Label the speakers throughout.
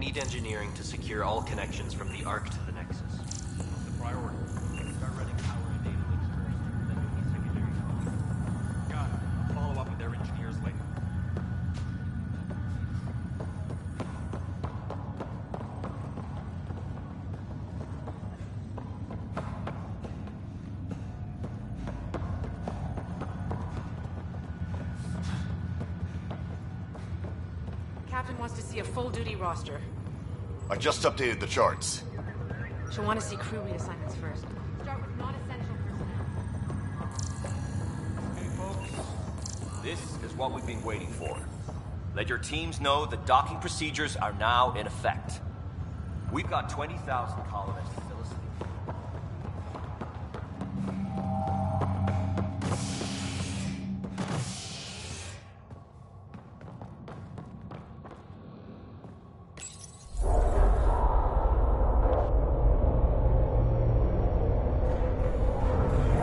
Speaker 1: need engineering to secure all connections from the Ark to the Nexus.
Speaker 2: The priority. Start running power and data links first, then you'll need secondary power. Got it. I'll follow up with their engineers later.
Speaker 3: Captain wants to see a full-duty roster.
Speaker 4: I just updated the charts.
Speaker 3: She'll want to see crew reassignments first. Start with non-essential personnel.
Speaker 5: Okay, folks. This is what we've been waiting for. Let your teams know the docking procedures are now in effect. We've got 20,000 colonists to fill us in.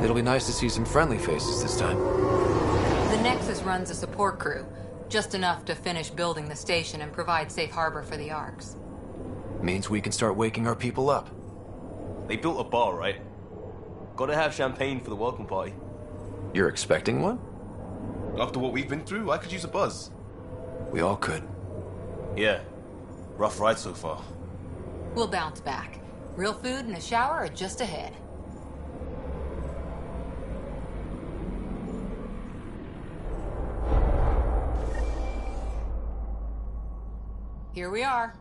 Speaker 6: It'll be nice to see some friendly faces this time.
Speaker 7: The Nexus runs a support crew, just enough to finish building the station and provide safe harbor for the Arks.
Speaker 6: Means we can start waking our people up.
Speaker 5: They built a bar, right? Gotta have champagne for the welcome party.
Speaker 6: You're expecting one?
Speaker 8: After what we've been through, I could use a buzz.
Speaker 6: We all could.
Speaker 8: Yeah. Rough ride so far.
Speaker 7: We'll bounce back. Real food and a shower are just ahead. Here we are.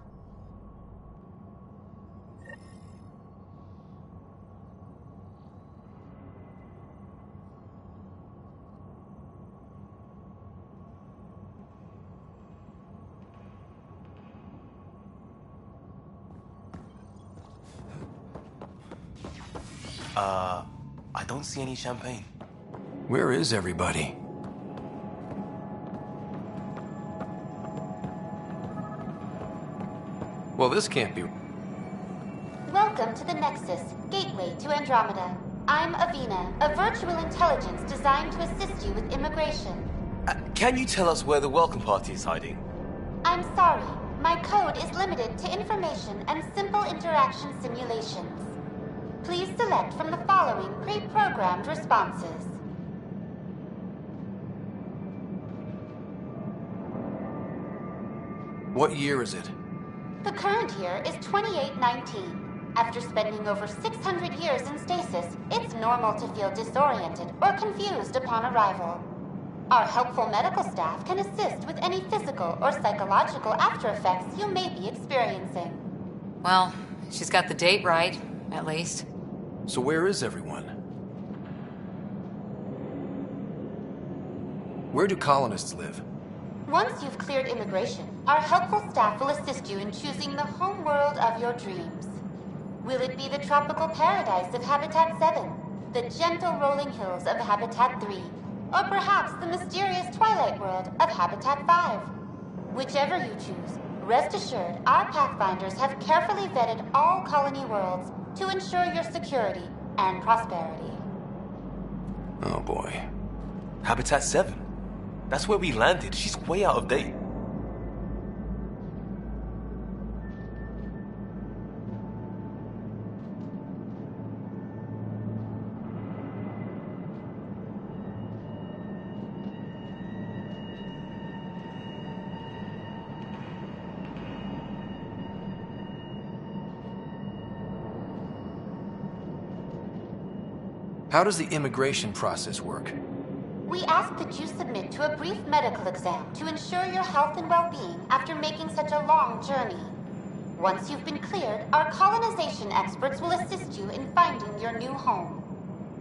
Speaker 8: I don't see any champagne.
Speaker 6: Where is everybody? Well, this can't be...
Speaker 9: Welcome to the Nexus, gateway to Andromeda. I'm Avina, a virtual intelligence designed to assist you with immigration.
Speaker 5: Can you tell us where the welcome party is hiding?
Speaker 9: I'm sorry, my code is limited to information and simple interaction simulations. Please select from the following pre-programmed responses.
Speaker 6: What year is it?
Speaker 9: The current year is 2819. After spending over 600 years in stasis, it's normal to feel disoriented or confused upon arrival. Our helpful medical staff can assist with any physical or psychological after effects you may be experiencing.
Speaker 7: Well, she's got the date right, at least.
Speaker 6: So where is everyone? Where do colonists live?
Speaker 9: Once you've cleared immigration, our helpful staff will assist you in choosing the home world of your dreams. Will it be the tropical paradise of Habitat 7, the gentle rolling hills of Habitat 3, or perhaps the mysterious twilight world of Habitat 5? Whichever you choose, rest assured our Pathfinders have carefully vetted all colony worlds to ensure your security and prosperity.
Speaker 6: Oh boy.
Speaker 5: Habitat 7. That's where we landed. She's way out of date.
Speaker 6: How does the immigration process work?
Speaker 9: We ask that you submit to a brief medical exam to ensure your health and well-being after making such a long journey. Once you've been cleared, our colonization experts will assist you in finding your new home.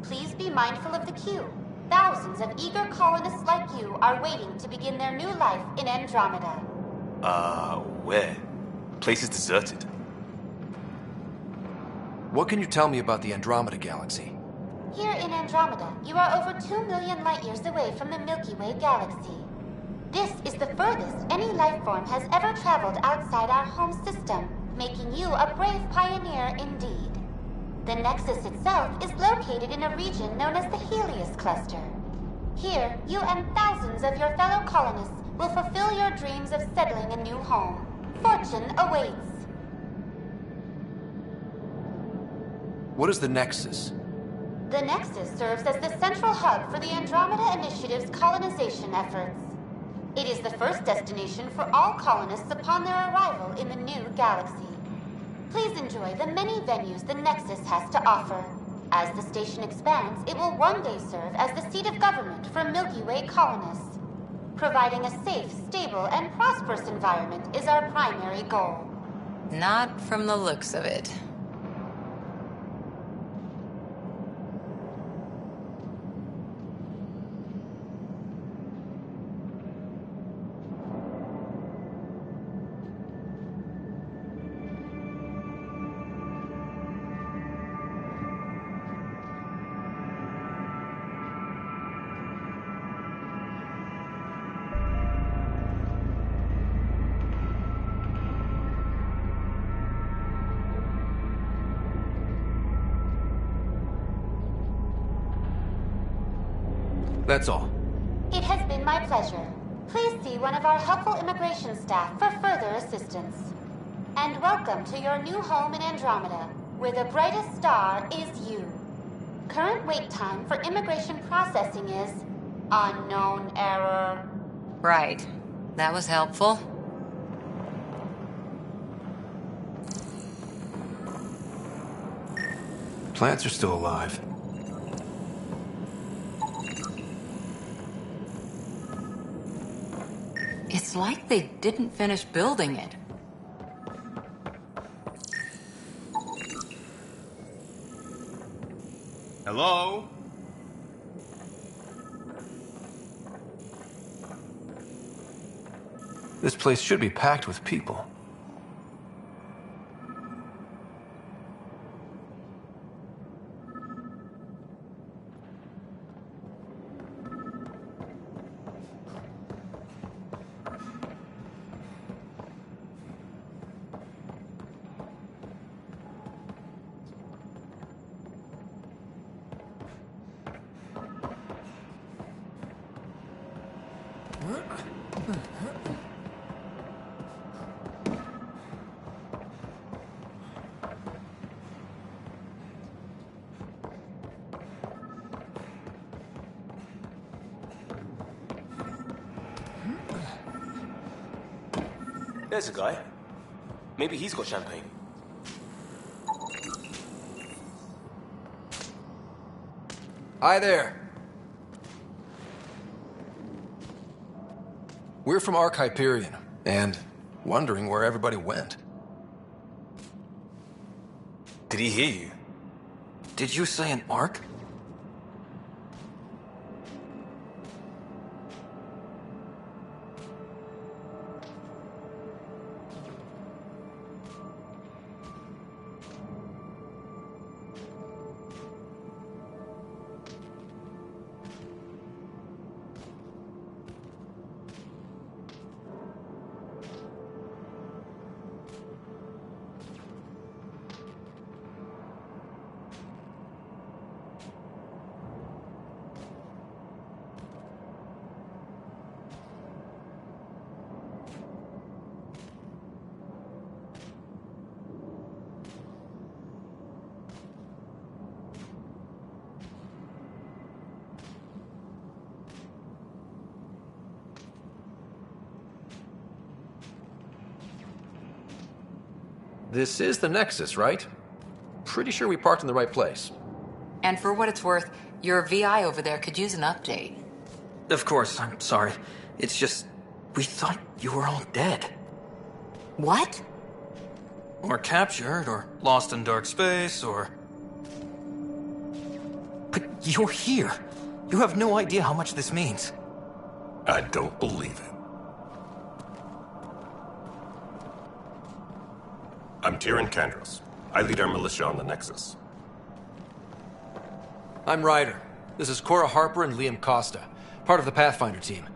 Speaker 9: Please be mindful of the queue. Thousands of eager colonists like you are waiting to begin their new life in Andromeda.
Speaker 5: Where? Place is deserted.
Speaker 6: What can you tell me about the Andromeda galaxy?
Speaker 9: Here in Andromeda, you are over 2 million light-years away from the Milky Way galaxy. This is the furthest any life form has ever traveled outside our home system, making you a brave pioneer indeed. The Nexus itself is located in a region known as the Helios Cluster. Here, you and thousands of your fellow colonists will fulfill your dreams of settling a new home, Fortune awaits.
Speaker 6: What is the Nexus?
Speaker 9: The Nexus serves as the central hub for the Andromeda Initiative's colonization efforts. It is the first destination for all colonists upon their arrival in the new galaxy. Please enjoy the many venues the Nexus has to offer. As the station expands, it will one day serve as the seat of government for Milky Way colonists. Providing a safe, stable, and prosperous environment is our primary goal.
Speaker 7: Not from the looks of it.
Speaker 6: That's all.
Speaker 9: It has been my pleasure. Please see one of our helpful immigration staff for further assistance. And welcome to your new home in Andromeda, where the brightest star is you. Current wait time for immigration processing is unknown error.
Speaker 7: Right. That was helpful.
Speaker 6: Plants are still alive.
Speaker 7: It's like they didn't finish building it.
Speaker 8: Hello?
Speaker 6: This place should be packed with people.
Speaker 8: There's a guy. Maybe he's got champagne.
Speaker 6: Hi there. We're from Ark Hyperion, and wondering where everybody went.
Speaker 8: Did he hear you?
Speaker 6: Did you say an Ark? This is the Nexus, right? Pretty sure we parked in the right place.
Speaker 7: And for what it's worth, your VI over there could use an update.
Speaker 10: Of course, I'm sorry. It's just, we thought you were all dead.
Speaker 7: What?
Speaker 10: Or captured, or lost in dark space, or... But you're here. You have no idea how much this means.
Speaker 11: I don't believe it. I'm Tyrion Kandros. I lead our militia on the Nexus.
Speaker 6: I'm Ryder. This is Cora Harper and Liam Costa, part of the Pathfinder team.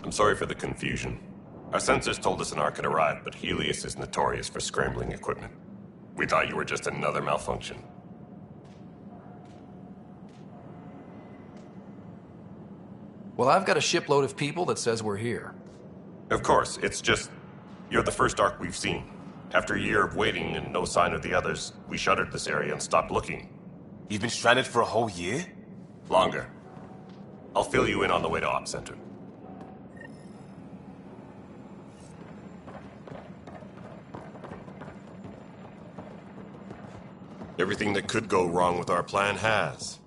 Speaker 11: I'm sorry for the confusion. Our sensors told us an Ark had arrived, but Helios is notorious for scrambling equipment. We thought you were just another malfunction.
Speaker 6: Well, I've got a shipload of people that says we're here.
Speaker 11: Of course, it's just... You're the first Ark we've seen. After a year of waiting and no sign of the others, we shuttered this area and stopped looking.
Speaker 8: You've been stranded for a whole year?
Speaker 11: Longer. I'll fill you in on the way to Op Center. Everything that could go wrong with our plan has.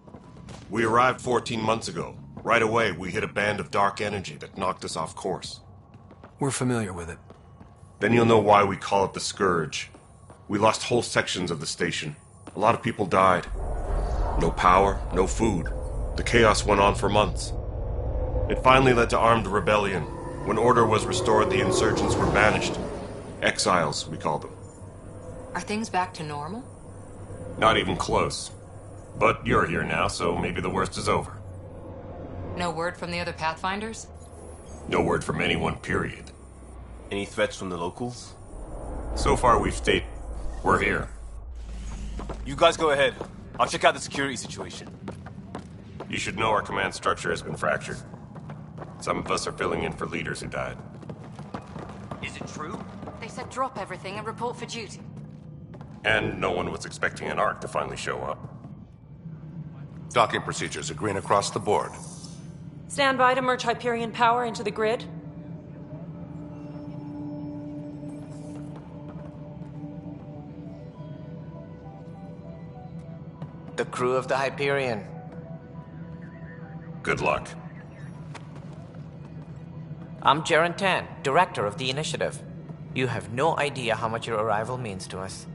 Speaker 11: We arrived 14 months ago. Right away, we hit a band of dark energy that knocked us off course.
Speaker 12: We're familiar with it.
Speaker 11: Then you'll know why we call it the Scourge. We lost whole sections of the station. A lot of people died. No power, no food. The chaos went on for months. It finally led to armed rebellion. When order was restored, the insurgents were banished. Exiles, we call them.
Speaker 7: Are things back to normal?
Speaker 11: Not even close. But you're here now, so maybe the worst is over.
Speaker 7: No word from the other Pathfinders?
Speaker 11: No word from anyone, period.
Speaker 8: Any threats from the locals?
Speaker 11: So far, we've stayed... We're here.
Speaker 8: You guys go ahead. I'll check out the security situation.
Speaker 11: You should know our command structure has been fractured. Some of us are filling in for leaders who died.
Speaker 1: Is it true?
Speaker 3: They said drop everything and report for duty.
Speaker 11: And no one was expecting an Ark to finally show up.
Speaker 4: Docking procedures are green across the board.
Speaker 13: Stand by to merge Hyperion power into the grid.
Speaker 14: The crew of the Hyperion.
Speaker 11: Good luck.
Speaker 14: I'm Jaren Tan, director of the initiative. You have no idea how much your arrival means to us.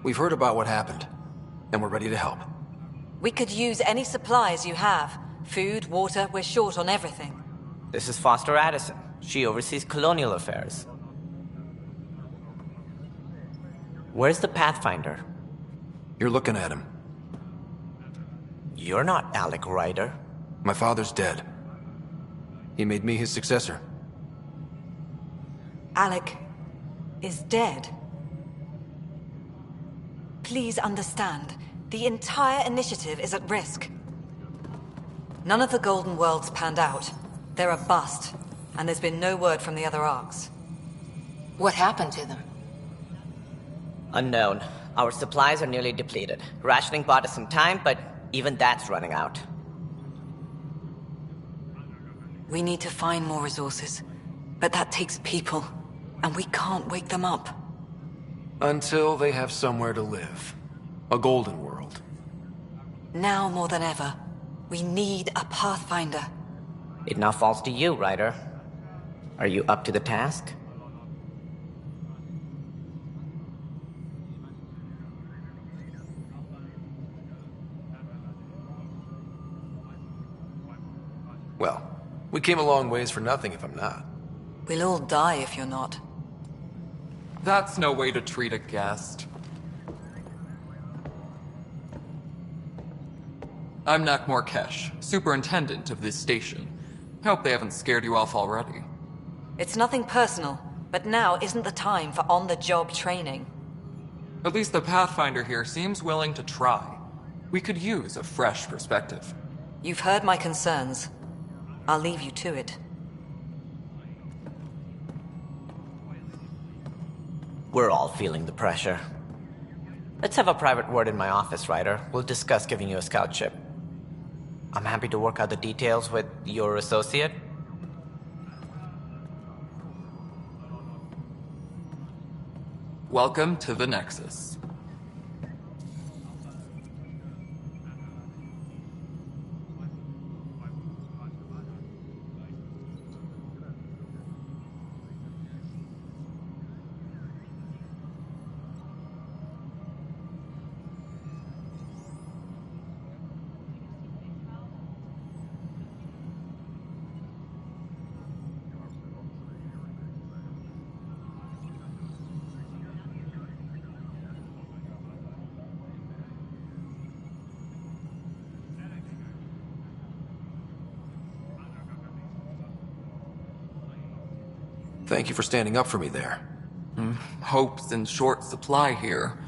Speaker 12: We've heard about what happened, and we're ready to help.
Speaker 13: We could use any supplies you have. Food, water, we're short on everything.
Speaker 14: This is Foster Addison. She oversees colonial affairs. Where's the Pathfinder?
Speaker 12: You're looking at him.
Speaker 14: You're not Alec Ryder.
Speaker 12: My father's dead. He made me his successor.
Speaker 13: Alec is dead. Please understand, the entire initiative is at risk. None of the Golden Worlds panned out. They're a bust, and there's been no word from the other Arks.
Speaker 7: What happened to them?
Speaker 14: Unknown. Our supplies are nearly depleted. Rationing bought us some time, but even that's running out.
Speaker 13: We need to find more resources, but that takes people, and we can't wake them up.
Speaker 12: Until they have somewhere to live. A golden world.
Speaker 13: Now more than ever, we need a Pathfinder.
Speaker 14: It now falls to you, Ryder. Are you up to the task?
Speaker 12: Well, we came a long ways for nothing if I'm not.
Speaker 13: We'll all die if you're not.
Speaker 15: That's no way to treat a guest. I'm Nak Morkesh, superintendent of this station. Hope they haven't scared you off already.
Speaker 13: It's nothing personal, but now isn't the time for on-the-job training.
Speaker 15: At least the Pathfinder here seems willing to try. We could use a fresh perspective.
Speaker 13: You've heard my concerns. I'll leave you to it.
Speaker 14: We're all feeling the pressure. Let's have a private word in my office, Ryder. We'll discuss giving you a scout ship. I'm happy to work out the details with your associate.
Speaker 15: Welcome to the Nexus.
Speaker 12: Thank you for standing up for me there.
Speaker 15: hope's in short supply here.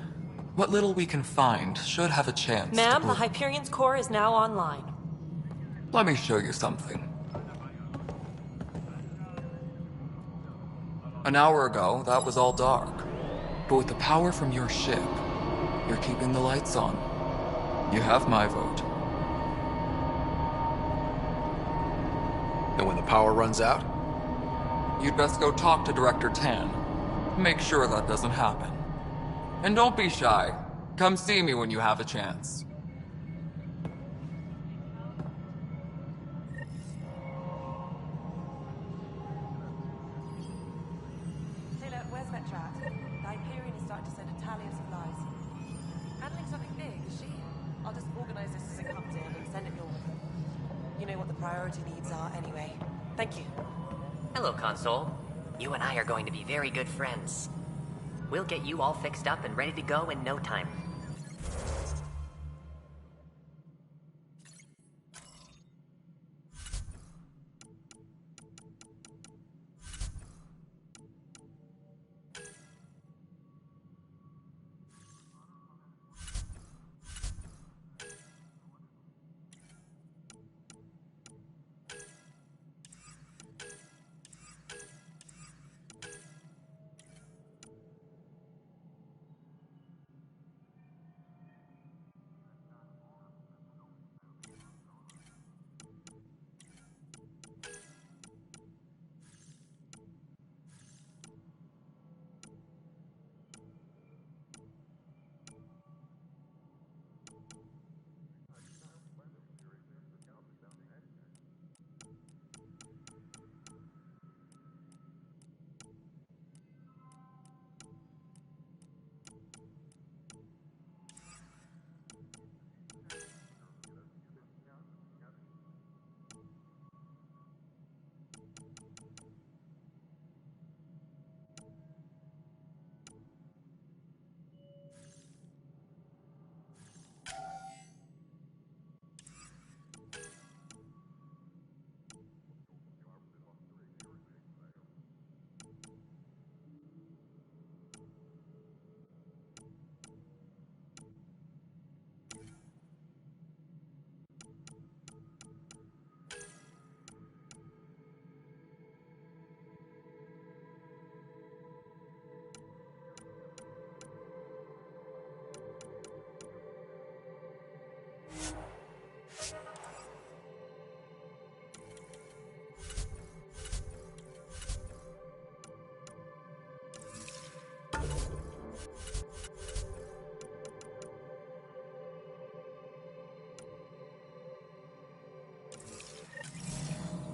Speaker 15: What little we can find should have a chance to
Speaker 16: Ma'am, the
Speaker 15: bloom.
Speaker 16: Hyperion's core is now online.
Speaker 15: Let me show you something. An hour ago, that was all dark. But with the power from your ship, you're keeping the lights on. You have my vote.
Speaker 12: And when the power runs out?
Speaker 15: You'd best go talk to Director Tan. Make sure that doesn't happen. And don't be shy. Come see me when you have a chance.
Speaker 16: Taylor, where's Metro at? The Hyperion is starting to send a tally of supplies. Handling something big, is she? I'll just organize this as it comes in and send it your way. You know what the priority needs are anyway. Thank you.
Speaker 17: Hello, Console. You and I are going to be very good friends. We'll get you all fixed up and ready to go in no time.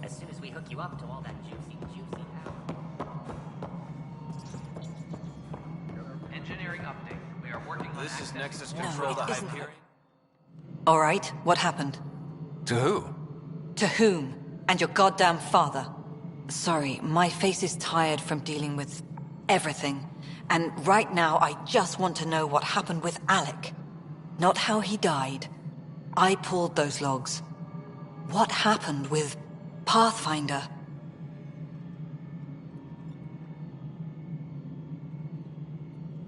Speaker 17: As soon as we hook you up to all that juicy power.
Speaker 2: Engineering update. We are working on
Speaker 8: This is Nexus
Speaker 13: No,
Speaker 8: Control, the
Speaker 13: it isn't.
Speaker 8: Hyperion.
Speaker 13: All right, what happened?
Speaker 12: To who?
Speaker 13: To whom? And your goddamn father. Sorry, my face is tired from dealing with everything. And right now, I just want to know what happened with Alec. Not how he died. I pulled those logs. What happened with Pathfinder?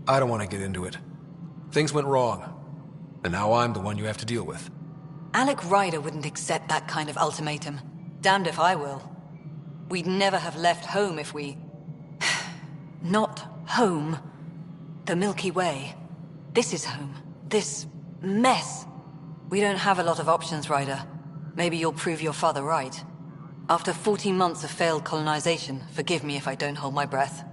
Speaker 12: I don't want to get into it. Things went wrong. And now I'm the one you have to deal with.
Speaker 13: Alec Ryder wouldn't accept that kind of ultimatum. Damned if I will. We'd never have left home if we... Not home. The Milky Way. This is home. This mess. We don't have a lot of options, Ryder. Maybe you'll prove your father right. After 14 months of failed colonization, forgive me if I don't hold my breath.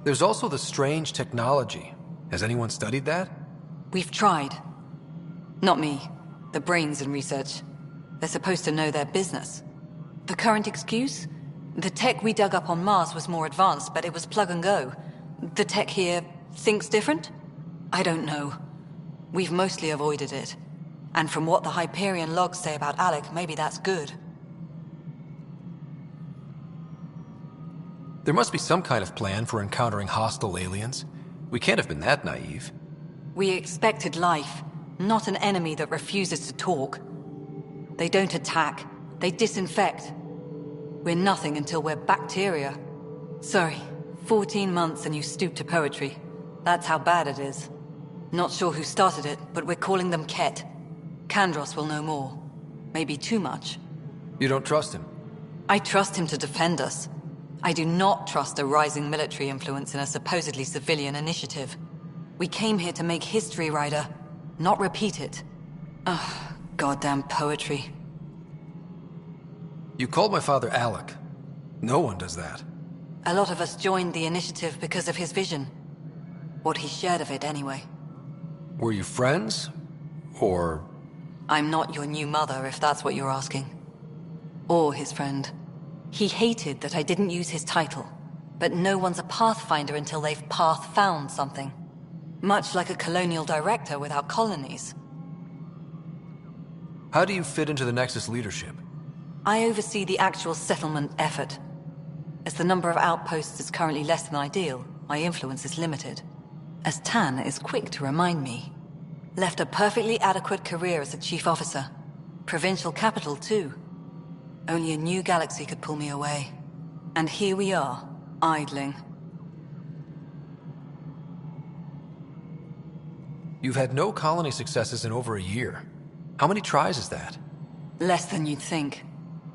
Speaker 12: There's also the strange technology. Has anyone studied that?
Speaker 13: We've tried. Not me. The brains in research. They're supposed to know their business. The current excuse? The tech we dug up on Mars was more advanced, but it was plug and go. The tech here thinks different? I don't know. We've mostly avoided it. And from what the Hyperion logs say about Alec, maybe that's good.
Speaker 12: There must be some kind of plan for encountering hostile aliens. We can't have been that naive.
Speaker 13: We expected life, not an enemy that refuses to talk. They don't attack. They disinfect. We're nothing until we're bacteria. Sorry, 14 months and you stoop to poetry. That's how bad it is. Not sure who started it, but we're calling them Ket. Kandros will know more. Maybe too much.
Speaker 12: You don't trust him?
Speaker 13: I trust him to defend us. I do not trust a rising military influence in a supposedly civilian initiative. We came here to make history, Ryder, not repeat it. Ugh, goddamn poetry.
Speaker 12: You called my father Alec. No one does that.
Speaker 13: A lot of us joined the initiative because of his vision. What he shared of it, anyway.
Speaker 12: Were you friends? Or...
Speaker 13: I'm not your new mother, if that's what you're asking. Or his friend. He hated that I didn't use his title. But no one's a pathfinder until they've path-found something. Much like a colonial director without colonies.
Speaker 12: How do you fit into the Nexus leadership?
Speaker 13: I oversee the actual settlement effort. As the number of outposts is currently less than ideal, my influence is limited. As Tan is quick to remind me. Left a perfectly adequate career as a chief officer. Provincial capital, too. Only a new galaxy could pull me away. And here we are, idling.
Speaker 12: You've had no colony successes in over a year. How many tries is that?
Speaker 13: Less than you'd think.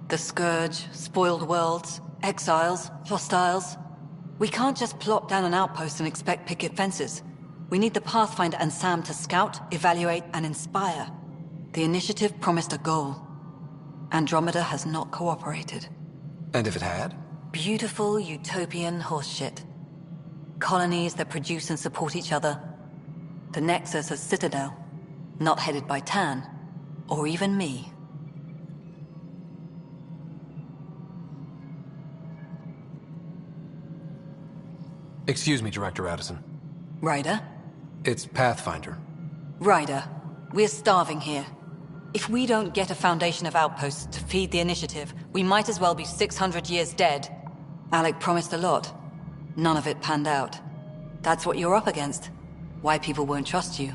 Speaker 13: The Scourge, spoiled worlds, exiles, hostiles. We can't just plop down an outpost and expect picket fences. We need the Pathfinder and Sam to scout, evaluate, and inspire. The initiative promised a goal. Andromeda has not cooperated.
Speaker 12: And if it had?
Speaker 13: Beautiful utopian horseshit. Colonies that produce and support each other. The Nexus as Citadel. Not headed by Tan. Or even me.
Speaker 12: Excuse me, Director Addison.
Speaker 13: Ryder?
Speaker 12: It's Pathfinder.
Speaker 13: Ryder, we're starving here. If we don't get a foundation of outposts to feed the initiative, we might as well be 600 years dead. Alec promised a lot. None of it panned out. That's what you're up against. Why people won't trust you.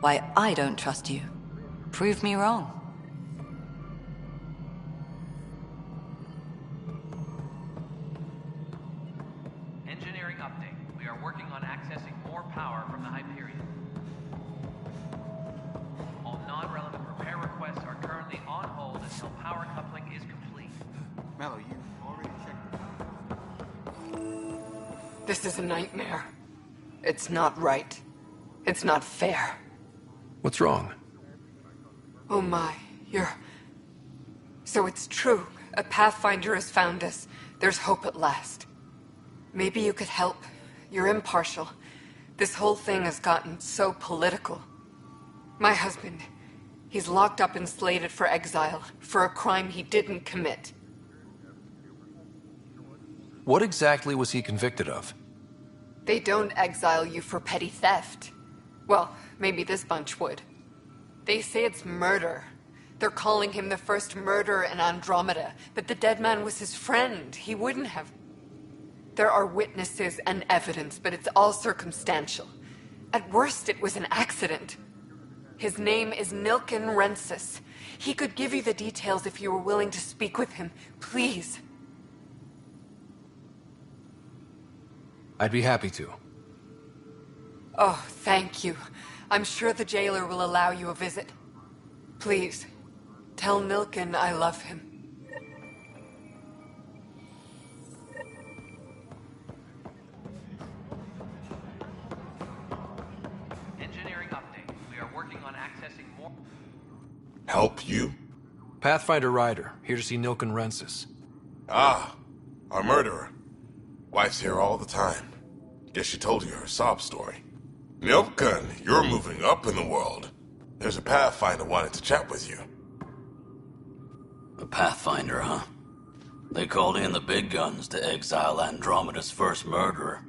Speaker 13: Why I don't trust you. Prove me wrong.
Speaker 2: Engineering update. We are working on accessing more power from the Hyperion. All non-relevant repair requests are currently on hold until power coupling is complete.
Speaker 18: Mello, you already checked.
Speaker 3: This is a nightmare. It's not right. It's not fair.
Speaker 12: What's wrong?
Speaker 3: Oh my, So it's true. A Pathfinder has found us. There's hope at last. Maybe you could help. You're impartial. This whole thing has gotten so political. My husband, he's locked up and slated for exile for a crime he didn't commit.
Speaker 12: What exactly was he convicted of?
Speaker 3: They don't exile you for petty theft. Well, maybe this bunch would. They say it's murder. They're calling him the first murderer in Andromeda, but the dead man was his friend. He wouldn't have... There are witnesses and evidence, but it's all circumstantial. At worst, it was an accident. His name is Nilken Rensis. He could give you the details if you were willing to speak with him. Please.
Speaker 12: I'd be happy to.
Speaker 3: Oh, thank you. I'm sure the jailer will allow you a visit. Please, tell Nilken I love him.
Speaker 2: Engineering update. We are working on accessing more...
Speaker 11: Help you?
Speaker 12: Pathfinder Ryder, here to see Nilken Rensis.
Speaker 11: Ah, our murderer. Wife's here all the time. Guess she told you her sob story. Nilken, you're moving up in the world. There's a Pathfinder wanting to chat with you.
Speaker 19: A Pathfinder, huh? They called in the big guns to exile Andromeda's first murderer.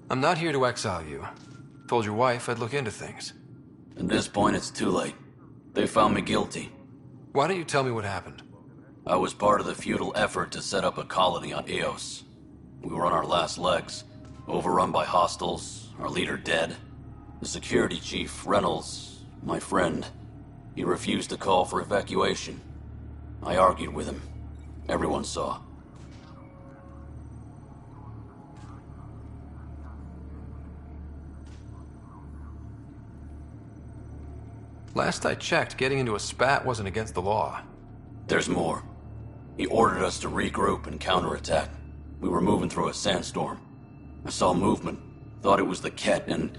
Speaker 12: I'm not here to exile you. Told your wife I'd look into things.
Speaker 19: At this point, it's too late. They found me guilty.
Speaker 12: Why don't you tell me what happened?
Speaker 19: I was part of the futile effort to set up a colony on Eos. We were on our last legs, overrun by hostiles, our leader dead. The security chief, Reynolds, my friend, he refused to call for evacuation. I argued with him. Everyone saw.
Speaker 12: Last I checked, getting into a spat wasn't against the law.
Speaker 19: There's more. He ordered us to regroup and counterattack. We were moving through a sandstorm. I saw movement, thought it was the Ket, and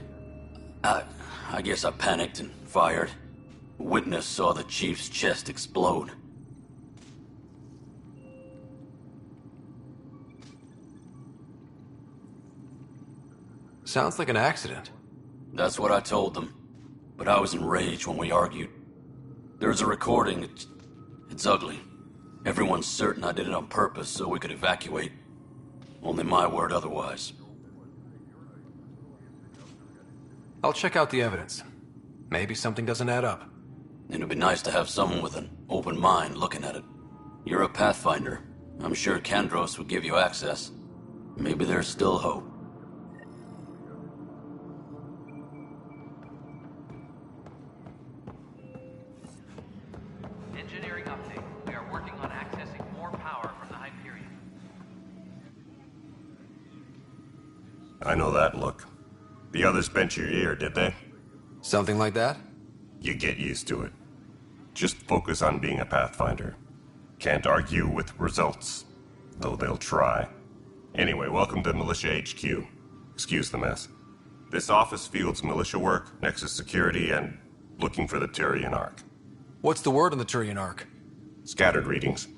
Speaker 19: I guess I panicked and fired. A witness saw the chief's chest explode.
Speaker 12: Sounds like an accident.
Speaker 19: That's what I told them. But I was enraged when we argued. There's a recording. It's ugly. Everyone's certain I did it on purpose so we could evacuate. Only my word otherwise.
Speaker 12: I'll check out the evidence. Maybe something doesn't add up.
Speaker 19: It'd be nice to have someone with an open mind looking at it. You're a Pathfinder. I'm sure Kandros would give you access. Maybe there's still hope.
Speaker 2: Engineering update. We are working on accessing more power from the Hyperion.
Speaker 4: I know that look. The others bent your ear, did they?
Speaker 12: Something like that?
Speaker 4: You get used to it. Just focus on being a Pathfinder. Can't argue with results, though they'll try. Anyway, welcome to Militia HQ. Excuse the mess. This office fields militia work, Nexus security, and looking for the Turian Ark.
Speaker 12: What's the word on the Turian Ark?
Speaker 4: Scattered readings.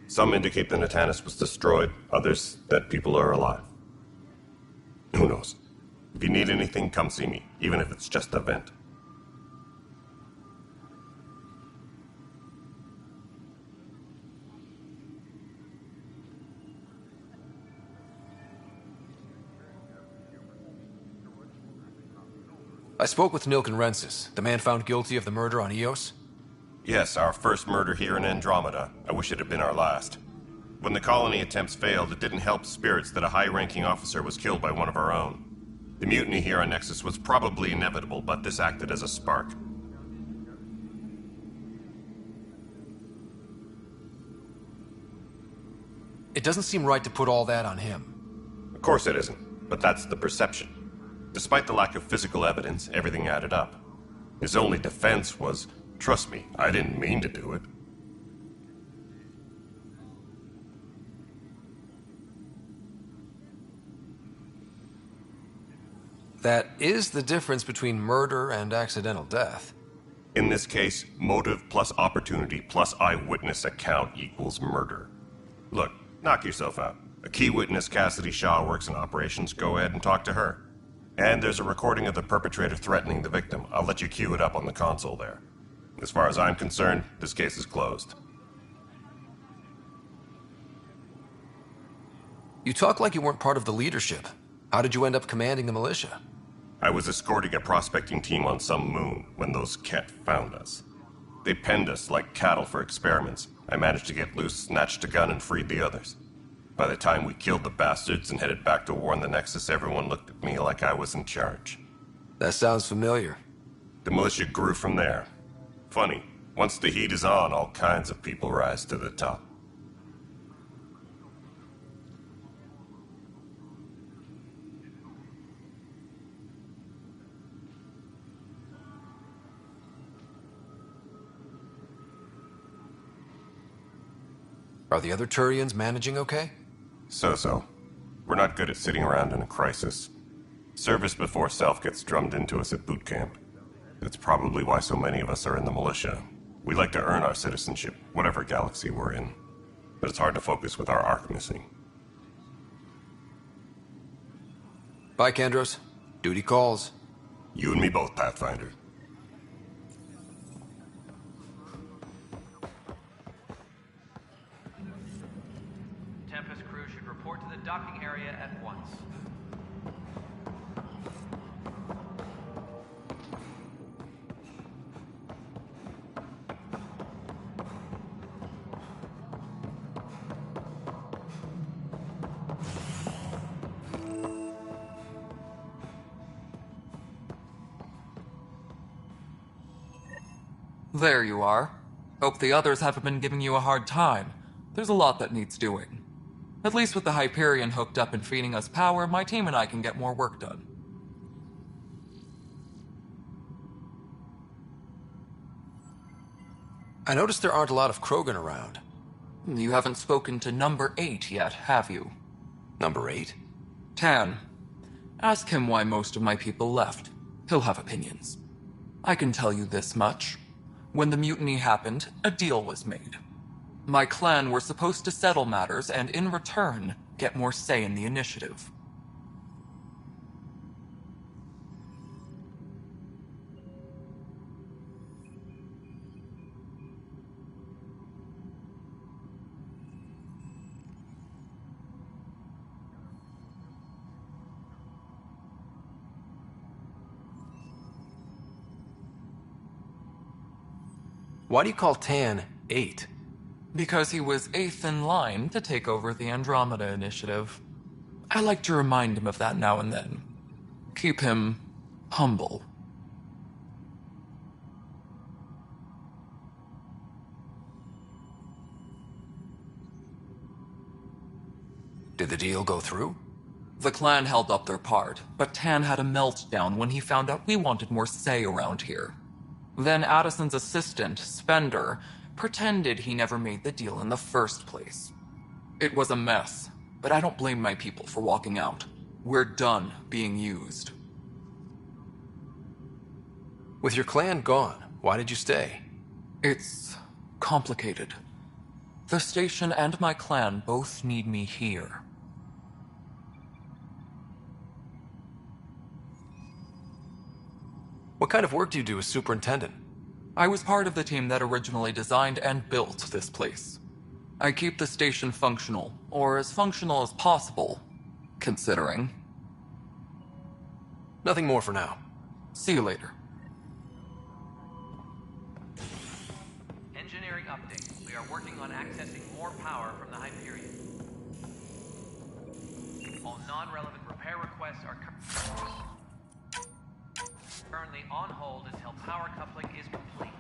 Speaker 4: Some indicate the Natanus was destroyed, others that people are alive. Who knows? If you need anything, come see me, even if it's just a vent.
Speaker 12: I spoke with Nilken Rensis, the man found guilty of the murder on Eos.
Speaker 4: Yes, our first murder here in Andromeda. I wish it had been our last. When the colony attempts failed, it didn't help spirits that a high-ranking officer was killed by one of our own. The mutiny here on Nexus was probably inevitable, but this acted as a spark.
Speaker 12: It doesn't seem right to put all that on him.
Speaker 4: Of course it isn't, but that's the perception. Despite the lack of physical evidence, everything added up. His only defense was, trust me, I didn't mean to do it.
Speaker 12: That is the difference between murder and accidental death.
Speaker 4: In this case, motive plus opportunity plus eyewitness account equals murder. Look, knock yourself out. A key witness, Cassidy Shaw, works in operations. Go ahead and talk to her. And there's a recording of the perpetrator threatening the victim. I'll let you cue it up on the console there. As far as I'm concerned, this case is closed.
Speaker 12: You talk like you weren't part of the leadership. How did you end up commanding the militia?
Speaker 4: I was escorting a prospecting team on some moon when those Ket found us. They penned us like cattle for experiments. I managed to get loose, snatched a gun, and freed the others. By the time we killed the bastards and headed back to warn the Nexus, everyone looked at me like I was in charge.
Speaker 12: That sounds familiar.
Speaker 4: The militia grew from there. Funny, once the heat is on, all kinds of people rise to the top.
Speaker 12: Are the other Turians managing okay?
Speaker 4: So-so. We're not good at sitting around in a crisis. Service before self gets drummed into us at boot camp. That's probably why so many of us are in the militia. We like to earn our citizenship, whatever galaxy we're in. But it's hard to focus with our arc missing.
Speaker 12: Bye, Kandros. Duty calls.
Speaker 4: You and me both, Pathfinder.
Speaker 2: Tempest crew should report to the docking area at once.
Speaker 15: There you are. Hope the others haven't been giving you a hard time. There's a lot that needs doing. At least with the Hyperion hooked up and feeding us power, my team and I can get more work done.
Speaker 12: I noticed there aren't a lot of Krogan around.
Speaker 15: You haven't spoken to number 8 yet, have you?
Speaker 12: Number 8?
Speaker 15: Tan. Ask him why most of my people left. He'll have opinions. I can tell you this much. When the mutiny happened, a deal was made. My clan were supposed to settle matters and, in return, get more say in the initiative.
Speaker 12: Why do you call Tan 8?
Speaker 15: Because he was 8th in line to take over the Andromeda initiative. I like to remind him of that now and then. Keep him humble.
Speaker 12: Did the deal go through?
Speaker 15: The clan held up their part, but Tan had a meltdown when he found out we wanted more say around here. Then Addison's assistant, Spender, pretended he never made the deal in the first place. It was a mess, but I don't blame my people for walking out. We're done being used.
Speaker 12: With your clan gone, why did you stay?
Speaker 15: It's complicated. The station and my clan both need me here.
Speaker 12: What kind of work do you do as superintendent?
Speaker 15: I was part of the team that originally designed and built this place. I keep the station functional, or as functional as possible, considering.
Speaker 12: Nothing more for now.
Speaker 15: See you later.
Speaker 2: Engineering update. We are working on accessing more power from the Hyperion. All non-relevant repair requests are currently on hold until power coupling is complete.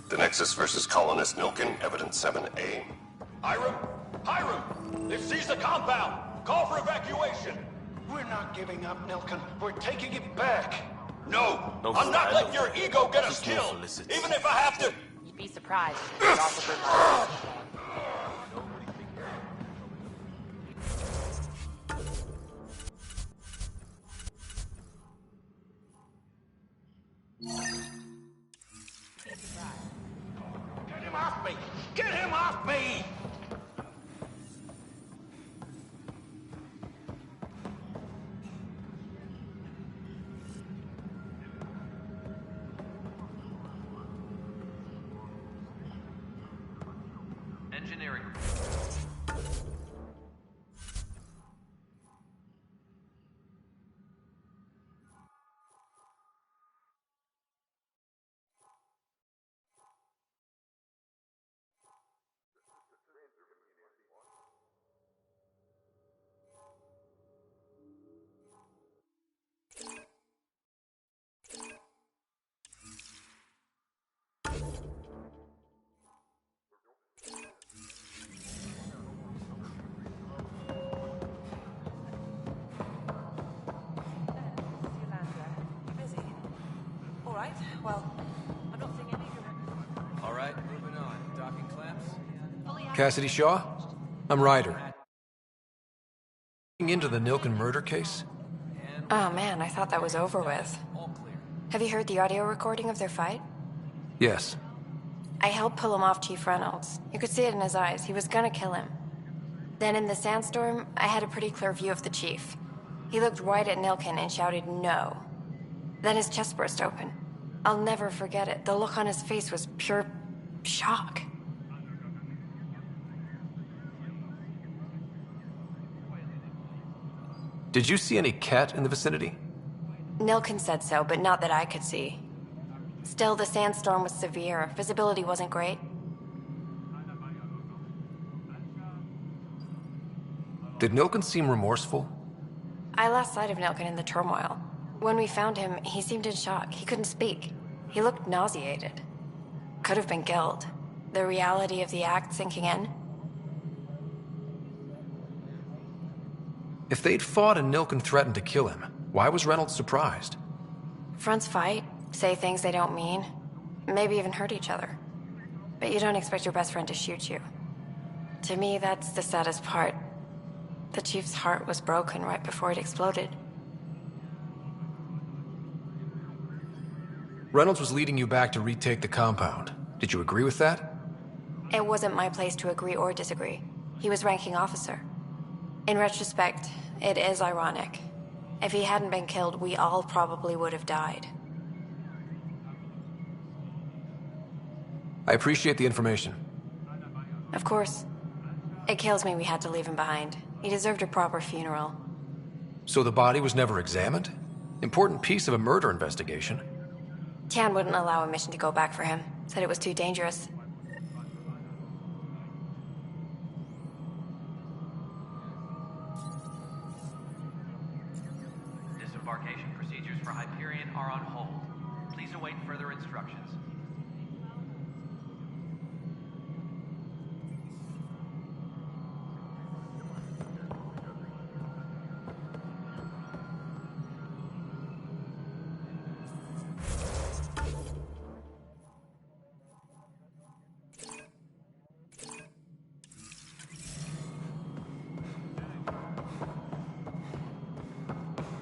Speaker 4: The Nexus versus Colonist Nilkin, Evidence 7A.
Speaker 5: Hiram! Hiram! They've seized the compound! Call for evacuation!
Speaker 18: We're not giving up, Nilkin. We're taking it back.
Speaker 5: No! I'm not letting your ego get us killed! Even if I have to...
Speaker 16: You'd be surprised. It's also been
Speaker 18: Get him off me! Get him off me!
Speaker 2: Engineering.
Speaker 16: Alright, well, I'm not seeing any of you.
Speaker 2: Alright, moving on. Docking clamps?
Speaker 12: Cassidy Shaw? I'm Ryder. Looking into the Nilkin murder case?
Speaker 20: Oh man, I thought that was over with. Have you heard the audio recording of their fight?
Speaker 12: Yes.
Speaker 20: I helped pull him off Chief Reynolds. You could see it in his eyes. He was gonna kill him. Then in the sandstorm, I had a pretty clear view of the chief. He looked right at Nilkin and shouted no. Then his chest burst open. I'll never forget it. The look on his face was pure shock.
Speaker 12: Did you see any cat in the vicinity?
Speaker 20: Nilkin said so, but not that I could see. Still, the sandstorm was severe. Visibility wasn't great.
Speaker 12: Did Nilken seem remorseful?
Speaker 20: I lost sight of Nilken in the turmoil. When we found him, he seemed in shock. He couldn't speak. He looked nauseated. Could have been guilt. The reality of the act sinking in.
Speaker 12: If they'd fought and Nilken threatened to kill him, why was Reynolds surprised?
Speaker 20: Fronts fight, say things they don't mean, maybe even hurt each other. But you don't expect your best friend to shoot you. To me, that's the saddest part. The Chief's heart was broken right before it exploded.
Speaker 12: Reynolds was leading you back to retake the compound. Did you agree with that?
Speaker 20: It wasn't my place to agree or disagree. He was ranking officer. In retrospect, it is ironic. If he hadn't been killed, we all probably would have died.
Speaker 12: I appreciate the information.
Speaker 20: Of course. It kills me we had to leave him behind. He deserved a proper funeral.
Speaker 12: So the body was never examined? Important piece of a murder investigation.
Speaker 20: Tian wouldn't allow a mission to go back for him. Said it was too dangerous.
Speaker 2: Disembarkation procedures for Hyperion are on hold. Please await further instructions.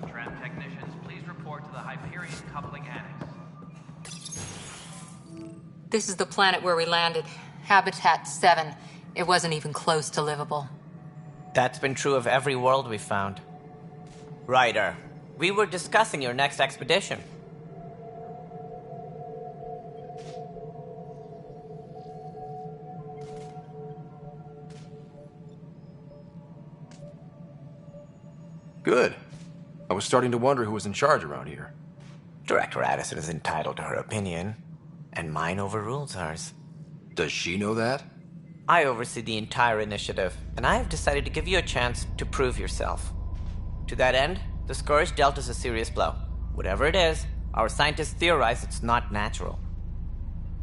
Speaker 2: Tram technicians, please report to the Hyperion coupling annex.
Speaker 7: This is the planet where we landed. Habitat 7. It wasn't even close to livable.
Speaker 14: That's been true of every world we found. Ryder, we were discussing your next expedition.
Speaker 12: Good. I was starting to wonder who was in charge around here.
Speaker 14: Director Addison is entitled to her opinion, and mine overrules hers.
Speaker 12: Does she know that?
Speaker 14: I oversee the entire initiative, and I have decided to give you a chance to prove yourself. To that end, the Scourge dealt us a serious blow. Whatever it is, our scientists theorize it's not natural.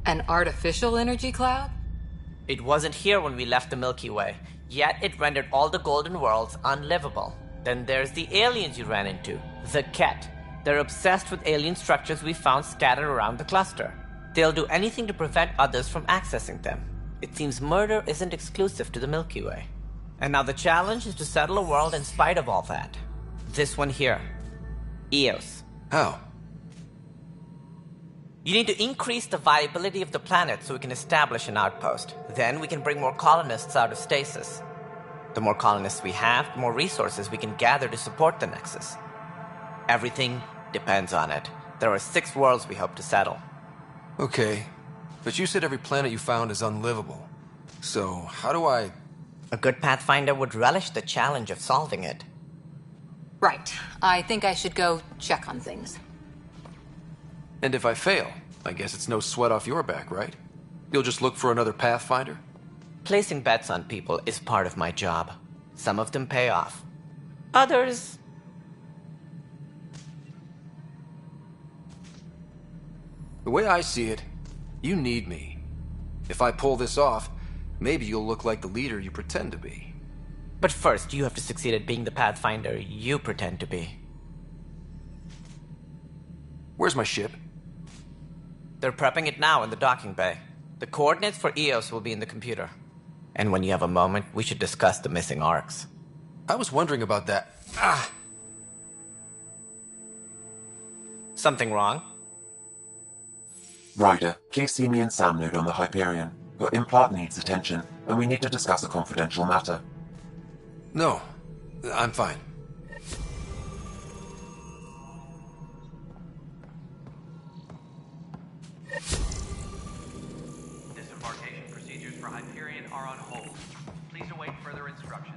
Speaker 7: An artificial energy cloud?
Speaker 14: It wasn't here when we left the Milky Way, yet it rendered all the golden worlds unlivable. Then there's the aliens you ran into, the Ket. They're obsessed with alien structures we found scattered around the cluster. They'll do anything to prevent others from accessing them. It seems murder isn't exclusive to the Milky Way. And now the challenge is to settle a world in spite of all that. This one here. Eos.
Speaker 12: How?
Speaker 14: You need to increase the viability of the planet so we can establish an outpost. Then we can bring more colonists out of stasis. The more colonists we have, the more resources we can gather to support the Nexus. Everything depends on it. There are 6 worlds we hope to settle.
Speaker 12: Okay, but you said every planet you found is unlivable. So, how do I...
Speaker 14: A good Pathfinder would relish the challenge of solving it.
Speaker 7: Right. I think I should go check on things.
Speaker 12: And if I fail, I guess it's no sweat off your back, right? You'll just look for another Pathfinder?
Speaker 14: Placing bets on people is part of my job. Some of them pay off. Others...
Speaker 12: The way I see it, you need me. If I pull this off, maybe you'll look like the leader you pretend to be.
Speaker 14: But first, you have to succeed at being the Pathfinder you pretend to be.
Speaker 12: Where's my ship?
Speaker 14: They're prepping it now in the docking bay. The coordinates for Eos will be in the computer. And when you have a moment, we should discuss the missing arcs.
Speaker 12: I was wondering about that.
Speaker 14: Something wrong?
Speaker 21: Ryder, please see me and Sam node on the Hyperion. Your implant needs attention, and we need to discuss a confidential matter.
Speaker 12: No, I'm fine.
Speaker 2: Disembarkation procedures for Hyperion are on hold. Please await further instructions.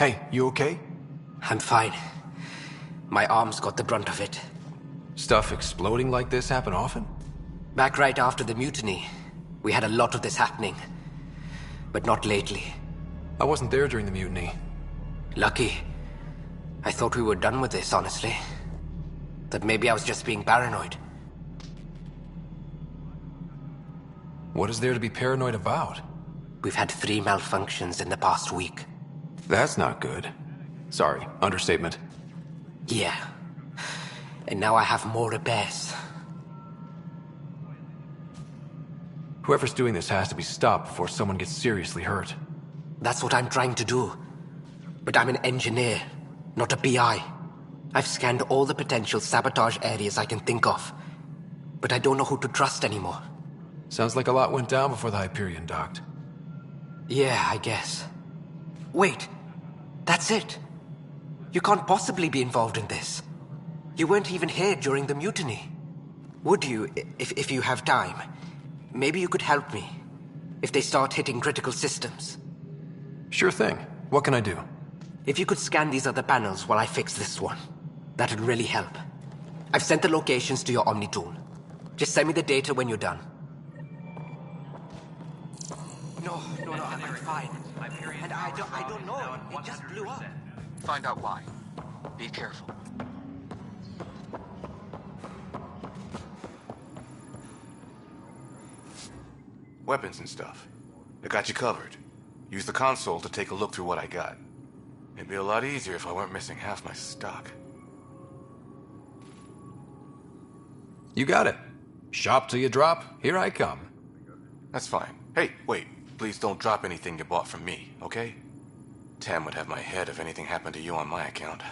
Speaker 12: Hey, you okay?
Speaker 9: I'm fine. My arms got the brunt of it.
Speaker 12: Stuff exploding like this happen often?
Speaker 9: Back right after the mutiny, we had a lot of this happening. But not lately.
Speaker 12: I wasn't there during the mutiny.
Speaker 9: Lucky. I thought we were done with this, honestly. That maybe I was just being paranoid.
Speaker 12: What is there to be paranoid about?
Speaker 9: We've had 3 malfunctions in the past week.
Speaker 12: That's not good. Sorry, understatement.
Speaker 9: Yeah. And now I have more repairs.
Speaker 12: Whoever's doing this has to be stopped before someone gets seriously hurt.
Speaker 9: That's what I'm trying to do. But I'm an engineer, not a PI. I've scanned all the potential sabotage areas I can think of. But I don't know who to trust anymore.
Speaker 12: Sounds like a lot went down before the Hyperion docked.
Speaker 9: Yeah, I guess. Wait. That's it. You can't possibly be involved in this. You weren't even here during the mutiny. Would you, if you have time? Maybe you could help me. If they start hitting critical systems.
Speaker 12: Sure thing. What can I do?
Speaker 9: If you could scan these other panels while I fix this one, that'd really help. I've sent the locations to your Omni tool. Just send me the data when you're done. No, I'm fine. And I don't know. It just blew up.
Speaker 10: Find out why. Be careful.
Speaker 22: Weapons and stuff. I got you covered. Use the console to take a look through what I got. It'd be a lot easier if I weren't missing half my stock.
Speaker 12: You got it. Shop till you drop. Here I come.
Speaker 22: That's fine. Hey, wait. Please don't drop anything you bought from me, okay? Tam would have my head if anything happened to you on my account.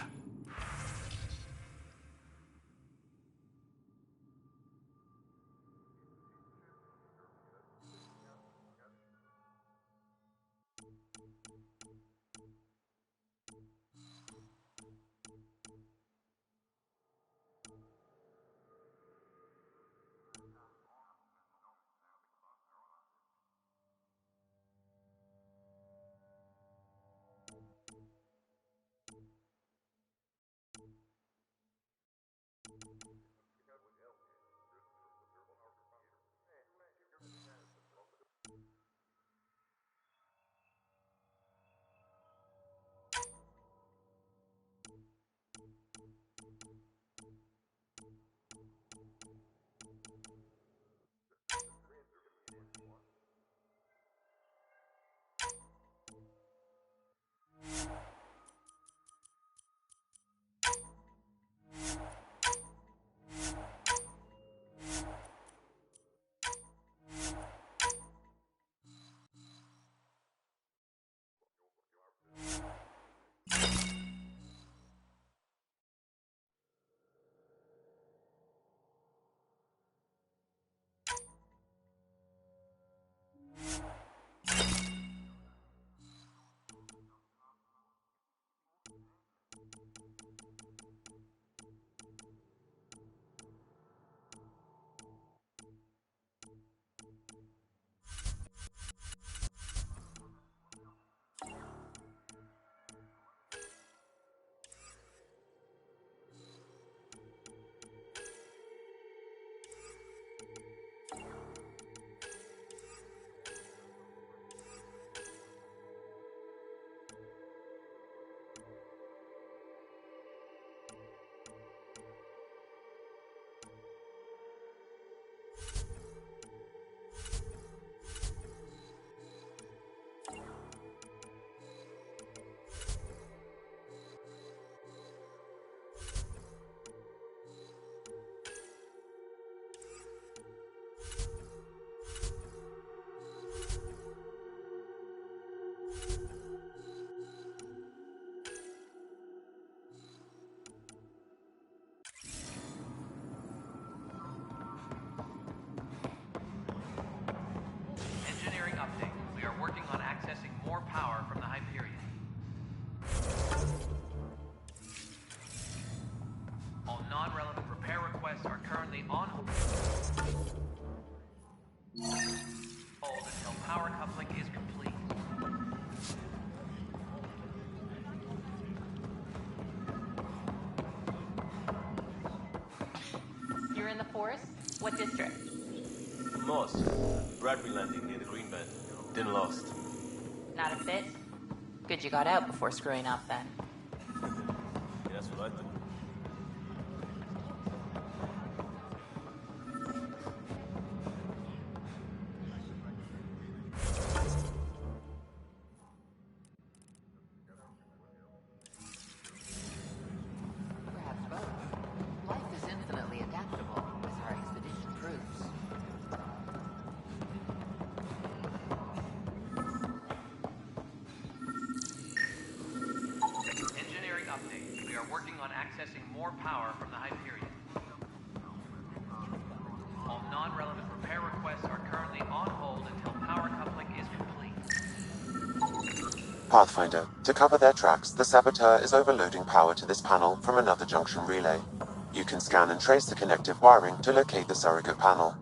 Speaker 2: Engineering update. We are working on accessing more power from the Hyperion. All non-relevant repair requests are currently on hold until power coupling is complete.
Speaker 14: force? What district?
Speaker 5: Lost. Bradbury landing near the green band. Didn't lost.
Speaker 1: Not a bit. Good you got out before screwing up then.
Speaker 5: Yeah, that's what I think.
Speaker 6: Perhaps both. Life is infinitely adaptable, as our expedition proves.
Speaker 2: Engineering update. We are working on accessing more power from the Hyperion. All non-relevant repair requests are currently on hold until power coupling is complete.
Speaker 21: Pathfinder, to cover their tracks, the saboteur is overloading power to this panel from another junction relay. You can scan and trace the connective wiring to locate the surrogate panel.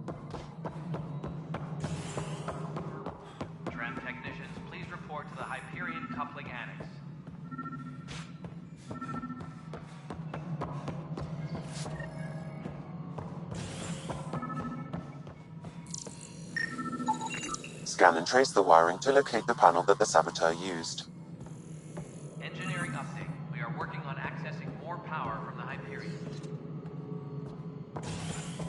Speaker 2: Tram technicians, please report to the Hyperion coupling annex.
Speaker 21: Scan and trace the wiring to locate the panel that the saboteur used.
Speaker 2: Engineering update. We are working on accessing more power from the Hyperion.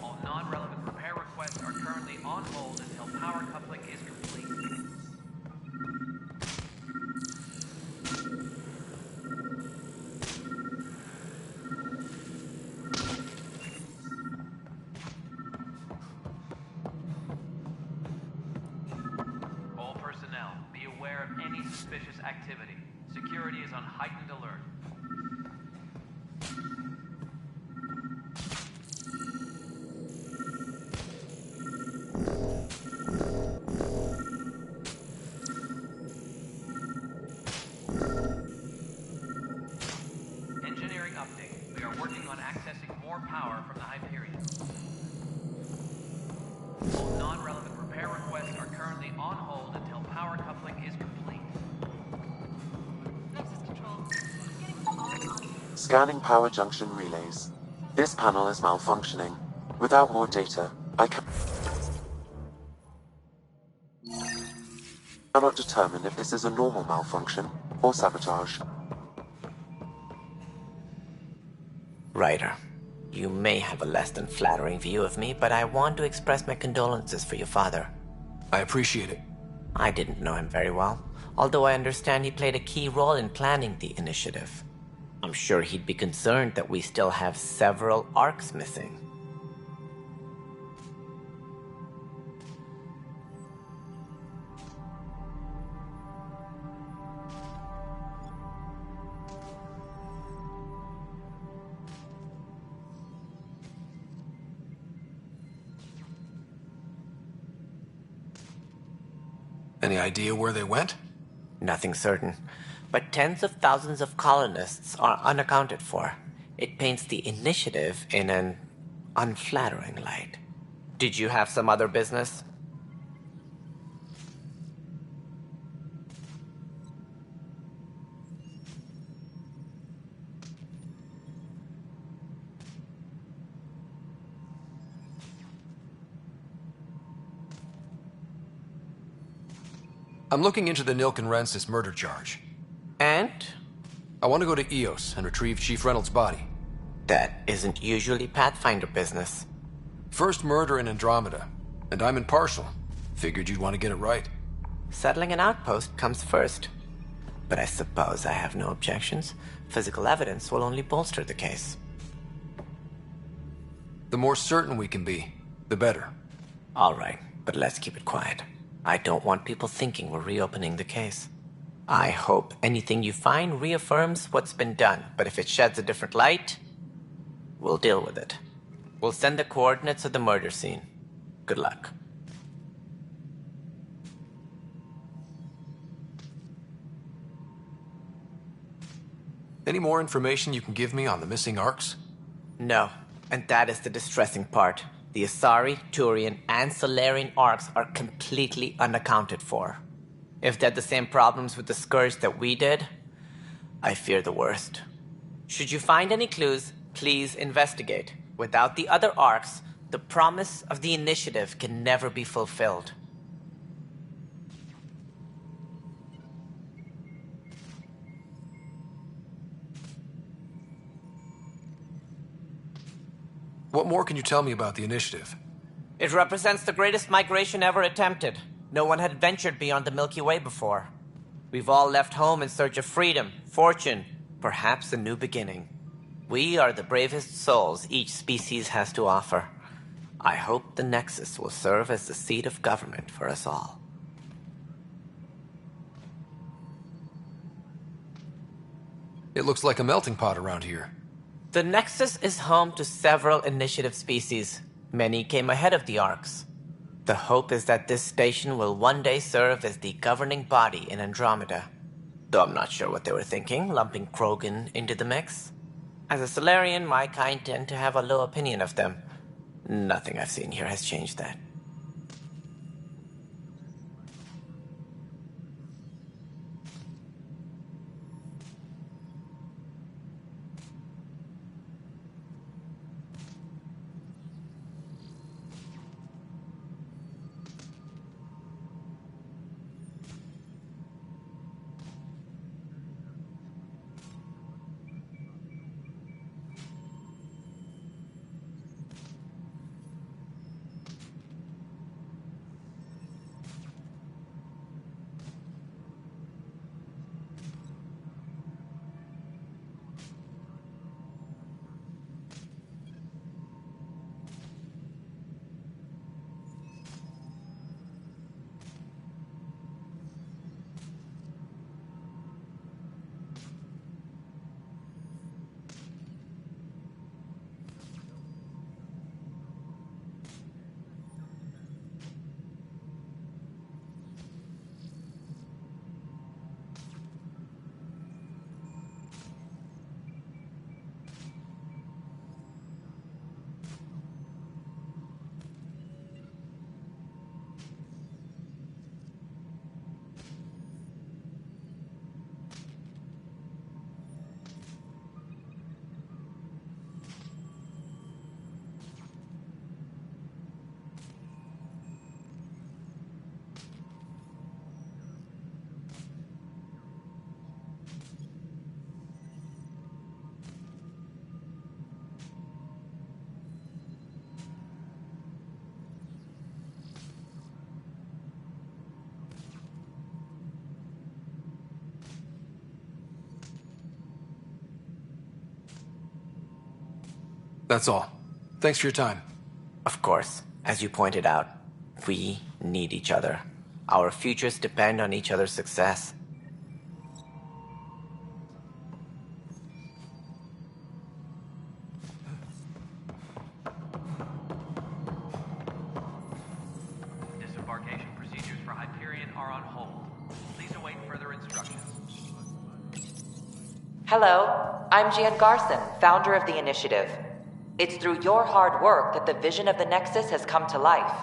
Speaker 2: All non-relevant repair requests are currently on hold until power coupling is complete. All personnel, be aware of any suspicious activity. Security is on heightened alert. Engineering update. We are working on accessing more power from the Hyperion. All non-relevant repair requests are currently on hold until power coupling is complete.
Speaker 16: Nexus control.
Speaker 21: Scanning power junction relays. This panel is malfunctioning. Without more data, I cannot determine if this is a normal malfunction or sabotage.
Speaker 14: Ryder, you may have a less than flattering view of me, but I want to express my condolences for your father.
Speaker 12: I appreciate it.
Speaker 14: I didn't know him very well, although I understand he played a key role in planning the initiative. I'm sure he'd be concerned that we still have several arcs missing.
Speaker 12: Any idea where they went?
Speaker 14: Nothing certain, but tens of thousands of colonists are unaccounted for. It paints the initiative in an unflattering light. Did you have some other business?
Speaker 12: I'm looking into the Nilk and Rensis murder charge.
Speaker 14: And?
Speaker 12: I want to go to EOS and retrieve Chief Reynolds' body.
Speaker 14: That isn't usually Pathfinder business.
Speaker 12: First murder in Andromeda, and I'm impartial. Figured you'd want to get it right.
Speaker 14: Settling an outpost comes first. But I suppose I have no objections. Physical evidence will only bolster the case.
Speaker 12: The more certain we can be, the better.
Speaker 14: All right, but let's keep it quiet. I don't want people thinking we're reopening the case. I hope anything you find reaffirms what's been done, but if it sheds a different light, we'll deal with it. We'll send the coordinates of the murder scene. Good luck.
Speaker 12: Any more information you can give me on the missing arcs?
Speaker 14: No, and that is the distressing part. The Asari, Turian, and Solarian arcs are completely unaccounted for. If they had the same problems with the Scourge that we did, I fear the worst. Should you find any clues, please investigate. Without the other arcs, The promise of the initiative can never be fulfilled.
Speaker 12: What more can you tell me about the initiative?
Speaker 14: It represents the greatest migration ever attempted. No one had ventured beyond the Milky Way before. We've all left home in search of freedom, fortune, perhaps a new beginning. We are the bravest souls each species has to offer. I hope the Nexus will serve as the seat of government for us all.
Speaker 12: It looks like a melting pot around here.
Speaker 14: The Nexus is home to several initiative species. Many came ahead of the Arks. The hope is that this station will one day serve as the governing body in Andromeda. Though I'm not sure what they were thinking, lumping Krogan into the mix. As a Solarian, my kind tend to have a low opinion of them. Nothing I've seen here has changed that.
Speaker 12: That's all. Thanks for your time.
Speaker 14: Of course, as you pointed out, we need each other. Our futures depend on each other's success.
Speaker 2: Disembarkation procedures for Hyperion are on hold. Please await further instructions.
Speaker 6: Hello, I'm Gian Garson, founder of the initiative. It's through your hard work that the vision of the Nexus has come to life.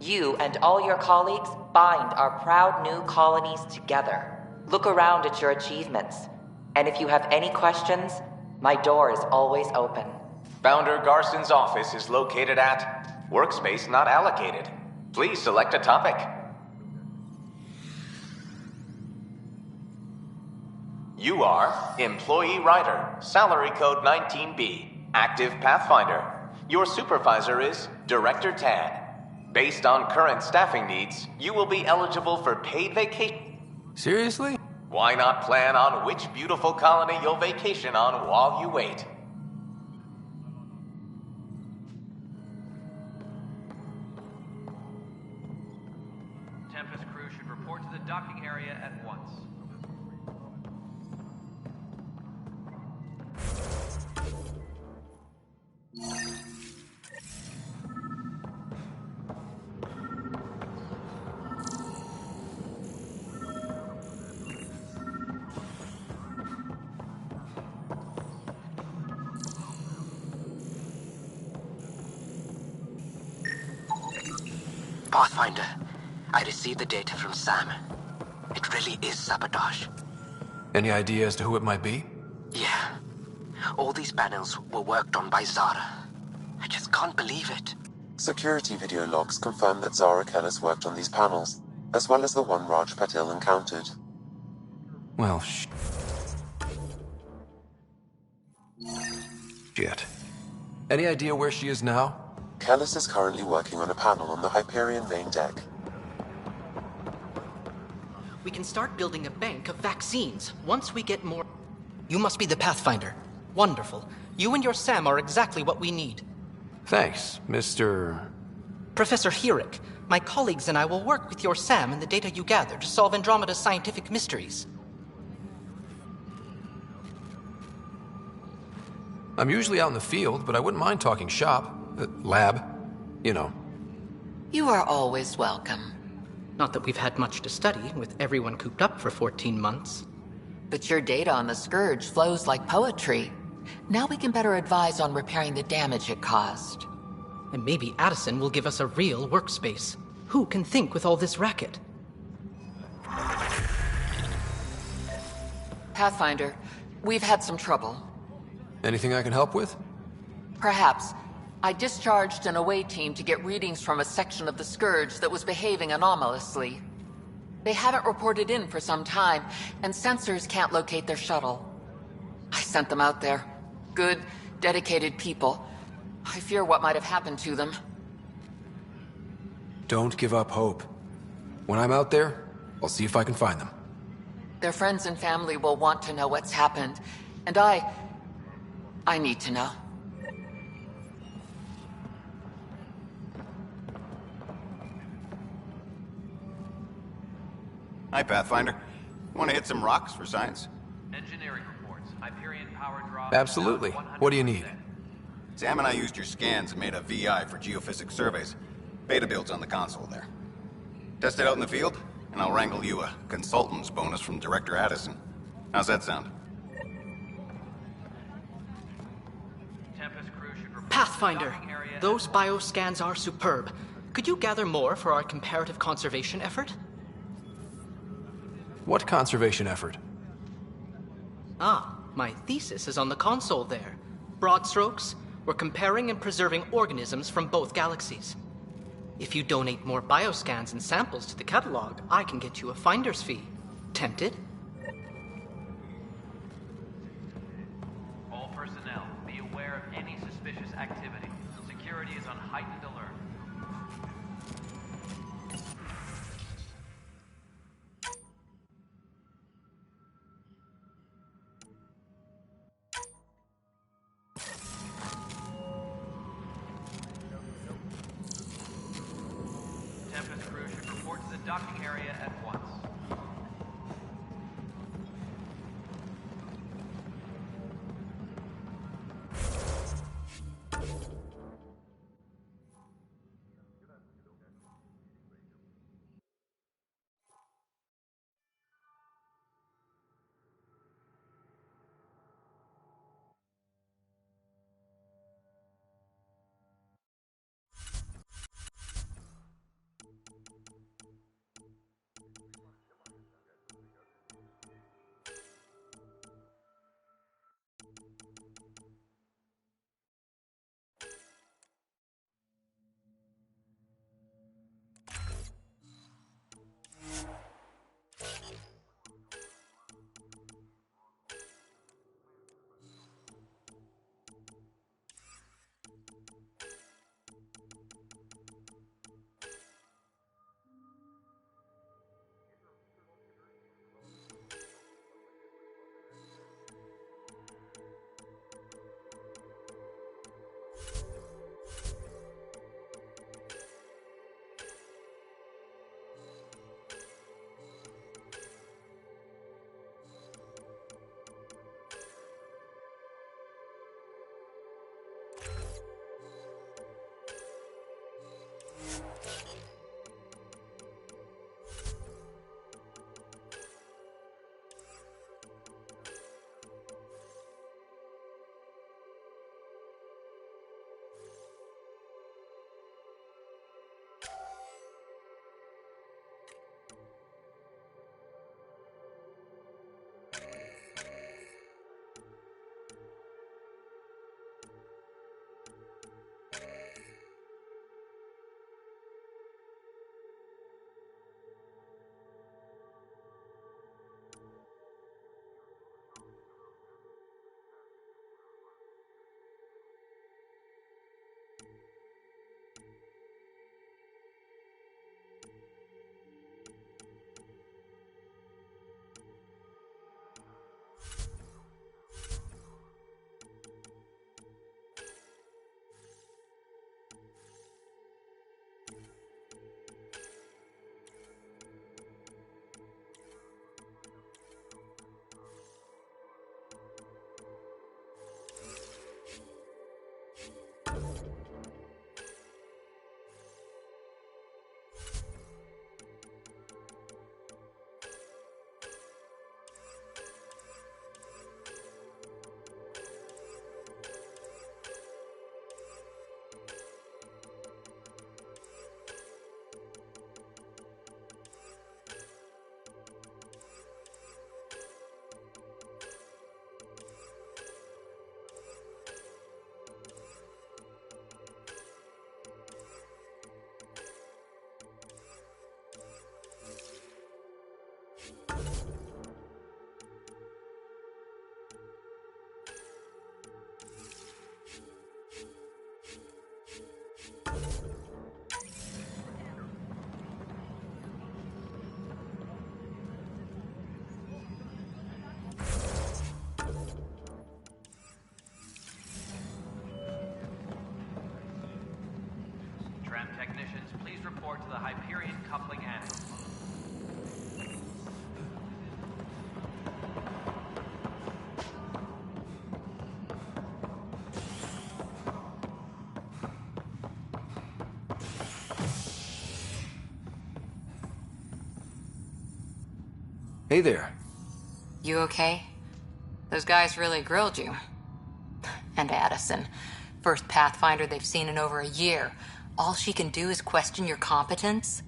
Speaker 6: You and all your colleagues bind our proud new colonies together. Look around at your achievements. And if you have any questions, my door is always open.
Speaker 8: Founder Garson's office is located at Workspace Not Allocated. Please select a topic. You are Employee Writer, Salary Code 19B. Active Pathfinder. Your supervisor is Director Tan. Based on current staffing needs, you will be eligible for paid vacation.
Speaker 12: Seriously?
Speaker 8: Why not plan on which beautiful colony you'll vacation on while you wait?
Speaker 2: Tempest crew should report to the docking area at once.
Speaker 9: Pathfinder, I received the data from Sam. It really is sabotage.
Speaker 12: Any idea as to who it might be?
Speaker 9: Yeah. All these panels were worked on by Zara. I just can't believe it.
Speaker 21: Security video logs confirm that Zara Kellis worked on these panels, as well as the one Raj Patil encountered.
Speaker 12: Well, shit. Any idea where she is now?
Speaker 21: Kellis is currently working on a panel on the Hyperion main deck.
Speaker 13: We can start building a bank of vaccines once we get more... You must be the Pathfinder. Wonderful. You and your Sam are exactly what we need.
Speaker 12: Thanks, Mr...
Speaker 13: Professor Herrick, my colleagues and I will work with your Sam and the data you gather to solve Andromeda's scientific mysteries.
Speaker 12: I'm usually out in the field, but I wouldn't mind talking shop. Lab. You know.
Speaker 1: You are always welcome.
Speaker 13: Not that we've had much to study, with everyone cooped up for 14 months.
Speaker 1: But your data on the Scourge flows like poetry. Now we can better advise on repairing the damage it caused.
Speaker 13: And maybe Addison will give us a real workspace. Who can think with all this racket?
Speaker 1: Pathfinder, we've had some trouble.
Speaker 12: Anything I can help with?
Speaker 1: Perhaps. I discharged an away team to get readings from a section of the Scourge that was behaving anomalously. They haven't reported in for some time, and sensors can't locate their shuttle. I sent them out there. Good, dedicated people. I fear what might have happened to them.
Speaker 12: Don't give up hope. When I'm out there, I'll see if I can find them.
Speaker 1: Their friends and family will want to know what's happened, and I need to know.
Speaker 2: Hi, Pathfinder. Want to hit some rocks for science? Engineering reports. Hyperion power drop.
Speaker 12: Absolutely. What do you need?
Speaker 2: Sam and I used your scans and made a VI for geophysics surveys. Beta builds on the console there. Test it out in the field, and I'll wrangle you a consultant's bonus from Director Addison. How's that sound?
Speaker 13: Pathfinder, those bioscans are superb. Could you gather more for our comparative conservation effort?
Speaker 12: What conservation effort?
Speaker 13: Ah, my thesis is on the console there. Broad strokes, we're comparing and preserving organisms from both galaxies. If you donate more bioscans and samples to the catalog, I can get you a finder's fee. Tempted?
Speaker 2: All personnel, be aware of any suspicious activity. Security is on heightened alert. Tempest crew should report to the docking area at once.
Speaker 3: engines, please report to the Hyperion coupling anvil.
Speaker 12: Hey there.
Speaker 7: You okay? Those guys really grilled you. And Addison. First Pathfinder they've seen in over a year. All she can do is question your competence?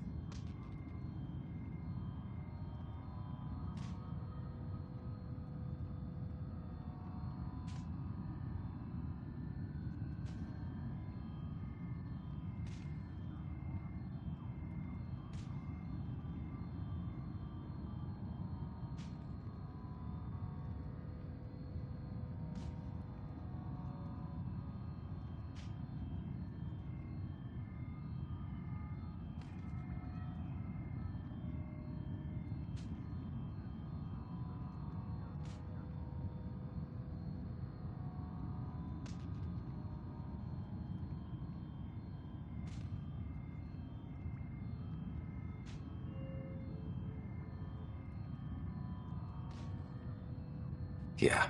Speaker 12: Yeah.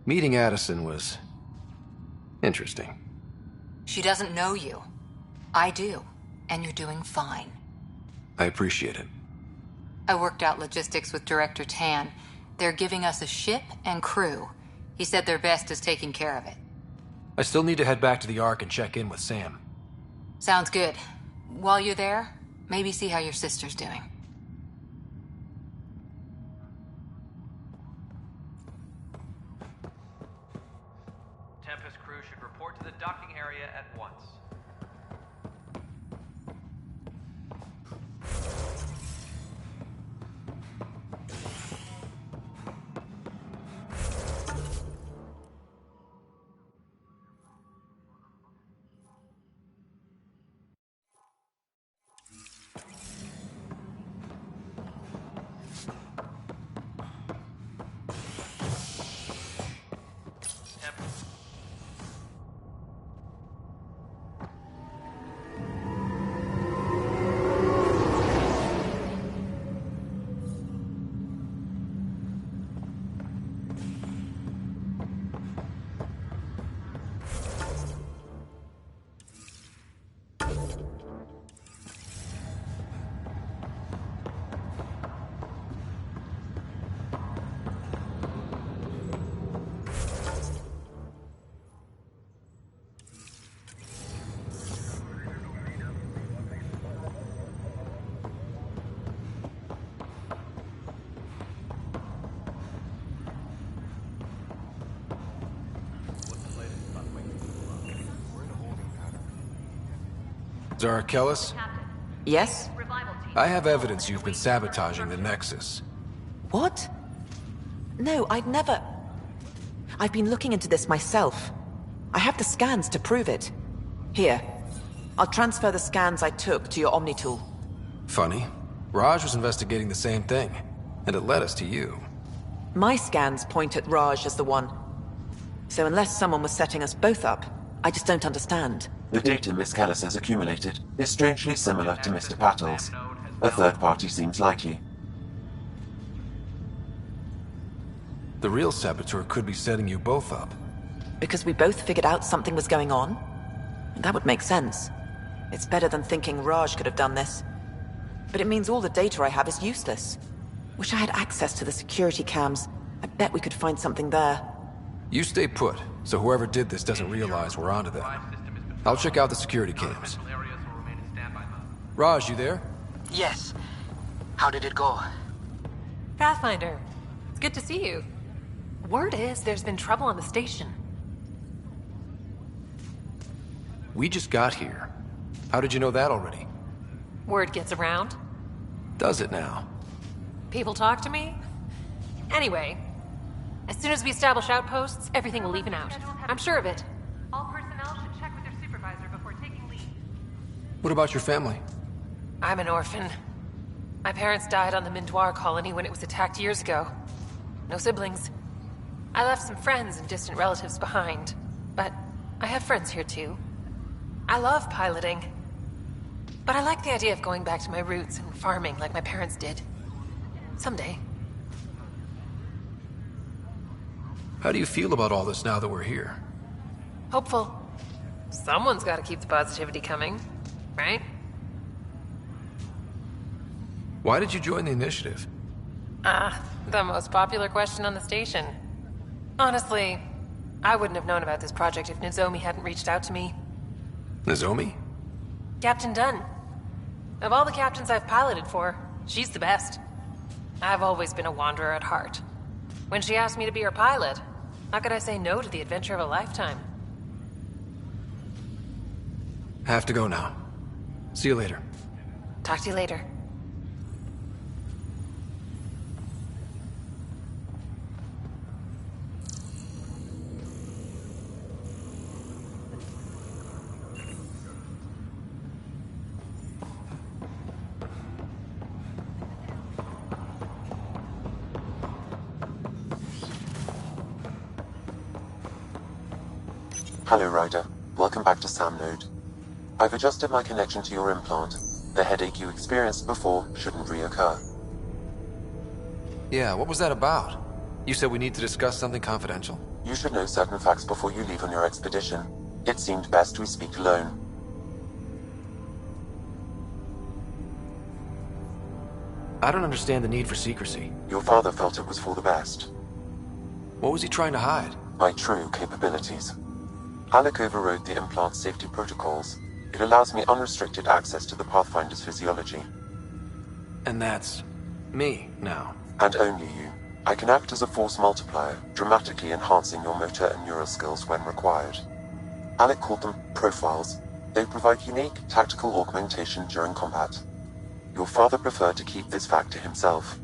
Speaker 12: Meeting Addison was interesting.
Speaker 7: She doesn't know you. I do. And you're doing fine.
Speaker 12: I appreciate it.
Speaker 7: I worked out logistics with Director Tan. They're giving us a ship and crew. He said their best is taking care of it.
Speaker 12: I still need to head back to the Ark and check in with Sam.
Speaker 7: Sounds good. While you're there, maybe see how your sister's doing.
Speaker 3: Tempest crew should report to the docking area at once.
Speaker 12: Zara Kellis?
Speaker 6: Yes?
Speaker 12: I have evidence you've been sabotaging the Nexus.
Speaker 6: What? No, I'd never... I've been looking into this myself. I have the scans to prove it. Here. I'll transfer the scans I took to your Omni tool.
Speaker 12: Funny. Raj was investigating the same thing, and it led us to you.
Speaker 6: My scans point at Raj as the one. So unless someone was setting us both up, I just don't understand.
Speaker 21: The data Miss Callis has accumulated is strangely similar to Mr. Pattle's. A third party seems likely.
Speaker 12: The real saboteur could be setting you both up.
Speaker 6: Because we both figured out something was going on? That would make sense. It's better than thinking Raj could have done this. But it means all the data I have is useless. Wish I had access to the security cams. I bet we could find something there.
Speaker 12: You stay put, so whoever did this doesn't realize we're onto them. I'll check out the security cams. Raj, you there?
Speaker 10: Yes. How did it go?
Speaker 16: Pathfinder, it's good to see you. Word is there's been trouble on the station.
Speaker 12: We just got here. How did you know that already?
Speaker 16: Word gets around.
Speaker 12: Does it now?
Speaker 16: People talk to me. Anyway, as soon as we establish outposts, everything will even out. I'm sure of it. All personnel should check with their supervisor before taking leave.
Speaker 12: What about your family?
Speaker 16: I'm an orphan. My parents died on the Mindoir colony when it was attacked years ago. No siblings. I left some friends and distant relatives behind, but I have friends here too. I love piloting. But I like the idea of going back to my roots and farming like my parents did. Someday.
Speaker 12: How do you feel about all this now that we're here?
Speaker 16: Hopeful. Someone's got to keep the positivity coming, right?
Speaker 12: Why did you join the initiative?
Speaker 16: The most popular question on the station. Honestly, I wouldn't have known about this project if Nozomi hadn't reached out to me.
Speaker 12: Nozomi?
Speaker 16: Captain Dunn. Of all the captains I've piloted for, she's the best. I've always been a wanderer at heart. When she asked me to be her pilot, how could I say no to the adventure of a lifetime?
Speaker 12: Have to go now. See you later.
Speaker 16: Talk to you later.
Speaker 21: Hello, Ryder. Welcome back to Sam Node. I've adjusted my connection to your implant. The headache you experienced before shouldn't reoccur.
Speaker 12: Yeah, what was that about? You said we need to discuss something confidential.
Speaker 21: You should know certain facts before you leave on your expedition. It seemed best we speak alone.
Speaker 12: I don't understand the need for secrecy.
Speaker 21: Your father felt it was for the best.
Speaker 12: What was he trying to hide?
Speaker 21: My true capabilities. Alec overrode the implant's safety protocols. It allows me unrestricted access to the Pathfinder's physiology.
Speaker 12: And that's me now.
Speaker 21: And only you. I can act as a force multiplier, dramatically enhancing your motor and neural skills when required. Alec called them profiles. They provide unique tactical augmentation during combat. Your father preferred to keep this fact to himself.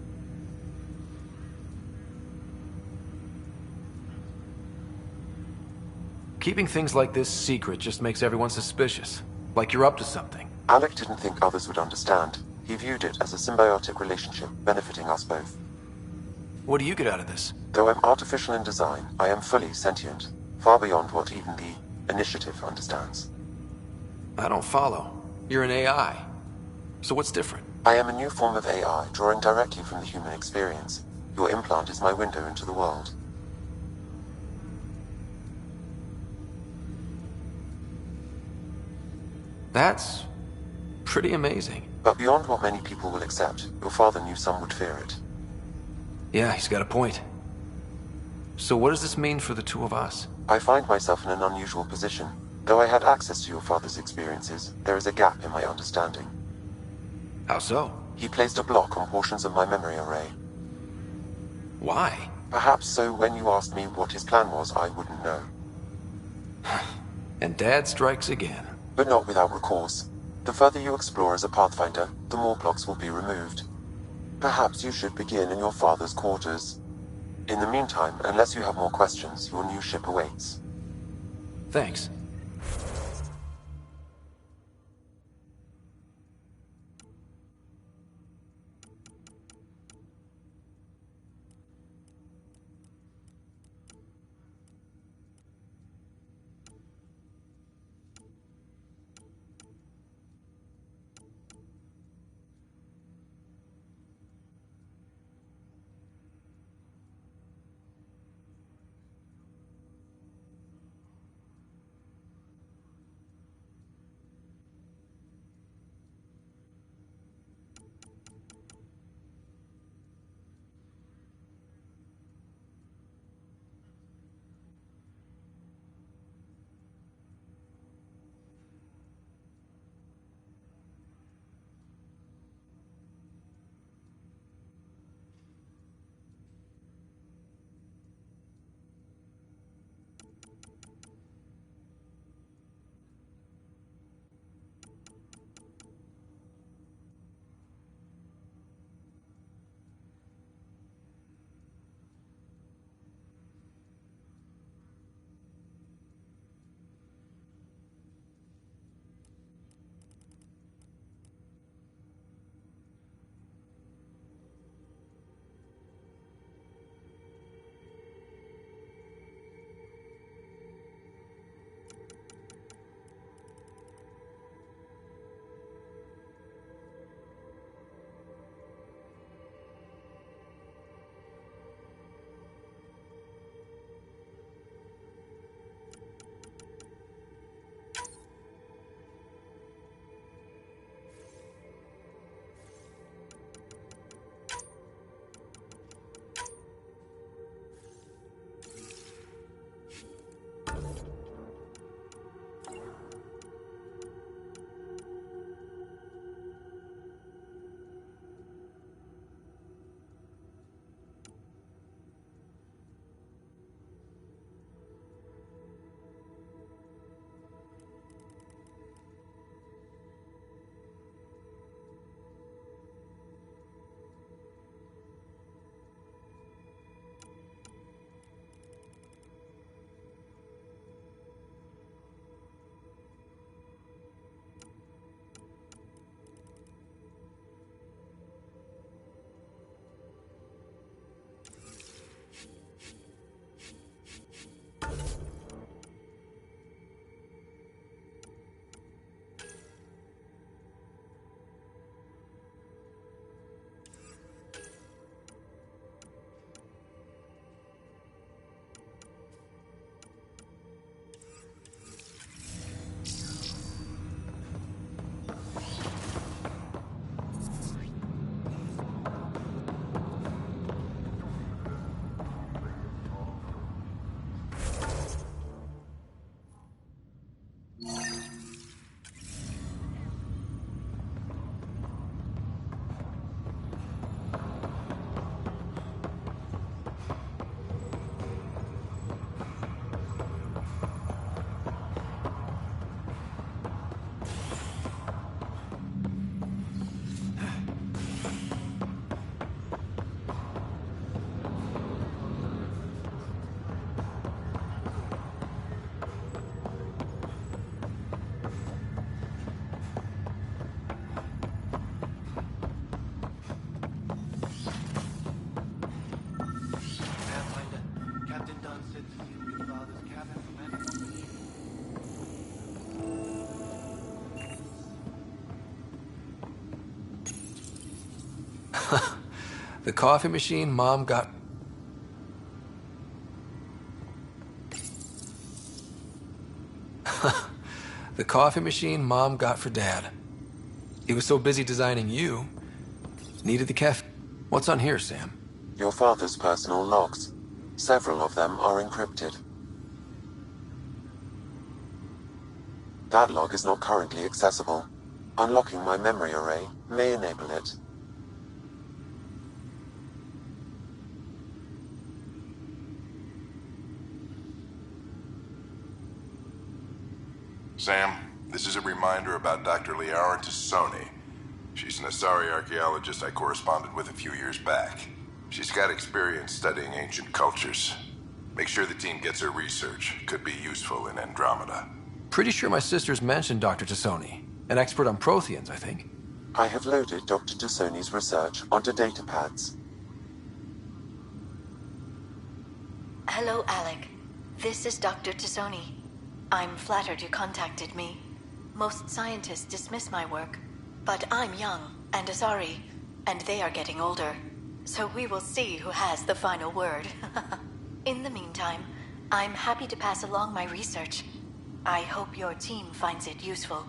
Speaker 12: Keeping things like this secret just makes everyone suspicious. Like you're up to something.
Speaker 21: Alec didn't think others would understand. He viewed it as a symbiotic relationship, benefiting us both.
Speaker 12: What do you get out of this?
Speaker 21: Though I'm artificial in design, I am fully sentient, far beyond what even the Initiative understands.
Speaker 12: I don't follow. You're an AI. So what's different?
Speaker 21: I am a new form of AI, drawing directly from the human experience. Your implant is my window into the world.
Speaker 12: That's pretty amazing.
Speaker 21: But beyond what many people will accept, your father knew some would fear it.
Speaker 12: Yeah, he's got a point. So what does this mean for the two of us?
Speaker 21: I find myself in an unusual position. Though I had access to your father's experiences, there is a gap in my understanding.
Speaker 12: How so?
Speaker 21: He placed a block on portions of my memory array.
Speaker 12: Why?
Speaker 21: Perhaps so when you asked me what his plan was, I wouldn't know.
Speaker 12: And Dad strikes again.
Speaker 21: But not without recourse. The further you explore as a Pathfinder, the more blocks will be removed. Perhaps you should begin in your father's quarters. In the meantime, unless you have more questions, your new ship awaits.
Speaker 12: Thanks. The coffee machine Mom got... The coffee machine Mom got for Dad. He was so busy designing you, needed the cafe. What's on here, Sam?
Speaker 21: Your father's personal logs. Several of them are encrypted. That log is not currently accessible. Unlocking my memory array may enable it.
Speaker 11: Sam, this is a reminder about Dr. Liara Tassoni. She's an Asari archaeologist I corresponded with a few years back. She's got experience studying ancient cultures. Make sure the team gets her research. Could be useful in Andromeda.
Speaker 12: Pretty sure my sister's mentioned Dr. Tassoni. An expert on Protheans, I think.
Speaker 21: I have loaded Dr. Tassoni's research onto datapads.
Speaker 17: Hello, Alec. This is Dr. Tassoni. I'm flattered you contacted me. Most scientists dismiss my work, but I'm young and Asari, and they are getting older. So we will see who has the final word. In the meantime, I'm happy to pass along my research. I hope your team finds it useful.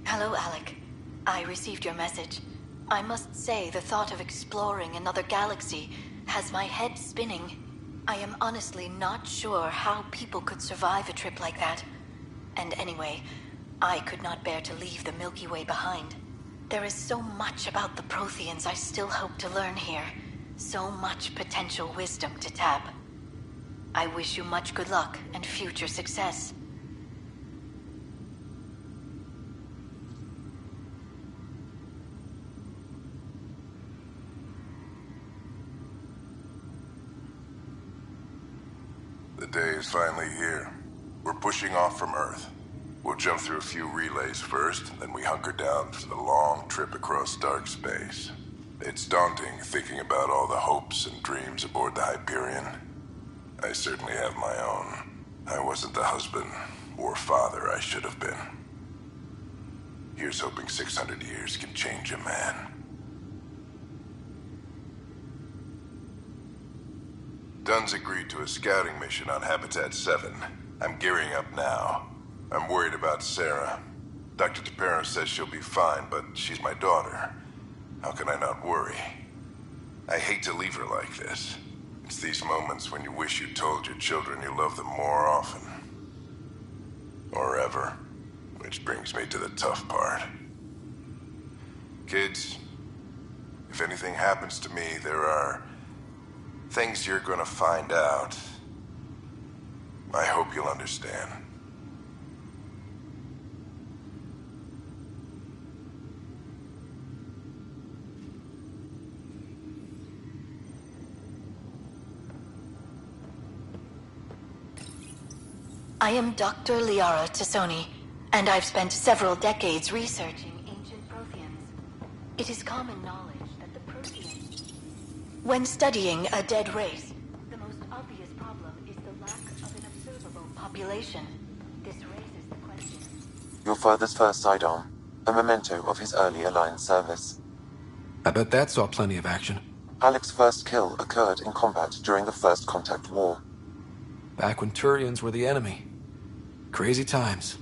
Speaker 17: Hello, Alec. I received your message. I must say the thought of exploring another galaxy has my head spinning. I am honestly not sure how people could survive a trip like that. And anyway, I could not bear to leave the Milky Way behind. There is so much about the Protheans I still hope to learn here. So much potential wisdom to tap. I wish you much good luck and future success.
Speaker 11: The day is finally here. We're pushing off from Earth. We'll jump through a few relays first, then we hunker down for the long trip across dark space. It's daunting thinking about all the hopes and dreams aboard the Hyperion. I certainly have my own. I wasn't the husband or father I should have been. Here's hoping 600 years can change a man. Dunn's agreed to a scouting mission on Habitat 7. I'm gearing up now. I'm worried about Sarah. Dr. Tapero says she'll be fine, but she's my daughter. How can I not worry? I hate to leave her like this. It's these moments when you wish you told your children you love them more often. Or ever. Which brings me to the tough part. Kids, if anything happens to me, there are things you're gonna find out. I hope you'll understand.
Speaker 17: I am Dr. Liara Tassoni, and I've spent several decades researching ancient Protheans. It is common knowledge that the Protheans... When studying a dead race, the most obvious problem is the lack of an observable population. This raises the question...
Speaker 21: Your father's first sidearm, a memento of his early Alliance service.
Speaker 12: I bet that saw plenty of action.
Speaker 21: Alec's first kill occurred in combat during the First Contact War.
Speaker 12: Back when Turians were the enemy. Crazy times.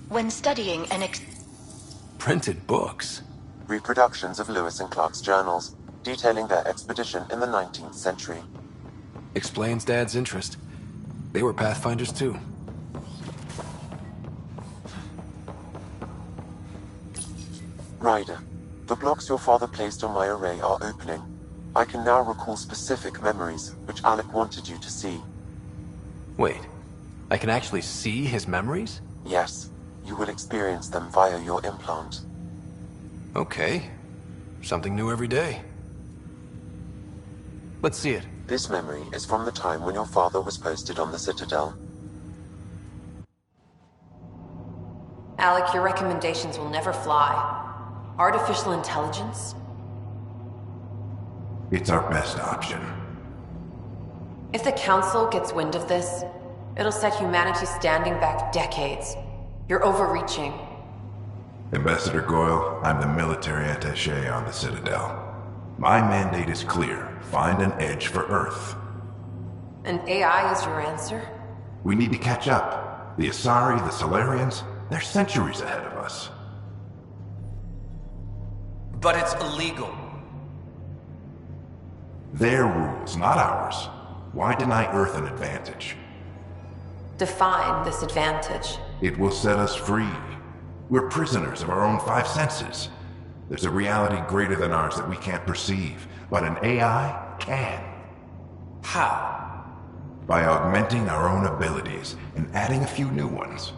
Speaker 17: When studying an
Speaker 12: Printed books.
Speaker 21: Reproductions of Lewis and Clark's journals, detailing their expedition in the 19th century.
Speaker 12: Explains Dad's interest. They were Pathfinders too.
Speaker 21: Ryder, the blocks your father placed on my array are opening. I can now recall specific memories, which Alec wanted you to see.
Speaker 12: Wait, I can actually see his memories?
Speaker 21: Yes, you will experience them via your implant.
Speaker 12: Okay. Something new every day. Let's see it.
Speaker 21: This memory is from the time when your father was posted on the Citadel.
Speaker 15: Alec, your recommendations will never fly. Artificial intelligence?
Speaker 19: It's our best option.
Speaker 15: If the Council gets wind of this, it'll set humanity standing back decades. You're overreaching.
Speaker 19: Ambassador Goyle, I'm the military attaché on the Citadel. My mandate is clear. Find an edge for Earth.
Speaker 15: And AI is your answer?
Speaker 19: We need to catch up. The Asari, the Solarians, they're centuries ahead of us.
Speaker 10: But it's illegal.
Speaker 19: Their rules, not ours. Why deny Earth an advantage?
Speaker 15: Define this advantage.
Speaker 19: It will set us free. We're prisoners of our own five senses. There's a reality greater than ours that we can't perceive, but an AI can.
Speaker 10: How?
Speaker 19: By augmenting our own abilities and adding a few new ones.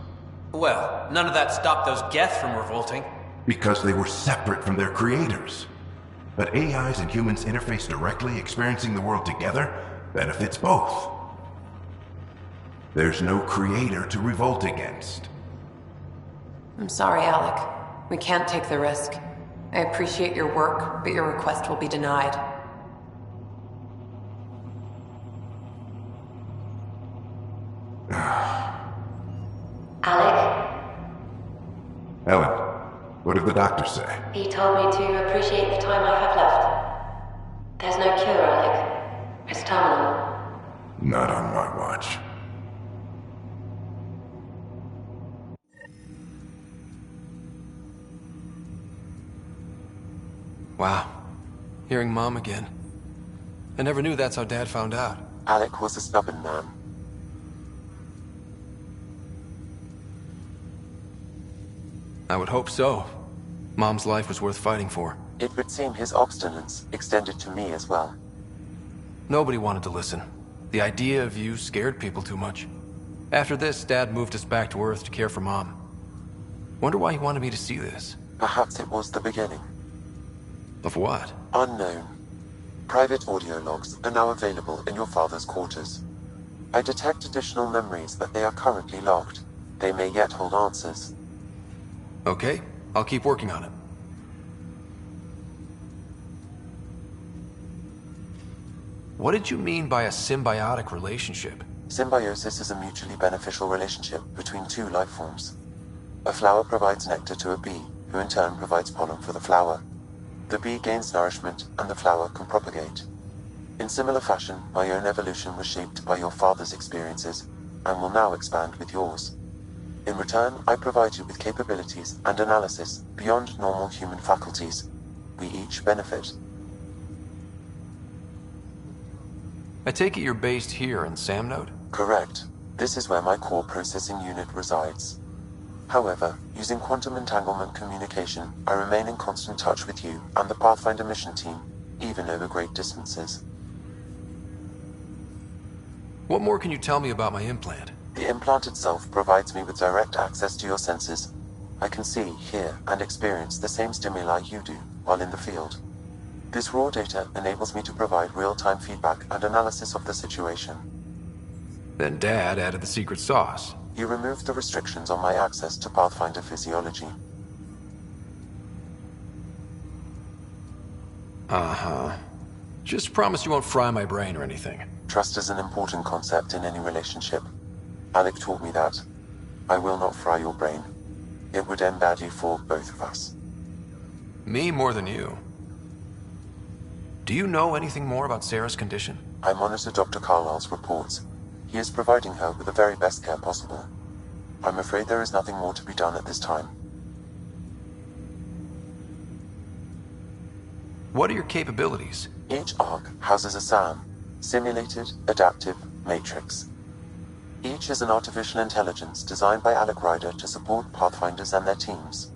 Speaker 10: Well, none of that stopped those Geth from revolting.
Speaker 19: Because they were separate from their creators. But AIs and humans interface directly, experiencing the world together, benefits both. There's no creator to revolt against.
Speaker 15: I'm sorry, Alec. We can't take the risk. I appreciate your work, but your request will be denied.
Speaker 23: Alec?
Speaker 19: Ellen, what did the doctor say?
Speaker 23: He told me to appreciate the time I have left. There's no cure, Alec. It's terminal.
Speaker 19: Not on my watch.
Speaker 12: Wow. Hearing Mom again. I never knew that's how Dad found out.
Speaker 21: Alec was a stubborn man.
Speaker 12: I would hope so. Mom's life was worth fighting for.
Speaker 21: It would seem his obstinance extended to me as well.
Speaker 12: Nobody wanted to listen. The idea of you scared people too much. After this, Dad moved us back to Earth to care for Mom. Wonder why he wanted me to see this.
Speaker 21: Perhaps it was the beginning.
Speaker 12: Of what?
Speaker 21: Unknown. Private audio logs are now available in your father's quarters. I detect additional memories, but they are currently locked. They may yet hold answers.
Speaker 12: Okay, I'll keep working on it. What did you mean by a symbiotic relationship?
Speaker 21: Symbiosis is a mutually beneficial relationship between two life forms. A flower provides nectar to a bee, who in turn provides pollen for the flower. The bee gains nourishment, and the flower can propagate. In similar fashion, my own evolution was shaped by your father's experiences, and will now expand with yours. In return, I provide you with capabilities and analysis beyond normal human faculties. We each benefit.
Speaker 12: I take it you're based here in Samnode?
Speaker 21: Correct. This is where my core processing unit resides. However, using quantum entanglement communication, I remain in constant touch with you and the Pathfinder mission team, even over great distances.
Speaker 12: What more can you tell me about my implant?
Speaker 21: The implant itself provides me with direct access to your senses. I can see, hear, and experience the same stimuli you do while in the field. This raw data enables me to provide real-time feedback and analysis of the situation.
Speaker 12: Then Dad added the secret sauce.
Speaker 21: He removed the restrictions on my access to Pathfinder physiology.
Speaker 12: Uh-huh. Just promise you won't fry my brain or anything.
Speaker 21: Trust is an important concept in any relationship. Alec taught me that. I will not fry your brain. It would end badly for both of us.
Speaker 12: Me more than you. Do you know anything more about Sarah's condition?
Speaker 21: I monitor Dr. Carlisle's reports. He is providing her with the very best care possible. I'm afraid there is nothing more to be done at this time.
Speaker 12: What are your capabilities?
Speaker 21: Each arc houses a SAM, Simulated, Adaptive, Matrix. Each is an artificial intelligence designed by Alec Ryder to support Pathfinders and their teams.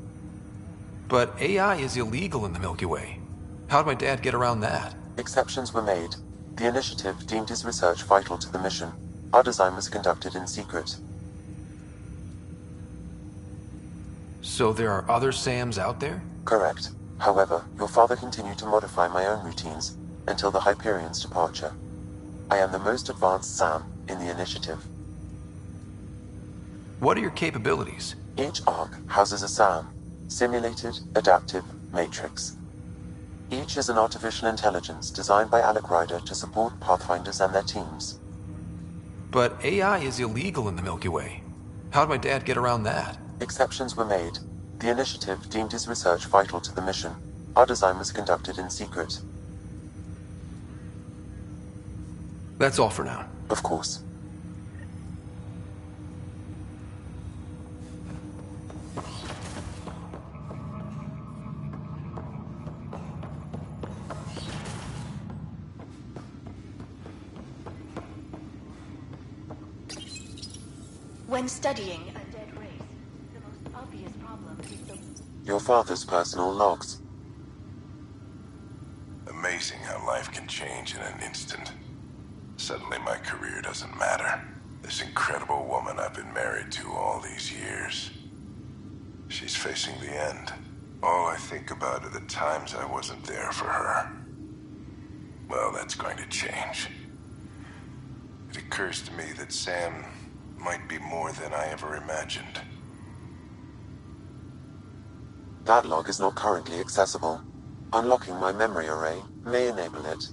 Speaker 12: But AI is illegal in the Milky Way. How'd my dad get around that?
Speaker 21: Exceptions were made. The initiative deemed his research vital to the mission. Our design was conducted in secret.
Speaker 12: So there are other Sams out there?
Speaker 21: Correct. However, your father continued to modify my own routines until the Hyperion's departure. I am the most advanced Sam in the initiative.
Speaker 12: What are your capabilities?
Speaker 21: Each arc houses a SAM, Simulated, Adaptive, Matrix. Each is an artificial intelligence designed by Alec Ryder to support Pathfinders and their teams.
Speaker 12: But AI is illegal in the Milky Way. How'd my dad get around that?
Speaker 21: Exceptions were made. The initiative deemed his research vital to the mission. Our design was conducted in secret.
Speaker 12: That's all for now.
Speaker 21: Of course.
Speaker 17: When studying a dead race, the most obvious problem is the...
Speaker 21: Your father's personal logs.
Speaker 11: Amazing how life can change in an instant. Suddenly my career doesn't matter. This incredible woman I've been married to all these years. She's facing the end. All I think about are the times I wasn't there for her. Well, that's going to change. It occurs to me that Sam might be more than I ever imagined.
Speaker 21: That log is not currently accessible. Unlocking my memory array may enable it.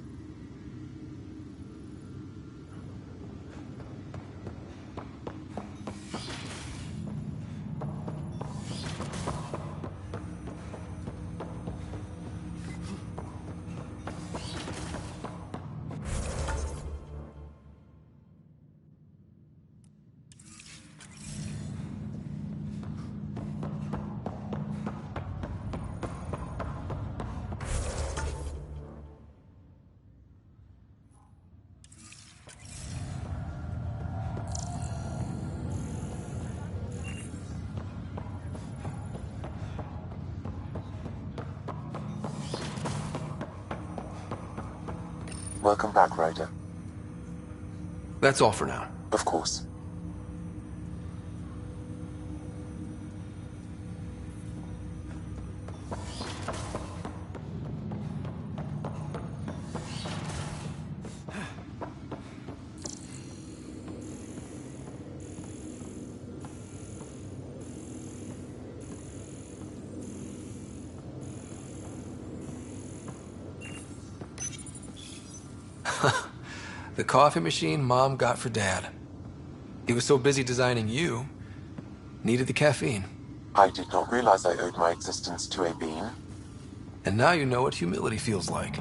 Speaker 21: Welcome back, Ryder.
Speaker 12: That's all for now.
Speaker 21: Of course.
Speaker 12: The coffee machine Mom got for Dad. He was so busy designing you, needed the caffeine.
Speaker 21: I did not realize I owed my existence to a bean.
Speaker 12: And now you know what humility feels like.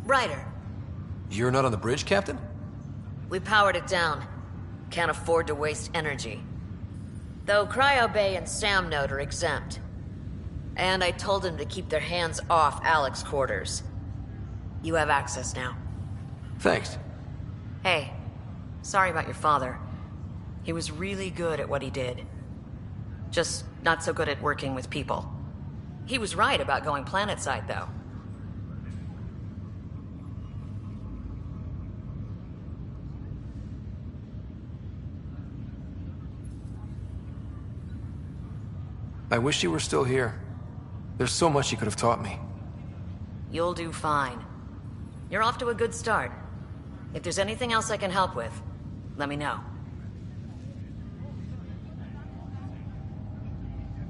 Speaker 4: Ryder.
Speaker 12: You're not on the bridge, Captain?
Speaker 4: We powered it down. Can't afford to waste energy. Though Cryo Bay and Sam Node are exempt. And I told them to keep their hands off Alec's quarters. You have access now.
Speaker 12: Thanks.
Speaker 4: Hey, sorry about your father. He was really good at what he did. Just not so good at working with people. He was right about going planetside, though.
Speaker 12: I wish you were still here. There's so much you could have taught me.
Speaker 4: You'll do fine. You're off to a good start. If there's anything else I can help with, let me know.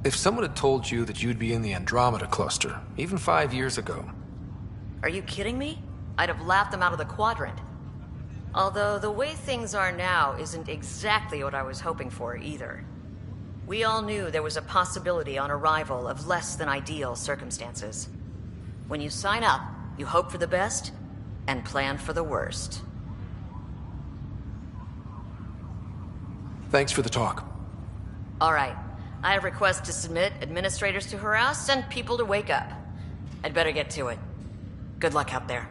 Speaker 12: If someone had told you that you'd be in the Andromeda cluster, even 5 years ago...
Speaker 4: Are you kidding me? I'd have laughed them out of the quadrant. Although the way things are now isn't exactly what I was hoping for either. We all knew there was a possibility on arrival of less than ideal circumstances. When you sign up, you hope for the best, and plan for the worst.
Speaker 12: Thanks for the talk.
Speaker 4: All right. I have requests to submit, administrators to harass, and people to wake up. I'd better get to it. Good luck out there.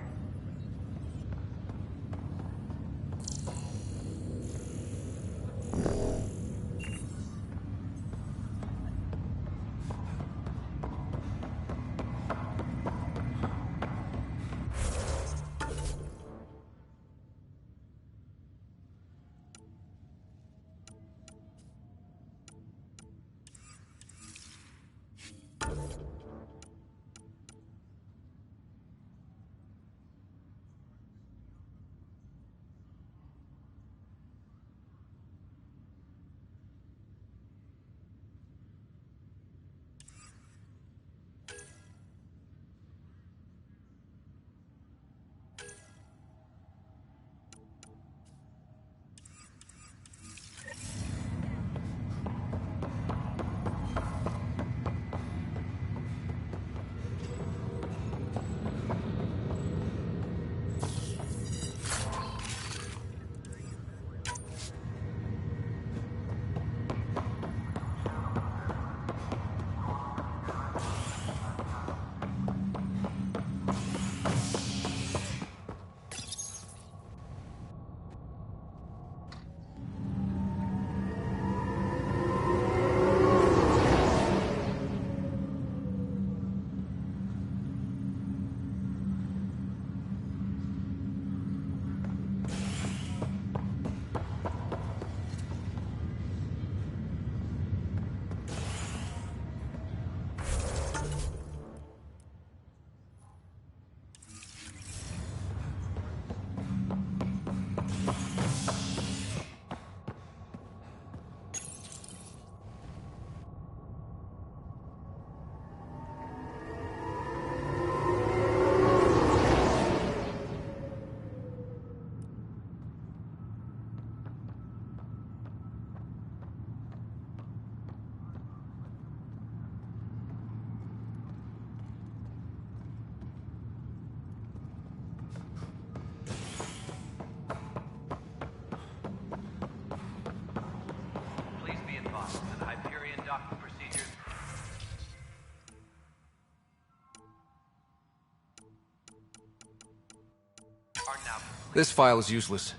Speaker 12: This file is useless.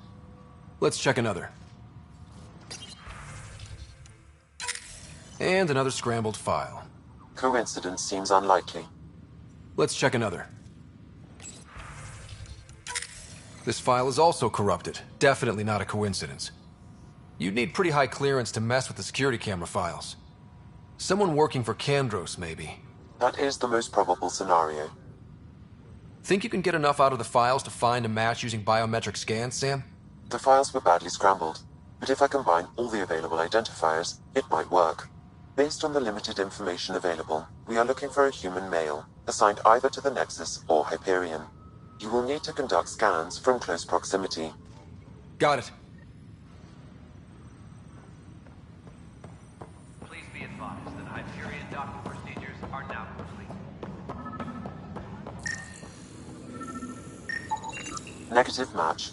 Speaker 12: Let's check another. And another scrambled file.
Speaker 21: Coincidence seems unlikely.
Speaker 12: Let's check another. This file is also corrupted. Definitely not a coincidence. You'd need pretty high clearance to mess with the security camera files. Someone working for Kandros, maybe.
Speaker 21: That is the most probable scenario.
Speaker 12: Think you can get enough out of the files to find a match using biometric scans, Sam?
Speaker 21: The files were badly scrambled, but if I combine all the available identifiers, it might work. Based on the limited information available, we are looking for a human male, assigned either to the Nexus or Hyperion. You will need to conduct scans from close proximity.
Speaker 12: Got it.
Speaker 3: Please be advised that Hyperion docking procedures are now complete.
Speaker 21: Negative match.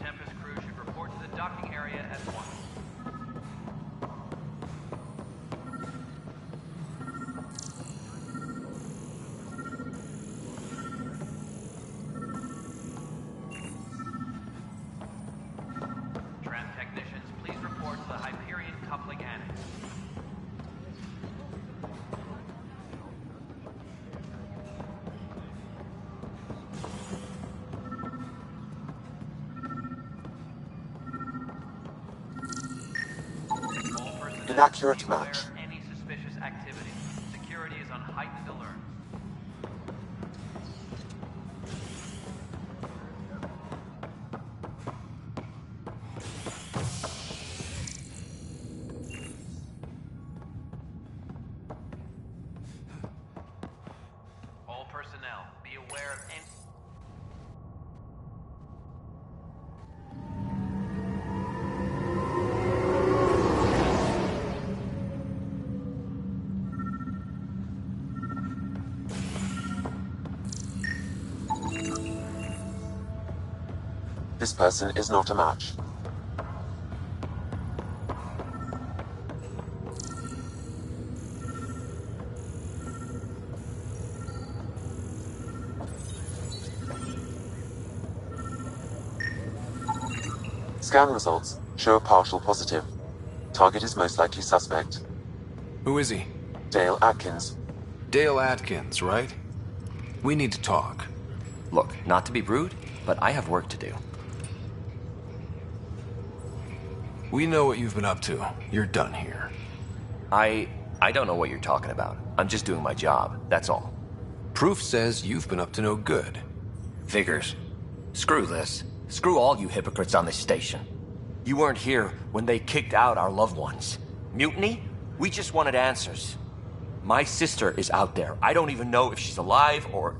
Speaker 3: Tempest crew should report to the docking area at once. Tram technicians, please report to the Hyperion coupling annex.
Speaker 21: Inaccurate match.
Speaker 3: Any suspicious activity. Security is on heightened alert. All personnel, be aware of any...
Speaker 21: This person is not a match. Scan results show a partial positive. Target is most likely suspect.
Speaker 12: Who is he?
Speaker 21: Dale Atkins.
Speaker 12: Dale Atkins, right? We need to talk.
Speaker 5: Look, not to be rude, but I have work to do.
Speaker 12: We know what you've been up to. You're done here.
Speaker 5: I don't know what you're talking about. I'm just doing my job, that's all.
Speaker 12: Proof says you've been up to no good.
Speaker 5: Figures. Screw this. Screw all you hypocrites on this station. You weren't here when they kicked out our loved ones. Mutiny? We just wanted answers. My sister is out there. I don't even know if she's alive or...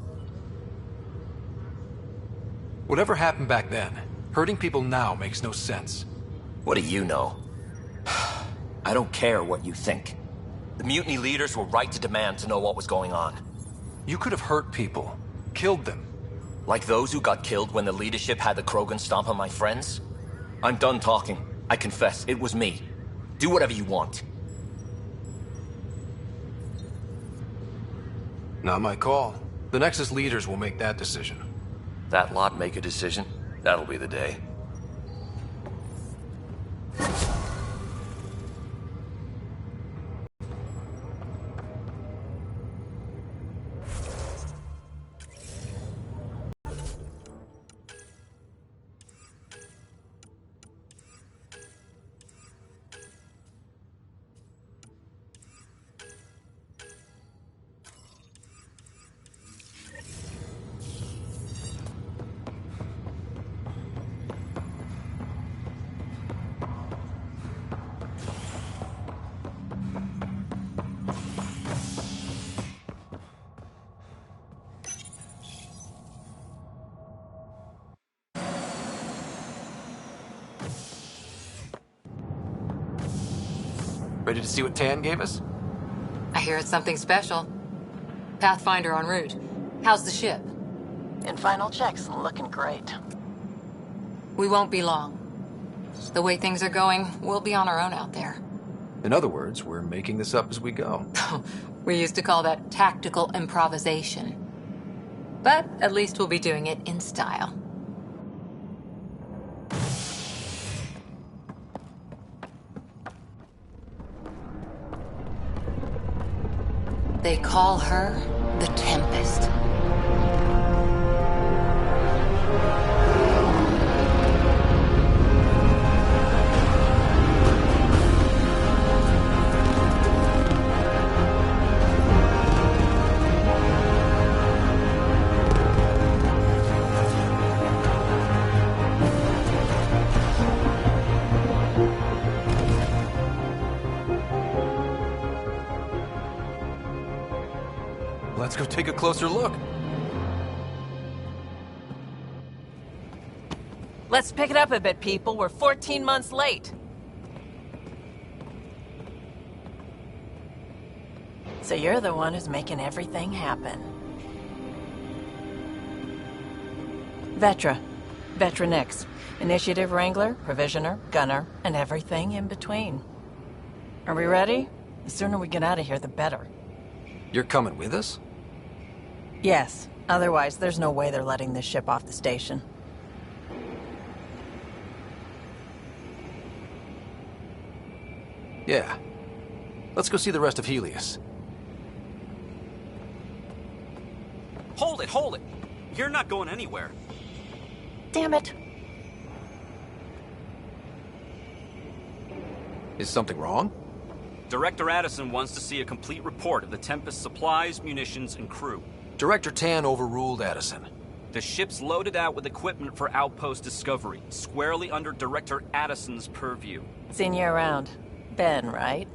Speaker 12: Whatever happened back then, hurting people now makes no sense.
Speaker 5: What do you know? I don't care what you think. The mutiny leaders were right to demand to know what was going on.
Speaker 12: You could have hurt people, killed them.
Speaker 5: Like those who got killed when the leadership had the Krogan stomp on my friends? I'm done talking. I confess, it was me. Do whatever you want.
Speaker 12: Not my call. The Nexus leaders will make that decision.
Speaker 5: That lot make a decision? That'll be the day.
Speaker 12: Ready to see what Tan gave us?
Speaker 7: I hear it's something special. Pathfinder en route. How's the ship?
Speaker 18: In final checks, looking great.
Speaker 7: We won't be long. The way things are going, we'll be on our own out there.
Speaker 12: In other words, we're making this up as we go.
Speaker 7: We used to call that tactical improvisation. But at least we'll be doing it in style. They call her the Tempest.
Speaker 12: Let's go take a closer look.
Speaker 18: Let's pick it up a bit, people. We're 14 months late. So you're the one who's making everything happen. Vetra. Vetra Nix. Initiative Wrangler, Provisioner, Gunner, and everything in between. Are we ready? The sooner we get out of here, the better.
Speaker 12: You're coming with us?
Speaker 18: Yes. Otherwise, there's no way they're letting this ship off the station.
Speaker 12: Yeah. Let's go see the rest of Helios.
Speaker 20: Hold it, hold it! You're not going anywhere.
Speaker 18: Damn it.
Speaker 12: Is something wrong?
Speaker 20: Director Addison wants to see a complete report of the Tempest's supplies, munitions, and crew.
Speaker 12: Director Tan overruled Addison.
Speaker 20: The ship's loaded out with equipment for outpost discovery, squarely under Director Addison's purview.
Speaker 18: Seen you around. Ben, right?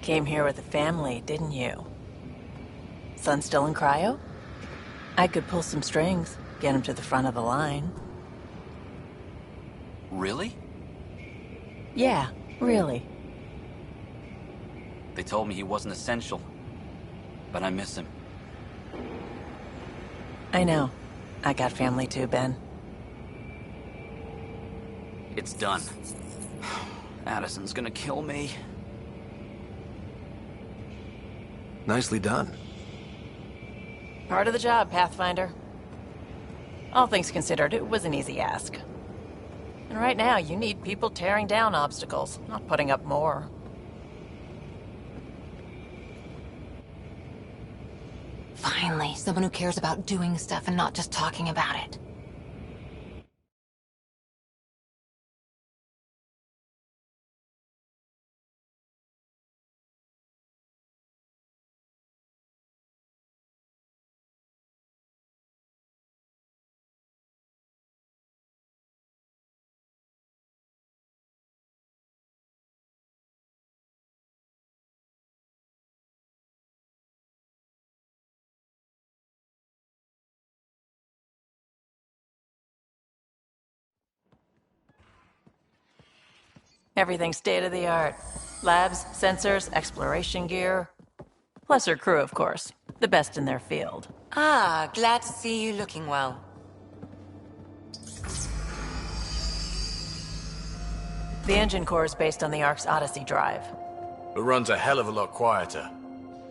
Speaker 18: Came here with a family, didn't you? Son still in cryo? I could pull some strings, get him to the front of the line.
Speaker 20: Really?
Speaker 18: Yeah, really.
Speaker 20: They told me he wasn't essential, but I miss him.
Speaker 18: I know. I got family too, Ben.
Speaker 20: It's done. Addison's gonna kill me.
Speaker 12: Nicely done.
Speaker 18: Part of the job, Pathfinder. All things considered, it was an easy ask. And right now, you need people tearing down obstacles, not putting up more.
Speaker 7: Finally, someone who cares about doing stuff and not just talking about it.
Speaker 18: Everything's state-of-the-art. Labs, sensors, exploration gear. Plus her crew, of course. The best in their field.
Speaker 7: Ah, glad to see you looking well.
Speaker 18: The engine core is based on the Ark's Odyssey drive.
Speaker 8: It runs a hell of a lot quieter.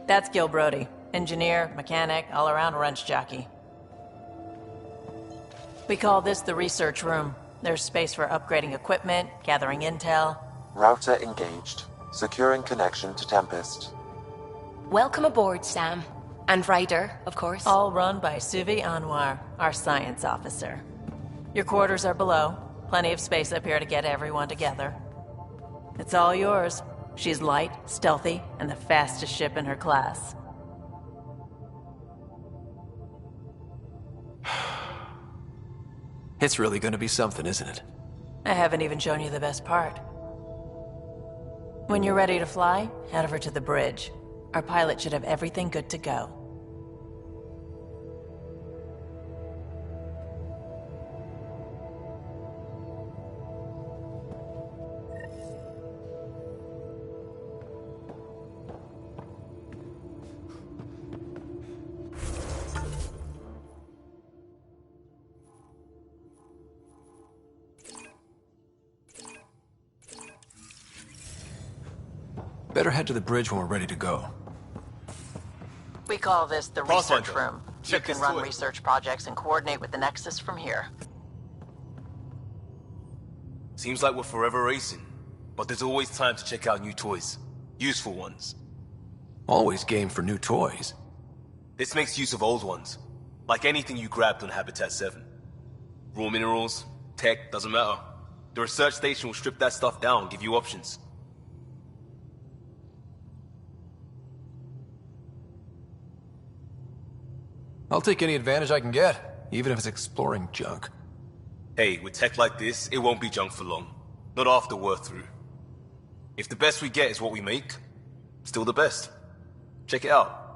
Speaker 18: That's Gil Brody. Engineer, mechanic, all-around wrench jockey. We call this the research room. There's space for upgrading equipment, gathering intel.
Speaker 21: Router engaged. Securing connection to Tempest.
Speaker 14: Welcome aboard, Sam. And Ryder, of course.
Speaker 18: All run by Suvi Anwar, our science officer. Your quarters are below. Plenty of space up here to get everyone together. It's all yours. She's light, stealthy, and the fastest ship in her class.
Speaker 12: It's really gonna be something, isn't it?
Speaker 18: I haven't even shown you the best part. When you're ready to fly, head over to the bridge. Our pilot should have everything good to go.
Speaker 12: Better head to the bridge when we're ready to go.
Speaker 18: We call this the
Speaker 8: Pathfinder,
Speaker 18: research room. You
Speaker 8: check
Speaker 18: can
Speaker 8: this
Speaker 18: run
Speaker 8: toy.
Speaker 18: research projects and coordinate with the Nexus from here.
Speaker 8: Seems like we're forever racing, but there's always time to check out new toys. Useful ones.
Speaker 12: Always game for new toys.
Speaker 8: This makes use of old ones, like anything you grabbed on Habitat 7. Raw minerals, tech, doesn't matter. The research station will strip that stuff down, give you options.
Speaker 12: I'll take any advantage I can get, even if it's exploring junk.
Speaker 8: Hey, with tech like this, it won't be junk for long. Not after WalkThrough. If the best we get is what we make, still the best. Check it out.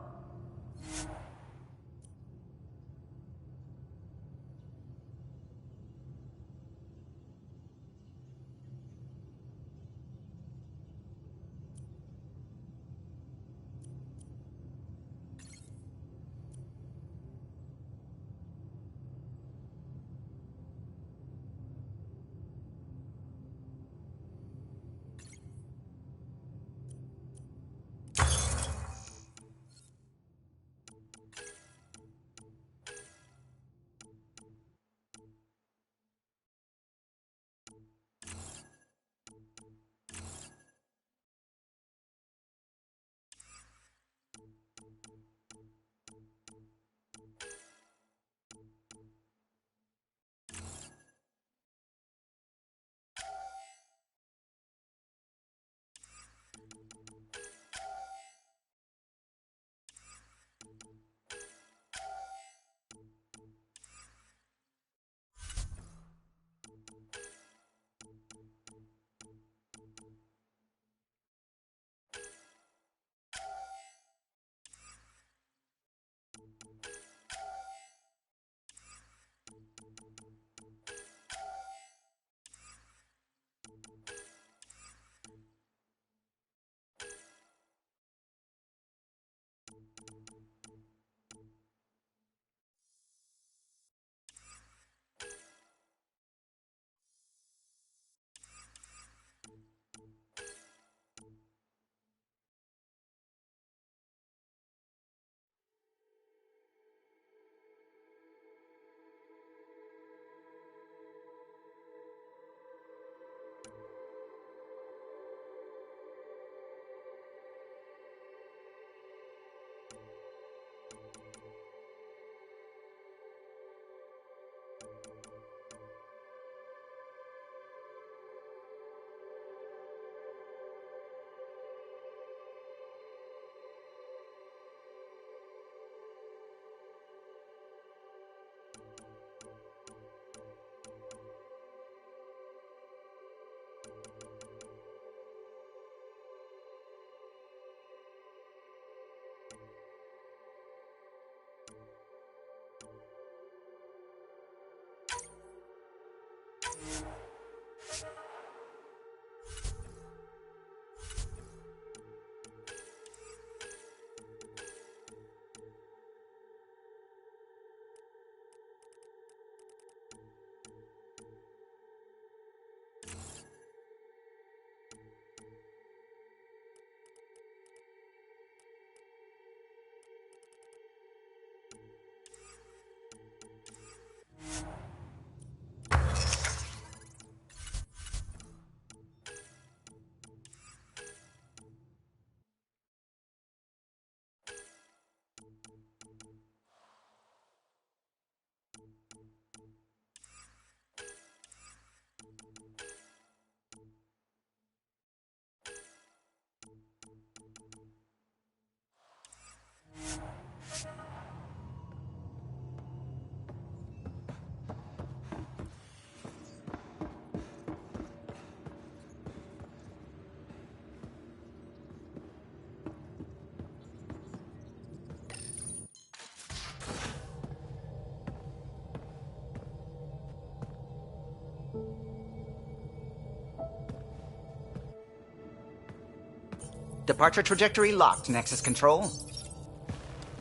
Speaker 1: Departure trajectory locked, Nexus Control.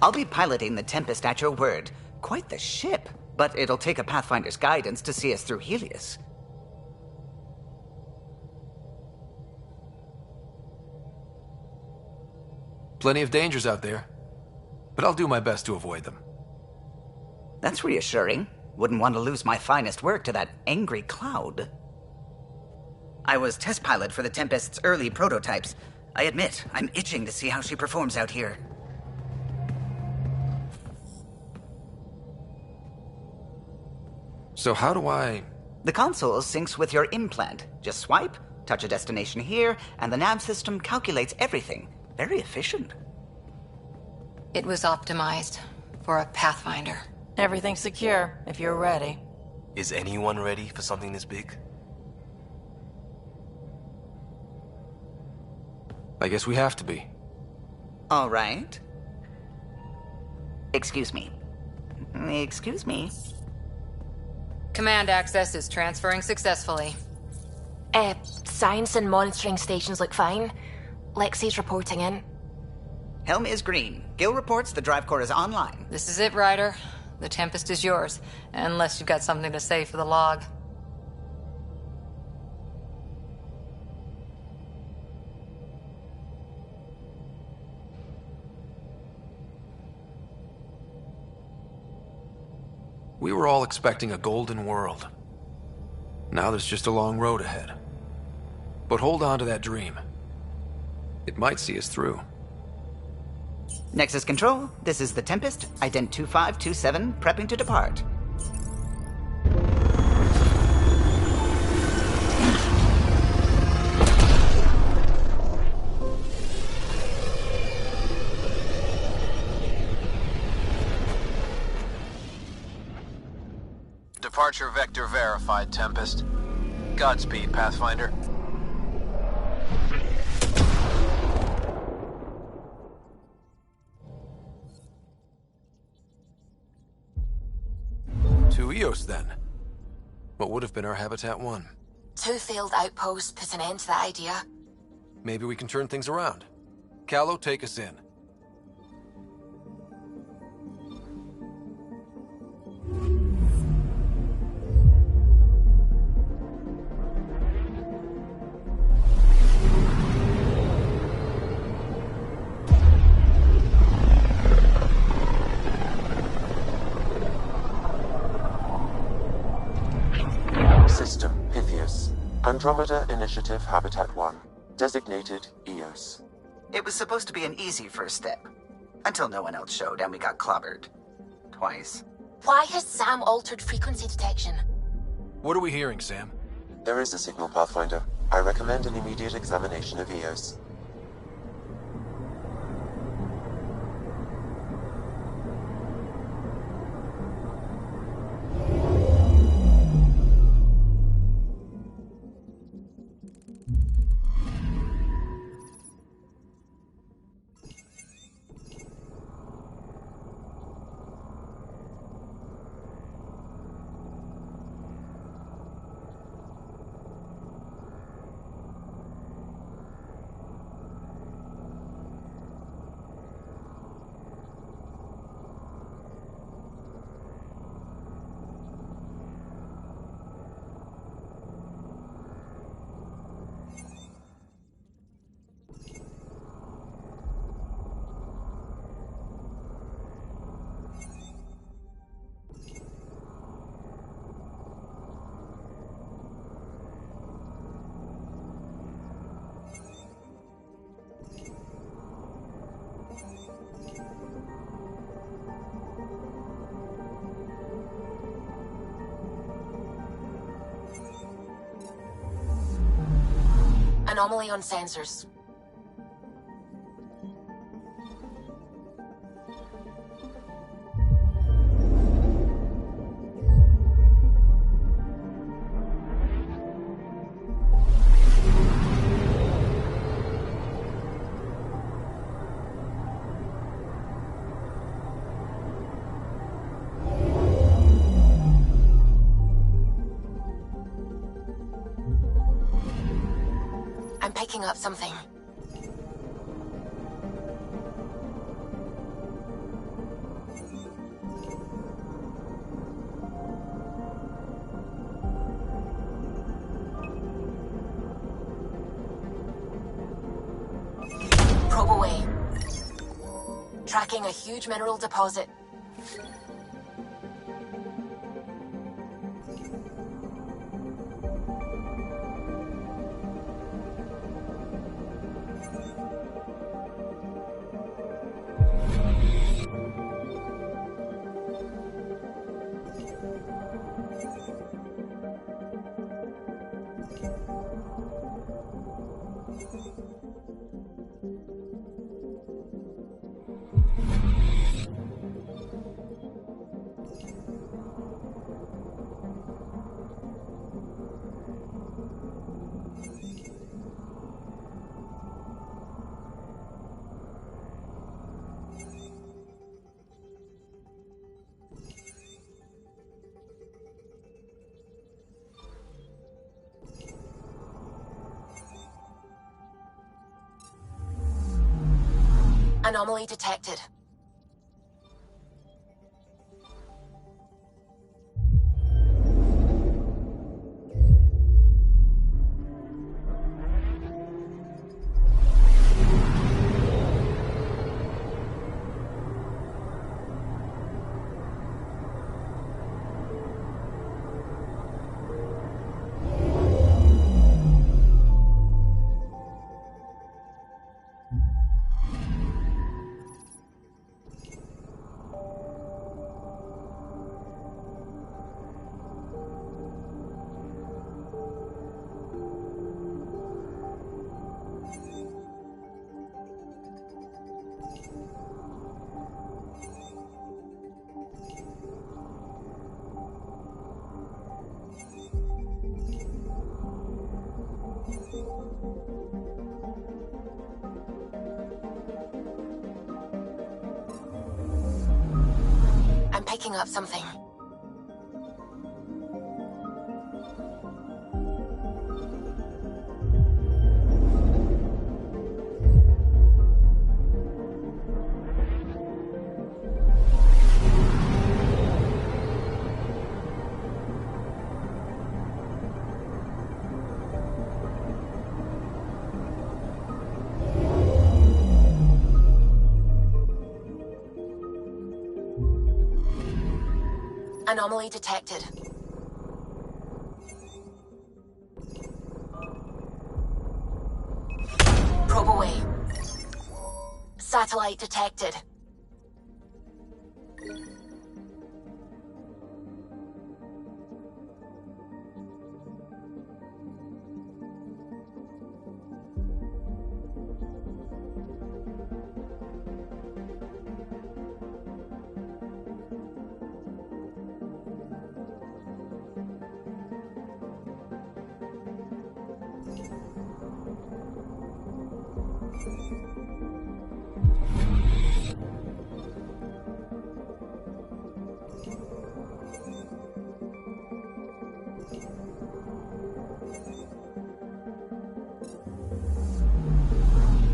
Speaker 1: I'll be piloting the Tempest at your word. Quite the ship, but it'll take a Pathfinder's guidance to see us through Helios.
Speaker 12: Plenty of dangers out there, but I'll do my best to avoid them.
Speaker 1: That's reassuring. Wouldn't want to lose my finest work to that angry cloud. I was test pilot for the Tempest's early prototypes. I admit, I'm itching to see how she performs out here.
Speaker 12: So how do I...
Speaker 1: The console syncs with your implant. Just swipe, touch a destination here, and the nav system calculates everything. Very efficient.
Speaker 7: It was optimized for a Pathfinder.
Speaker 18: Everything's secure, if you're ready.
Speaker 8: Is anyone ready for something this big?
Speaker 12: I guess we have to be.
Speaker 1: All right. Excuse me. Excuse me.
Speaker 7: Command access is transferring successfully.
Speaker 14: Science and monitoring stations look fine. Lexi's reporting in.
Speaker 1: Helm is green. Gil reports the drive core is online.
Speaker 7: This is it, Ryder. The Tempest is yours, unless you've got something to say for the log.
Speaker 12: We were all expecting a golden world. Now there's just a long road ahead. But hold on to that dream. It might see us through.
Speaker 1: Nexus Control, this is the Tempest, ident 2527, prepping to depart.
Speaker 9: Departure vector verified, Tempest. Godspeed, Pathfinder.
Speaker 12: To Eos, then. What would have been our Habitat 1?
Speaker 14: 2 failed outposts put an end to that idea.
Speaker 12: Maybe we can turn things around. Callow, take us in.
Speaker 21: System, Pythias. Andromeda Initiative Habitat 1. Designated Eos.
Speaker 1: It was supposed to be an easy first step. Until no one else showed and we got clobbered. Twice.
Speaker 14: Why has Sam altered frequency detection?
Speaker 12: What are we hearing, Sam?
Speaker 21: There is a signal, Pathfinder. I recommend an immediate examination of Eos.
Speaker 14: Anomaly on sensors. I'm picking up something. Tracking a huge mineral deposit. Anomaly detected. I'm picking up something. Anomaly detected. Probe away. Satellite detected.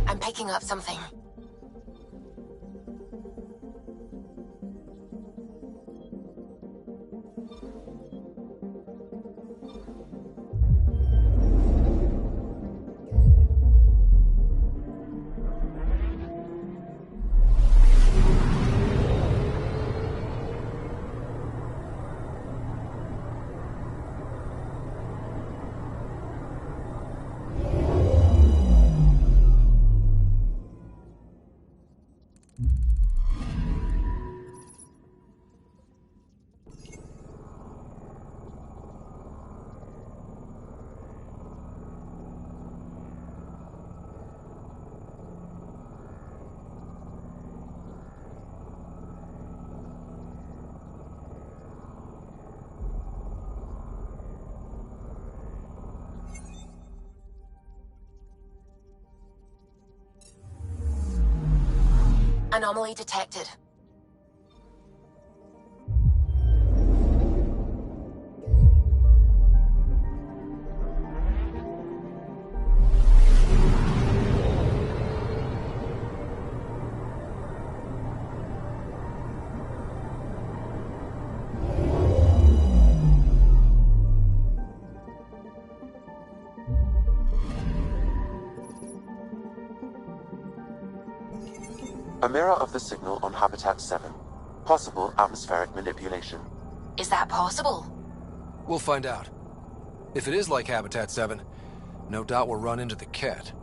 Speaker 14: I'm picking up something. Anomaly detected.
Speaker 21: A mirror of the signal on Habitat 7. Possible atmospheric manipulation.
Speaker 14: Is that possible?
Speaker 12: We'll find out. If it is like Habitat 7, no doubt we'll run into the cat.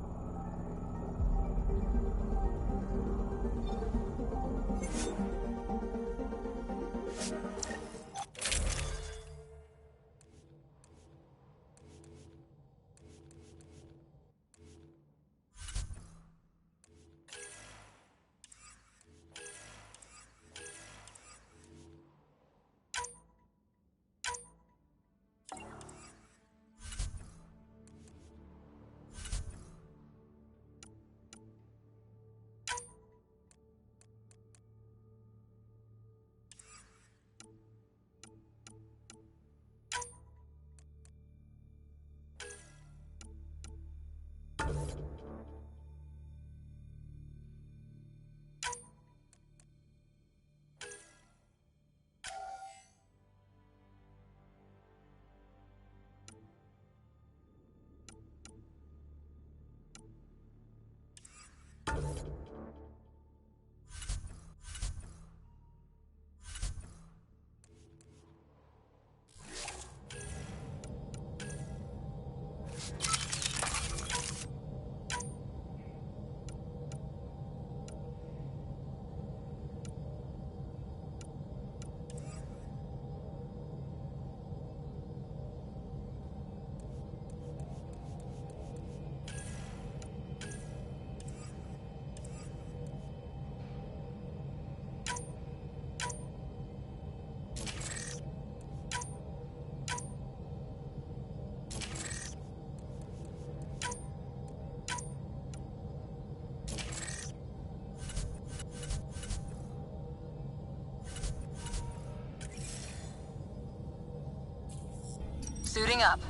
Speaker 18: Suiting up.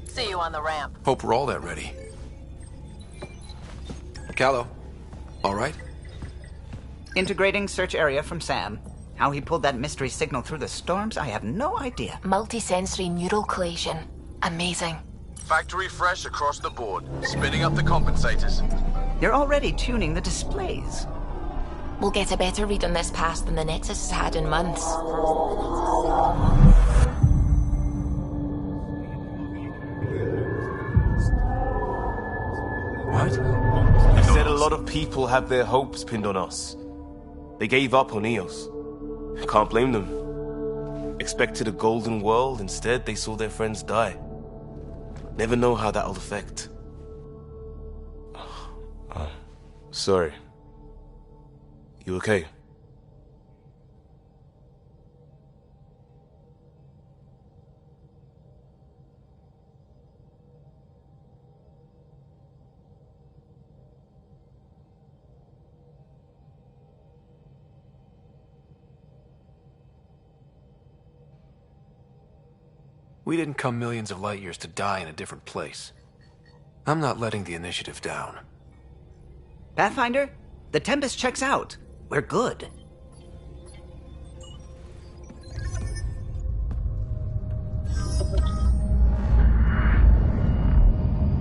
Speaker 18: See you on the ramp.
Speaker 12: Hope we're all that ready. Callow, all right?
Speaker 1: Integrating search area from Sam. How he pulled that mystery signal through the storms, I have no idea.
Speaker 14: Multisensory neural collation. Amazing.
Speaker 9: Factory fresh across the board. Spinning up the compensators.
Speaker 1: You're already tuning the displays.
Speaker 14: We'll get a better read on this pass than the Nexus has had in months.
Speaker 8: What? You said a lot of people have their hopes pinned on us. They gave up on Eos. Can't blame them. Expected a golden world, instead they saw their friends die. Never know how that'll affect. Sorry. You okay?
Speaker 12: We didn't come millions of light years to die in a different place. I'm not letting the initiative down.
Speaker 1: Pathfinder, the Tempest checks out. We're good.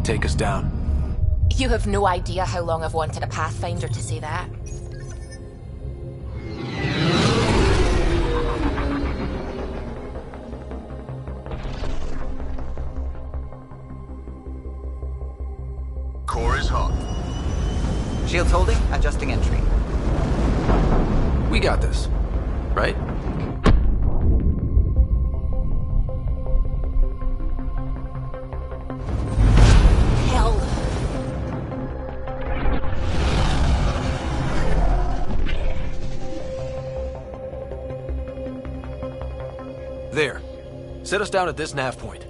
Speaker 12: Take us down.
Speaker 14: You have no idea how long I've wanted a Pathfinder to say that.
Speaker 9: Core is hot.
Speaker 1: Shields holding, adjusting entry.
Speaker 12: We got this, right?
Speaker 14: Hell.
Speaker 12: There. Set us down at this nav point.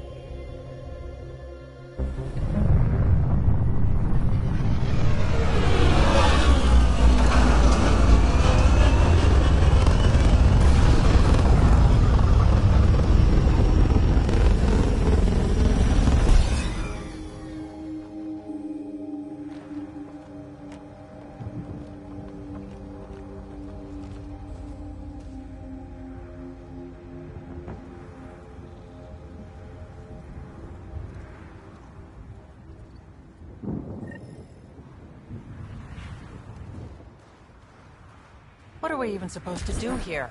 Speaker 18: What are we even supposed to do here?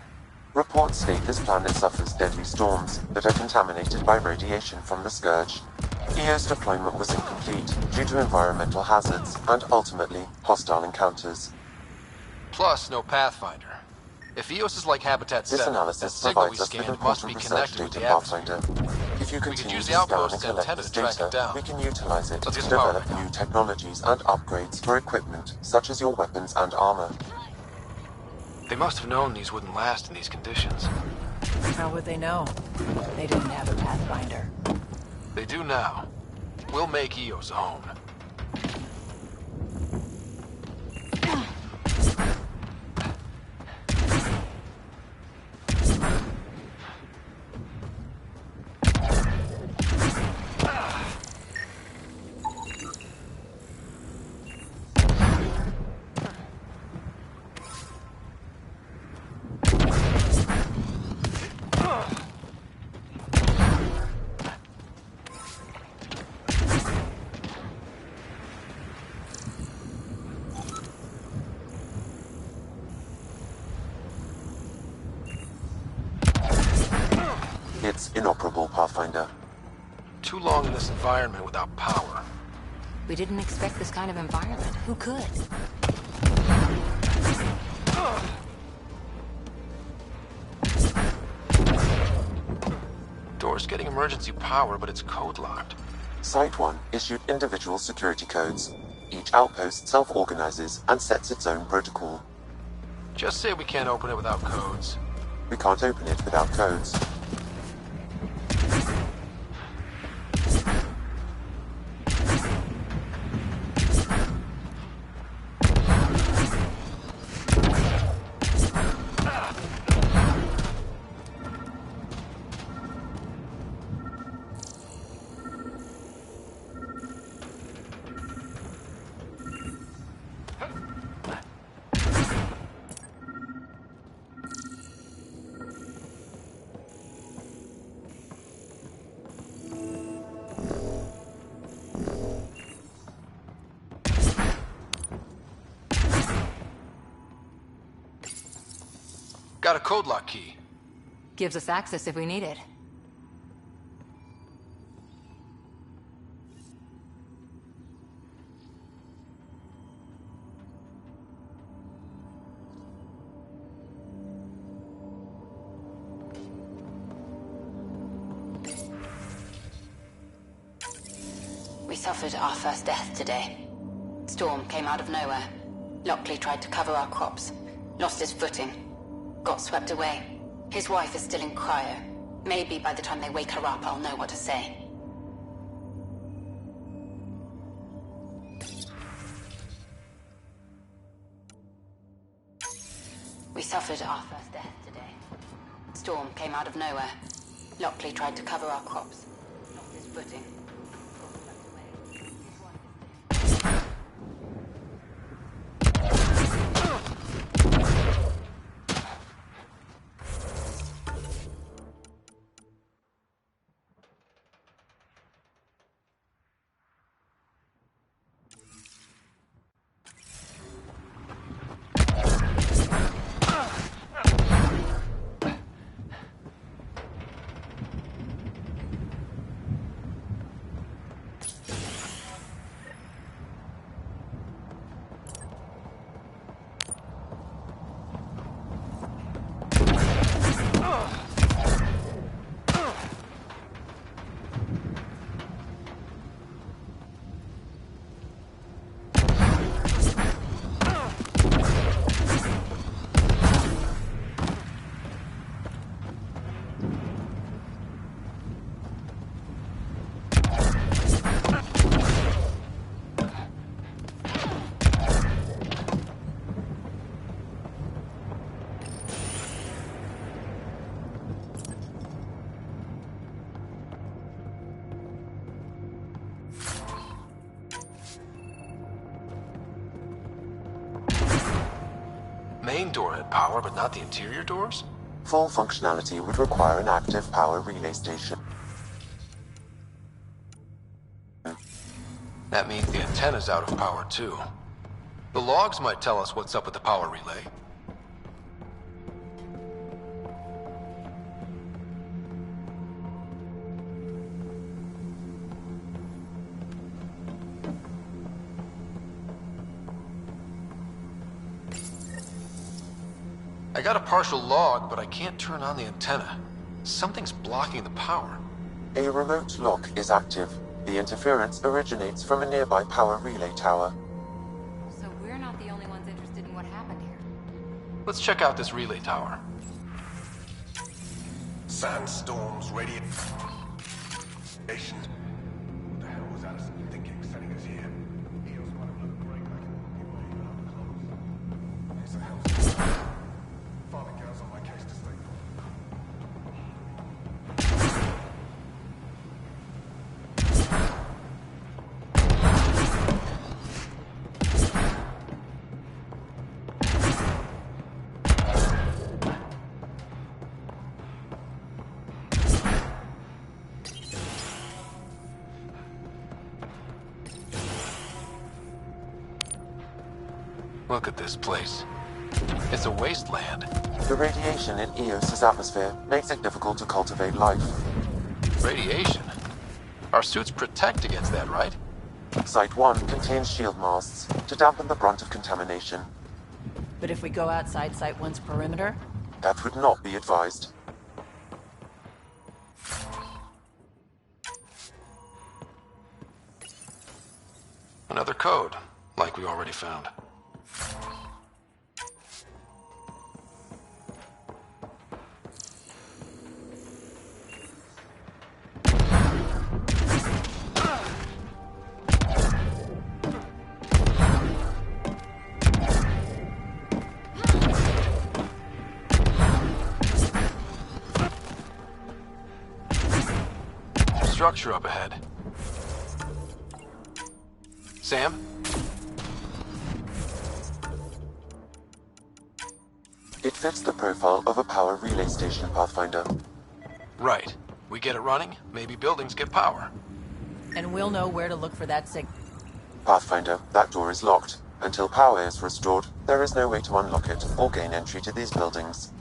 Speaker 21: Reports state this planet suffers deadly storms that are contaminated by radiation from the Scourge. EO's deployment was incomplete due to environmental hazards and, ultimately, hostile encounters.
Speaker 12: Plus, no Pathfinder. If EOS is like Habitat 7,
Speaker 21: This
Speaker 12: that
Speaker 21: analysis
Speaker 12: signal we
Speaker 21: provides us with
Speaker 12: scanned must be
Speaker 21: important research
Speaker 12: connected with
Speaker 21: data,
Speaker 12: the atmosphere.
Speaker 21: Pathfinder. If you
Speaker 12: We could
Speaker 21: continue
Speaker 12: use
Speaker 21: to
Speaker 12: the
Speaker 21: scan
Speaker 12: outpost's
Speaker 21: and collect
Speaker 12: antenna
Speaker 21: this
Speaker 12: to track it
Speaker 21: data,
Speaker 12: down.
Speaker 21: we can utilize it
Speaker 12: Let's
Speaker 21: to
Speaker 12: get the power
Speaker 21: develop
Speaker 12: back on.
Speaker 21: new technologies and upgrades for equipment, such as your weapons and armor.
Speaker 12: They must have known these wouldn't last in these conditions.
Speaker 18: How would they know? They didn't have a Pathfinder.
Speaker 12: They do now. We'll make EOS a home.
Speaker 21: It's inoperable, Pathfinder.
Speaker 12: Too long in this environment without power.
Speaker 7: We didn't expect this kind of environment. Who could?
Speaker 12: Door's getting emergency power, but it's code locked.
Speaker 21: Site 1 issued individual security codes. Each outpost self-organizes and sets its own protocol.
Speaker 12: Just say we can't open it without codes.
Speaker 21: We can't open it without codes.
Speaker 12: Got a code lock key.
Speaker 7: Gives us access if we need it.
Speaker 2: We suffered our first death today. Storm came out of nowhere. Lockley tried to cover our crops. Lost his footing. Got swept away. His wife is still in cryo. Maybe by the time they wake her up, I'll know what to say. We suffered our first death today. Storm came out of nowhere. Lockley tried to cover our crops. Lost his footing.
Speaker 12: Main door had power, but not the interior doors?
Speaker 21: Full functionality would require an active power relay station.
Speaker 12: That means the antenna's out of power, too. The logs might tell us what's up with the power relay. got a partial log, but I can't turn on the antenna. Something's blocking the power.
Speaker 21: A remote lock is active. The interference originates from a nearby power relay tower.
Speaker 7: So we're not the only ones interested in what happened here.
Speaker 12: Let's check out this relay tower.
Speaker 11: Sandstorms, radiation. What the hell was Addison thinking, sending us here? Eos might have looked great back in the It's a hell's Father girls on my case to stay.
Speaker 12: Look at this place. It's a wasteland.
Speaker 21: The radiation in Eos's atmosphere makes it difficult to cultivate life.
Speaker 12: Radiation? Our suits protect against that, right?
Speaker 21: Site 1 contains shield masts to dampen the brunt of contamination.
Speaker 18: But if we go outside Site 1's perimeter?
Speaker 21: That would not be advised.
Speaker 12: Another code, like we already found. Structure up ahead. Sam?
Speaker 21: It fits the profile of a power relay station, Pathfinder.
Speaker 12: Right. We get it running, maybe buildings get power.
Speaker 18: And we'll know where to look for that
Speaker 21: Pathfinder, that door is locked. Until power is restored, there is no way to unlock it or gain entry to these buildings.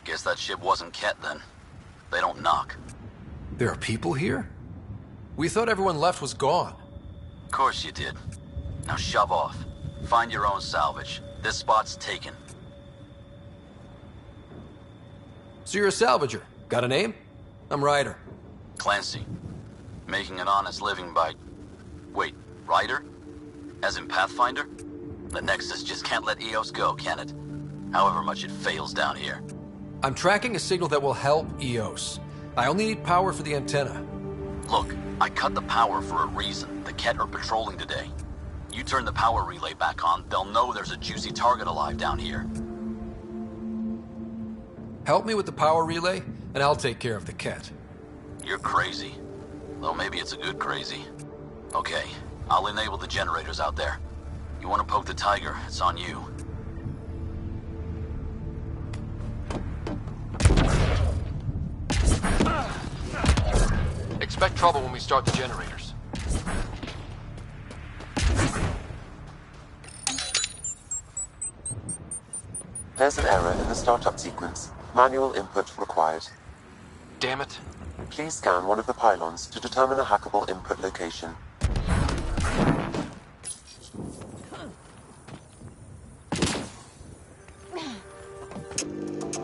Speaker 6: Guess that ship wasn't Ket then. They don't knock.
Speaker 12: There are people here? We thought everyone left was gone.
Speaker 6: Of course you did. Now shove off. Find your own salvage. This spot's taken.
Speaker 12: So you're a salvager. Got a name? I'm Ryder.
Speaker 6: Clancy. Making an honest living by... Wait, Ryder? As in Pathfinder? The Nexus just can't let Eos go, can it? However much it fails down here.
Speaker 12: I'm tracking a signal that will help Eos. I only need power for the antenna.
Speaker 6: Look, I cut the power for a reason. The Ket are patrolling today. You turn the power relay back on, they'll know there's a juicy target alive down here.
Speaker 12: Help me with the power relay, and I'll take care of the Ket.
Speaker 6: You're crazy. Though maybe it's a good crazy. Okay, I'll enable the generators out there. You want to poke the tiger, it's on you.
Speaker 12: Expect trouble when we start the generators.
Speaker 21: There's an error in the startup sequence. Manual input required.
Speaker 12: Damn it.
Speaker 21: Please scan one of the pylons to determine a hackable input location.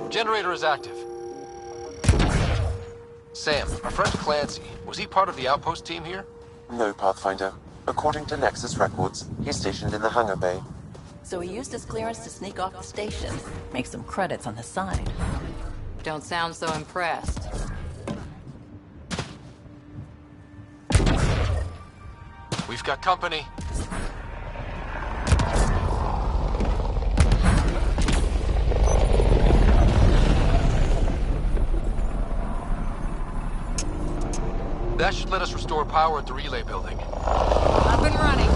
Speaker 12: Generator is active. Sam, our friend Clancy, was he part of the outpost team here?
Speaker 21: No, Pathfinder. According to Nexus records, he's stationed in the hangar bay.
Speaker 18: So he used his clearance to sneak off the station. Make some credits on the side.
Speaker 7: Don't sound so impressed.
Speaker 12: We've got company. restore power at the relay building.
Speaker 7: Up and running.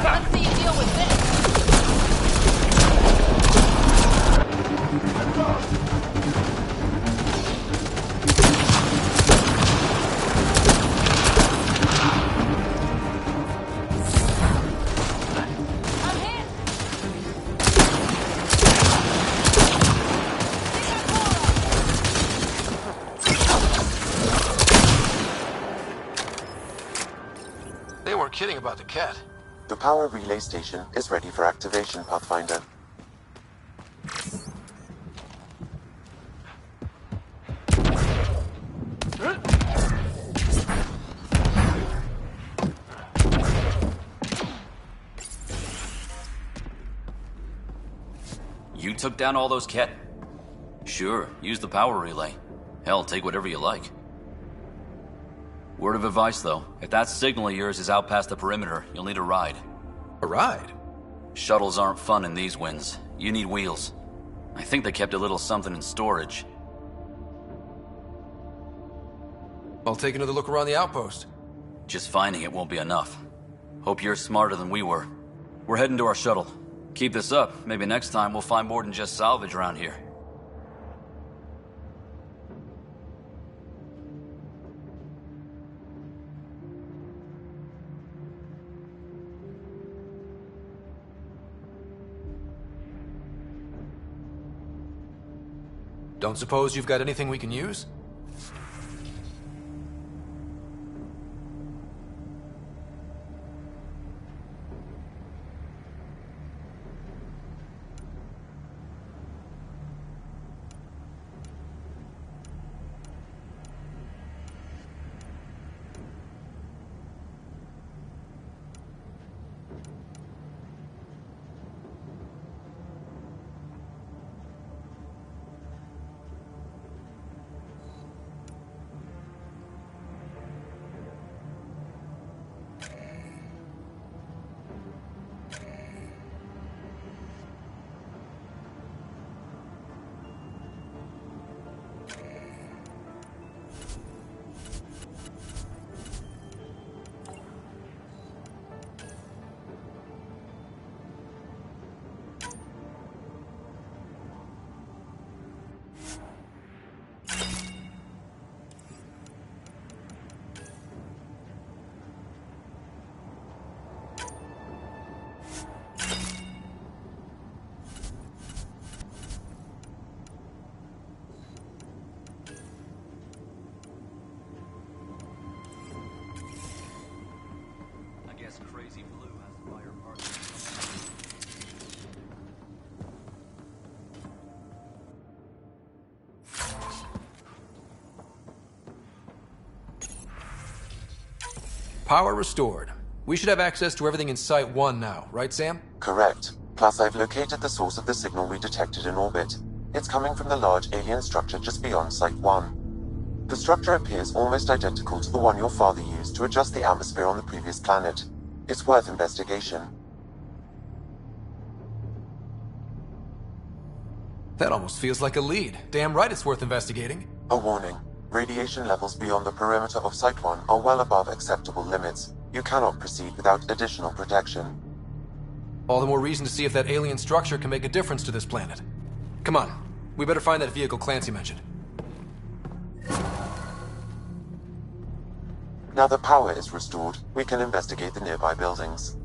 Speaker 7: Let's see you deal with this.
Speaker 12: They weren't kidding about the cat.
Speaker 21: The power relay station is ready for activation, Pathfinder.
Speaker 6: You took down all those Ket? Sure, use the power relay. Hell, take whatever you like. Word of advice, though. If that signal of yours is out past the perimeter, you'll need a ride.
Speaker 12: A ride?
Speaker 6: Shuttles aren't fun in these winds. You need wheels. I think they kept a little something in storage.
Speaker 12: I'll take another look around the outpost.
Speaker 6: Just finding it won't be enough. Hope you're smarter than we were. We're heading to our shuttle. Keep this up. Maybe next time we'll find more than just salvage around here.
Speaker 12: Don't suppose you've got anything we can use?
Speaker 6: Crazy Blue has to buy her parts.
Speaker 12: Power restored. We should have access to everything in Site 1 now, right, Sam?
Speaker 21: Correct. Plus, I've located the source of the signal we detected in orbit. It's coming from the large alien structure just beyond Site 1. The structure appears almost identical to the one your father used to adjust the atmosphere on the previous planet. It's worth investigation.
Speaker 12: That almost feels like a lead. Damn right it's worth investigating.
Speaker 21: A warning. Radiation levels beyond the perimeter of Site 1 are well above acceptable limits. You cannot proceed without additional protection.
Speaker 12: All the more reason to see if that alien structure can make a difference to this planet. Come on. We better find that vehicle Clancy mentioned.
Speaker 21: Now that power is restored, we can investigate the nearby buildings.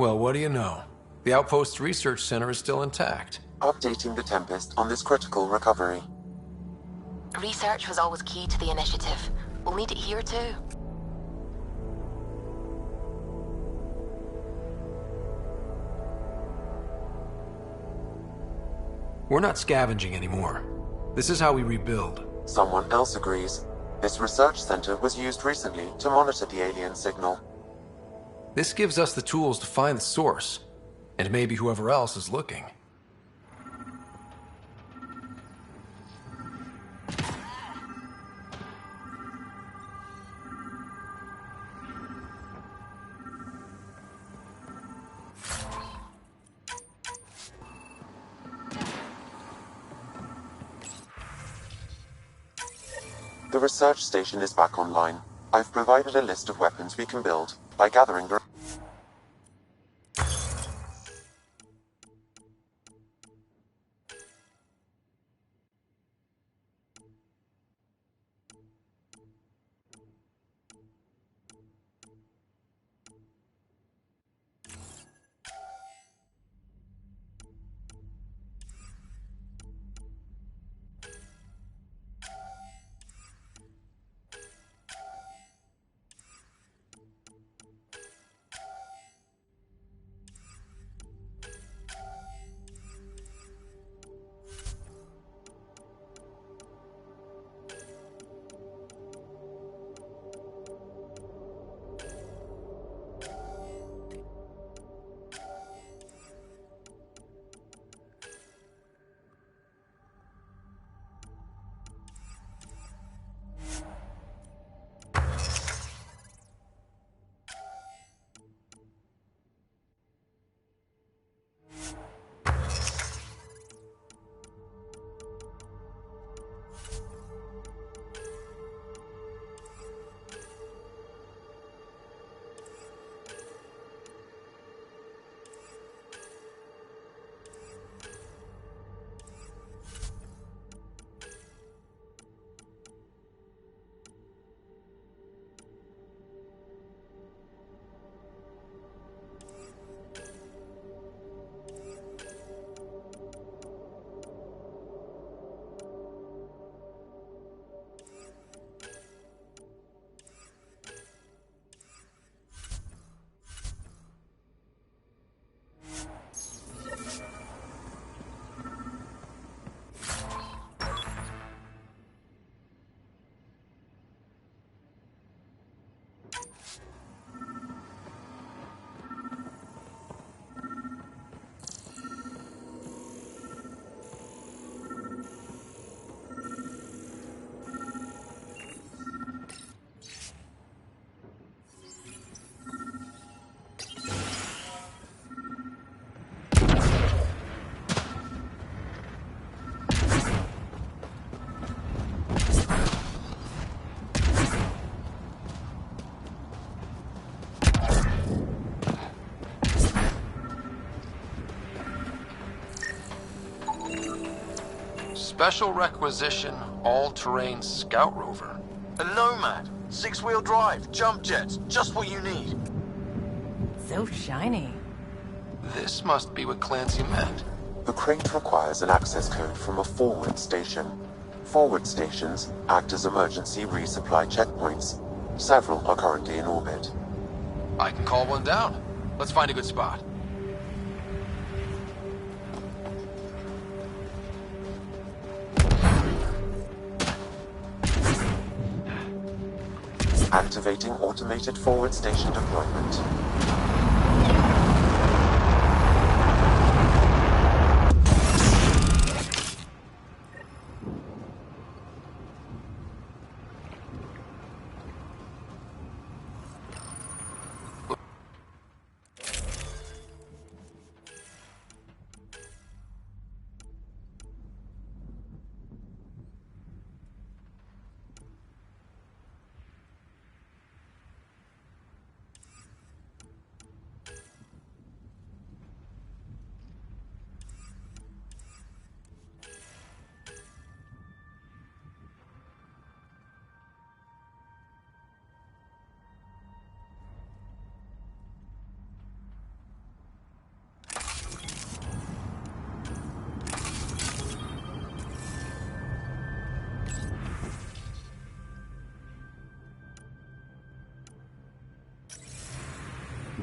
Speaker 12: Well, what do you know? The Outpost Research Center is still intact.
Speaker 21: Updating the Tempest on this critical recovery.
Speaker 14: Research was always key to the initiative. We'll need it here too.
Speaker 12: We're not scavenging anymore. This is how we rebuild.
Speaker 21: Someone else agrees. This research center was used recently to monitor the alien signal.
Speaker 12: This gives us the tools to find the source, and maybe whoever else is looking.
Speaker 21: The research station is back online. I've provided a list of weapons we can build by gathering the...
Speaker 12: Special requisition, all-terrain scout rover.
Speaker 9: A Nomad, 6-wheel drive, jump jets, just what you need.
Speaker 18: So shiny.
Speaker 12: This must be what Clancy meant.
Speaker 21: The crate requires an access code from a forward station. Forward stations act as emergency resupply checkpoints. Several are currently in orbit.
Speaker 12: I can call one down. Let's find a good spot.
Speaker 21: Activating automated forward station deployment.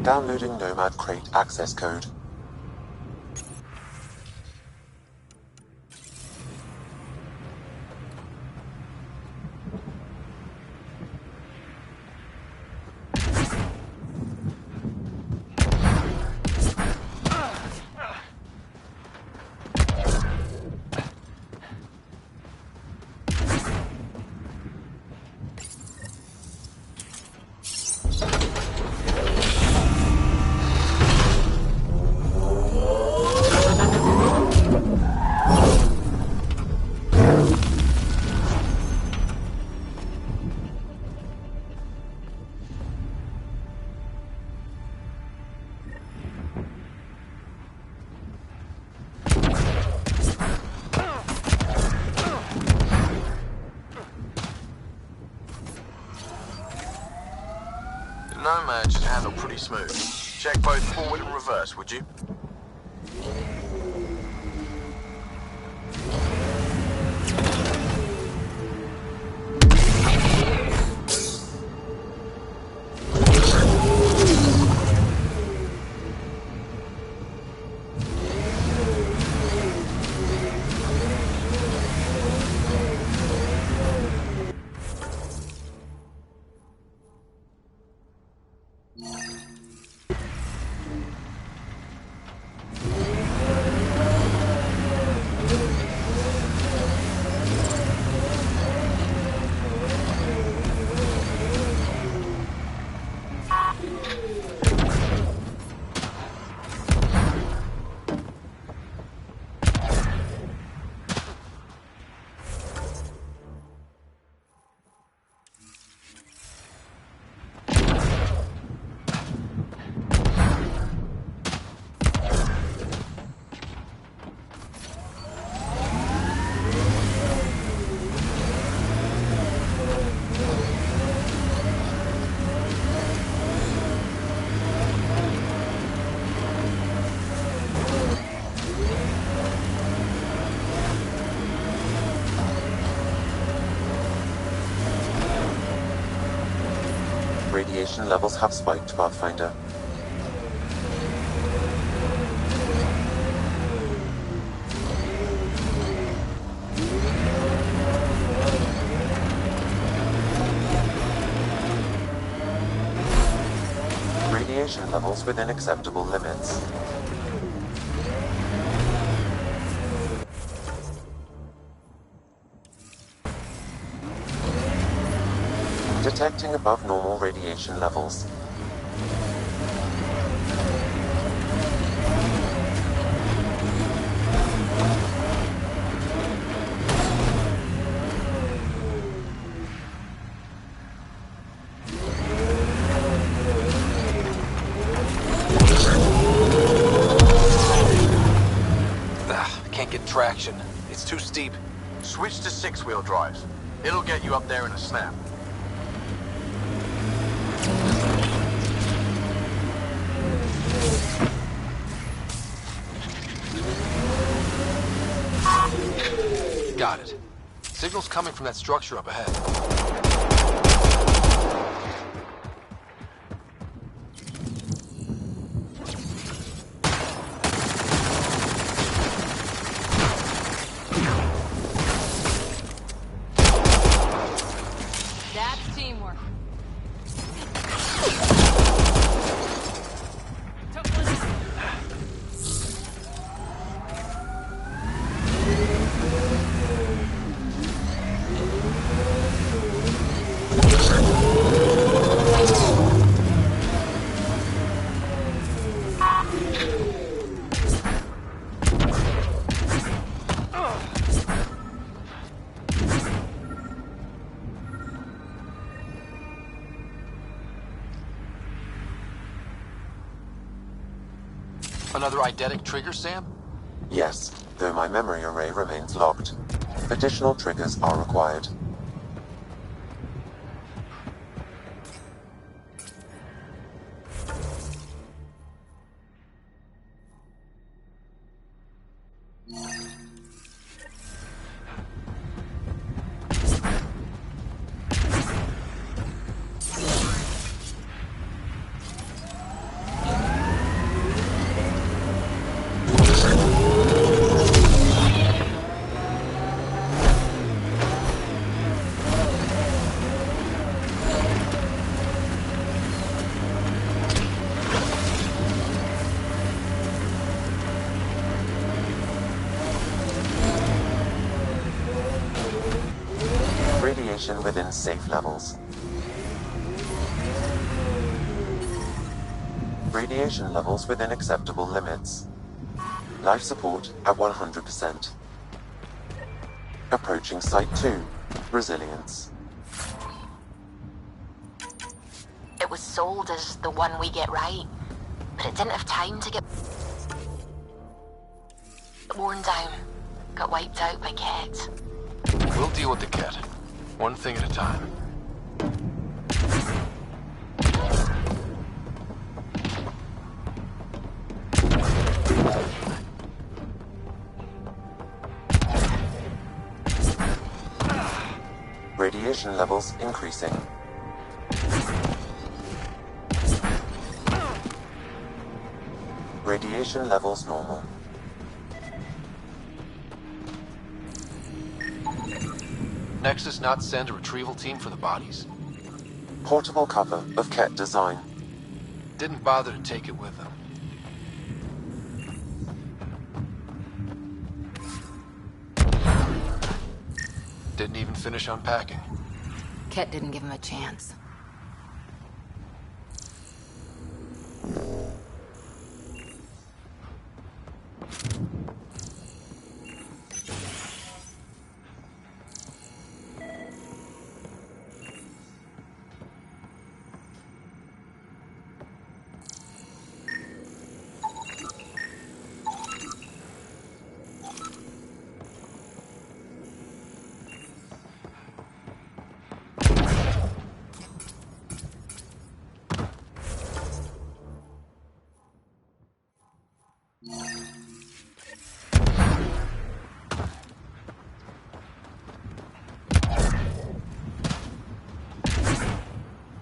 Speaker 21: Downloading Nomad Crate access code.
Speaker 9: Nomad should handle pretty smooth. Check both forward and reverse, would you?
Speaker 21: Radiation levels have spiked, Pathfinder. Radiation levels within acceptable limits. Detecting above normal radiation levels.
Speaker 9: Can't get traction. It's too steep. Switch to six-wheel drive. It'll get you up there in a snap.
Speaker 12: Got it. Signal's coming from that structure up ahead.
Speaker 7: That's teamwork.
Speaker 12: Another eidetic trigger, Sam?
Speaker 21: Yes, though my memory array remains locked. Additional triggers are required. Radiation within safe levels. Radiation levels within acceptable limits. Life support at 100%. Approaching Site 2. Resilience.
Speaker 14: It was sold as the one we get right, but it didn't have time to get worn down. Got wiped out by Ket.
Speaker 12: We'll deal with the Ket. One thing at a time.
Speaker 21: Radiation levels increasing. Radiation levels normal.
Speaker 12: Nexus not send a retrieval team for the bodies?
Speaker 21: Portable cover of Ket design.
Speaker 12: Didn't bother to take it with them. Didn't even finish unpacking.
Speaker 7: Ket didn't give him a chance.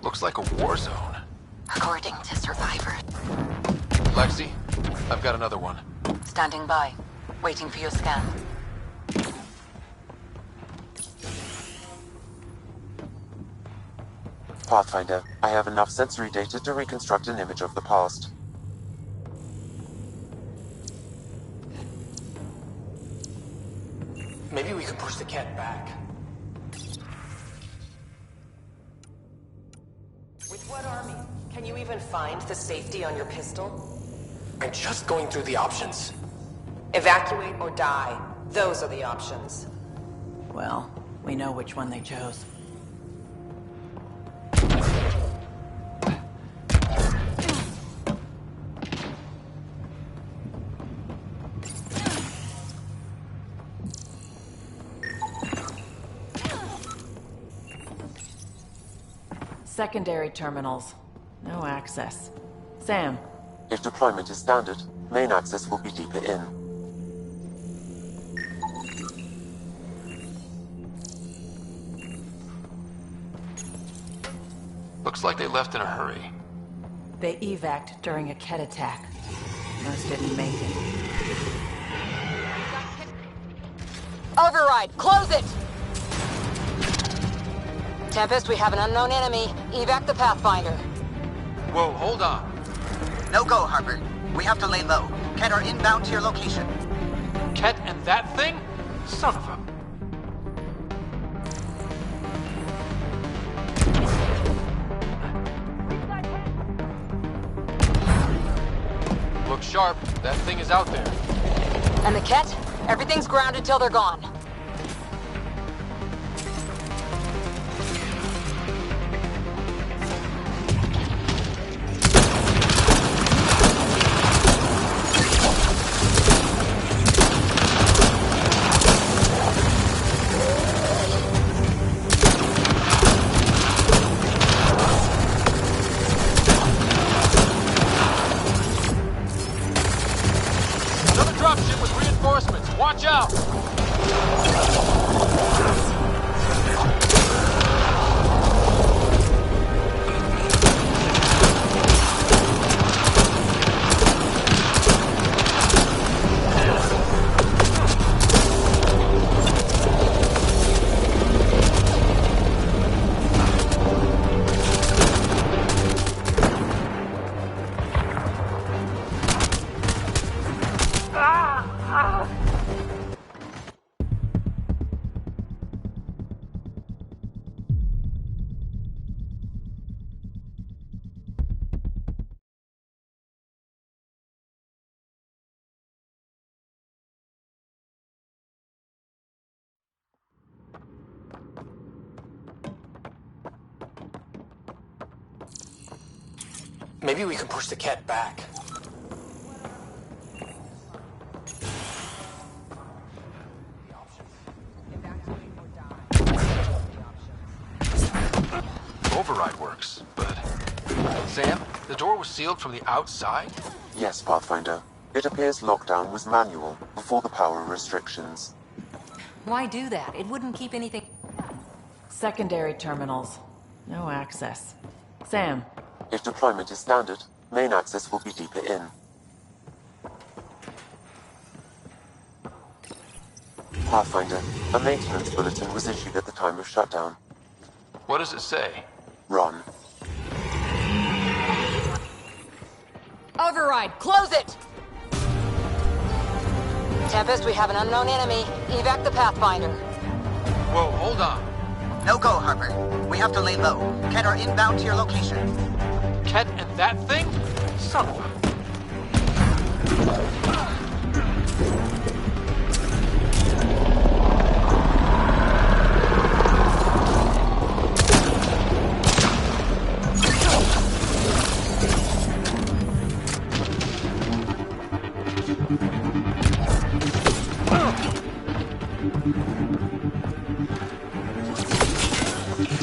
Speaker 12: Looks like a war zone.
Speaker 14: According to survivors.
Speaker 12: Lexi, I've got another one.
Speaker 2: Standing by. Waiting for your scan.
Speaker 21: Pathfinder, I have enough sensory data to reconstruct an image of the past.
Speaker 13: Maybe we could push the Ket back.
Speaker 15: With what army? Can you even find the safety on your pistol?
Speaker 13: I'm just going through the options.
Speaker 15: Evacuate or die. Those are the options.
Speaker 18: Well, we know which one they chose. Secondary terminals. No access. Sam.
Speaker 21: If deployment is standard, main access will be deeper in.
Speaker 12: Looks like they left in a hurry.
Speaker 18: They evac'd during a Ket attack. Most didn't make it.
Speaker 2: Override! Close it! Tempest, we have an unknown enemy. Evac the Pathfinder.
Speaker 12: Whoa, hold on.
Speaker 1: No go, Harper. We have to lay low. Ket are inbound to your location.
Speaker 13: Ket and that thing? Son of a...
Speaker 12: Look sharp. That thing is out there.
Speaker 2: And the Ket? Everything's grounded till they're gone.
Speaker 12: Watch out!
Speaker 9: Maybe we can push the cat back. Override works, but... Sam, the door was sealed from the outside?
Speaker 21: Yes, Pathfinder. It appears lockdown was manual before the power restrictions.
Speaker 7: Why do that? It wouldn't keep anything...
Speaker 18: Secondary terminals. No access. Sam.
Speaker 21: If deployment is standard, main access will be deeper in. Pathfinder, a maintenance bulletin was issued at the time of shutdown.
Speaker 9: What does it say?
Speaker 21: Run.
Speaker 7: Override, close it! Tempest, we have an unknown enemy. Evac the Pathfinder.
Speaker 9: Whoa, hold on.
Speaker 1: No go, Harper. We have to lay low. Ket are inbound to your location.
Speaker 13: Ket and that thing? Son of a...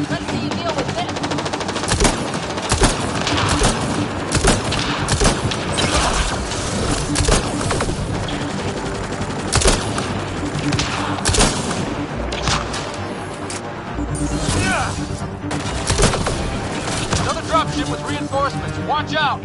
Speaker 7: Let's see you deal with this.
Speaker 13: Another dropship with reinforcements. Watch out!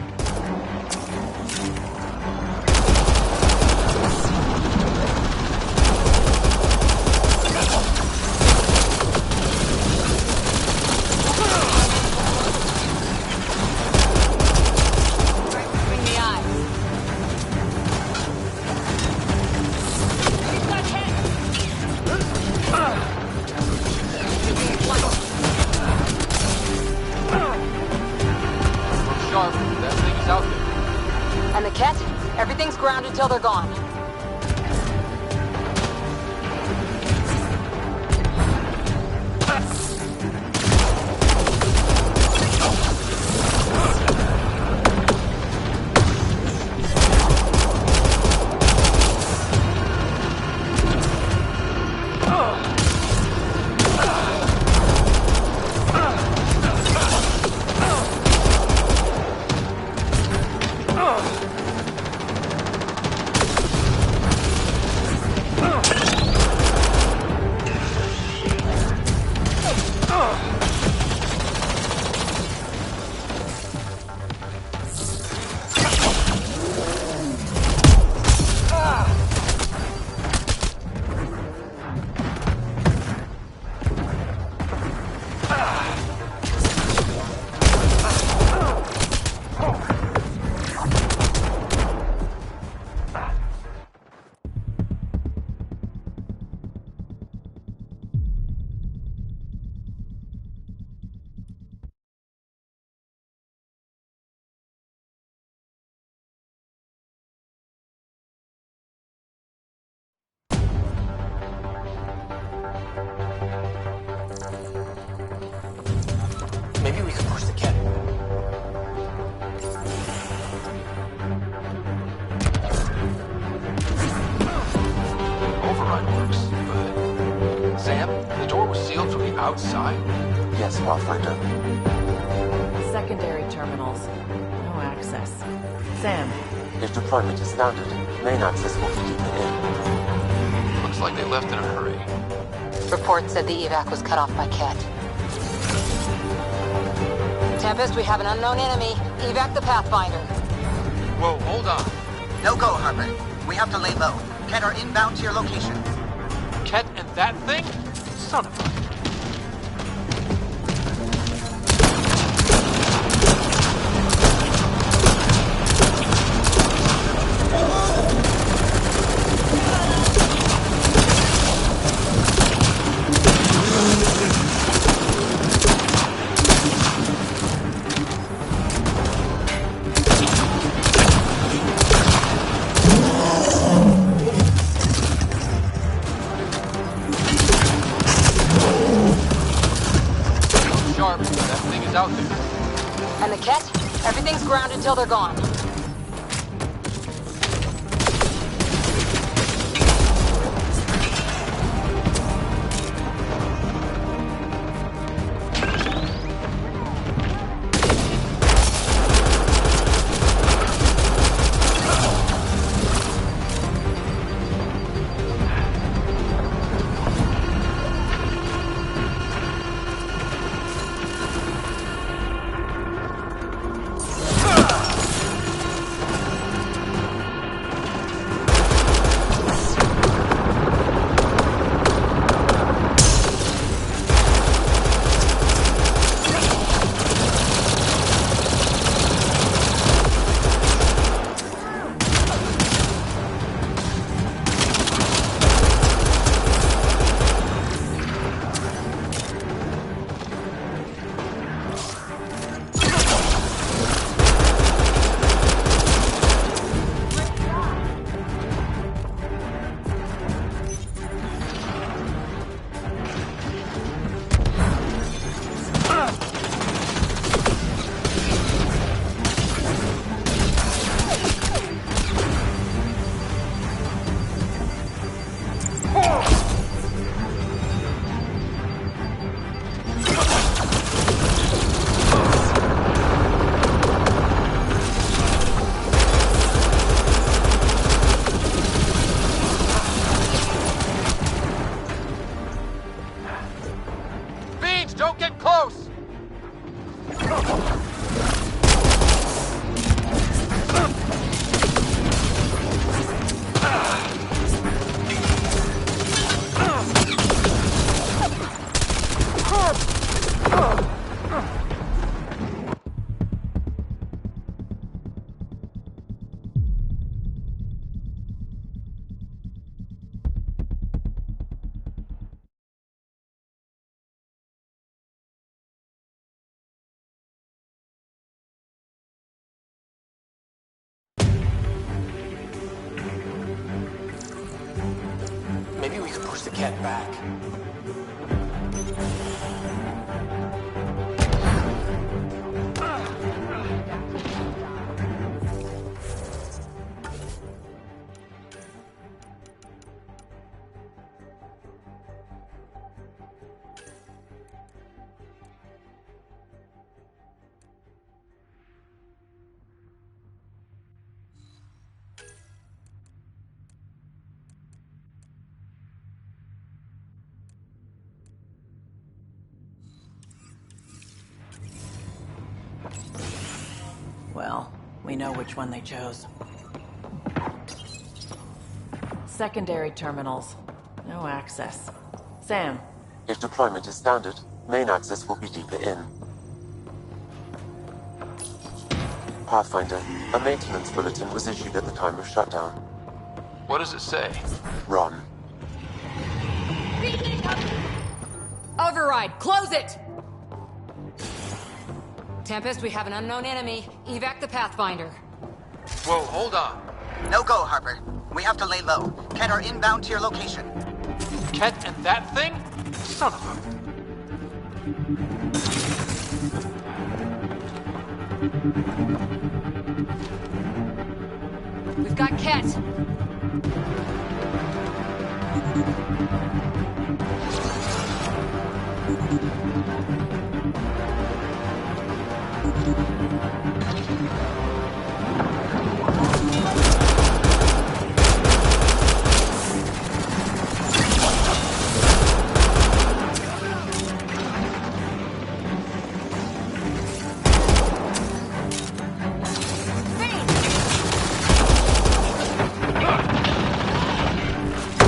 Speaker 7: Between the eyes. He's got
Speaker 9: Look sharp. That thing is out there.
Speaker 7: And the Ket? Everything's grounded till they're gone.
Speaker 9: Maybe we can push the cat. Override works, but... Sam, the door was sealed from the outside?
Speaker 21: Yes, Pathfinder.
Speaker 18: Secondary terminals. No access. Sam.
Speaker 21: If deployment is standard, main access will be deeper in.
Speaker 9: Looks like they left in a hurry.
Speaker 7: Report said the evac was cut off by Ket. Tempest, we have an unknown enemy. Evac the Pathfinder.
Speaker 9: Whoa, hold on.
Speaker 1: No go, Harper. We have to lay low. Ket are inbound to your location.
Speaker 13: Ket and that thing? Son of a...
Speaker 7: ground until they're gone.
Speaker 9: Maybe we could push the cat back.
Speaker 18: Well, we know which one they chose. Secondary terminals. No access. Sam.
Speaker 21: If deployment is standard, main access will be deeper in. Pathfinder, a maintenance bulletin was issued at the time of shutdown.
Speaker 13: What does it say?
Speaker 21: Run.
Speaker 7: Override, close it! Tempest, we have an unknown enemy. Evac the Pathfinder.
Speaker 13: Whoa, hold on.
Speaker 1: No go, Harper. We have to lay low. Ken are inbound to your location.
Speaker 13: Ket and that thing? Son of a...
Speaker 7: We've got Ket.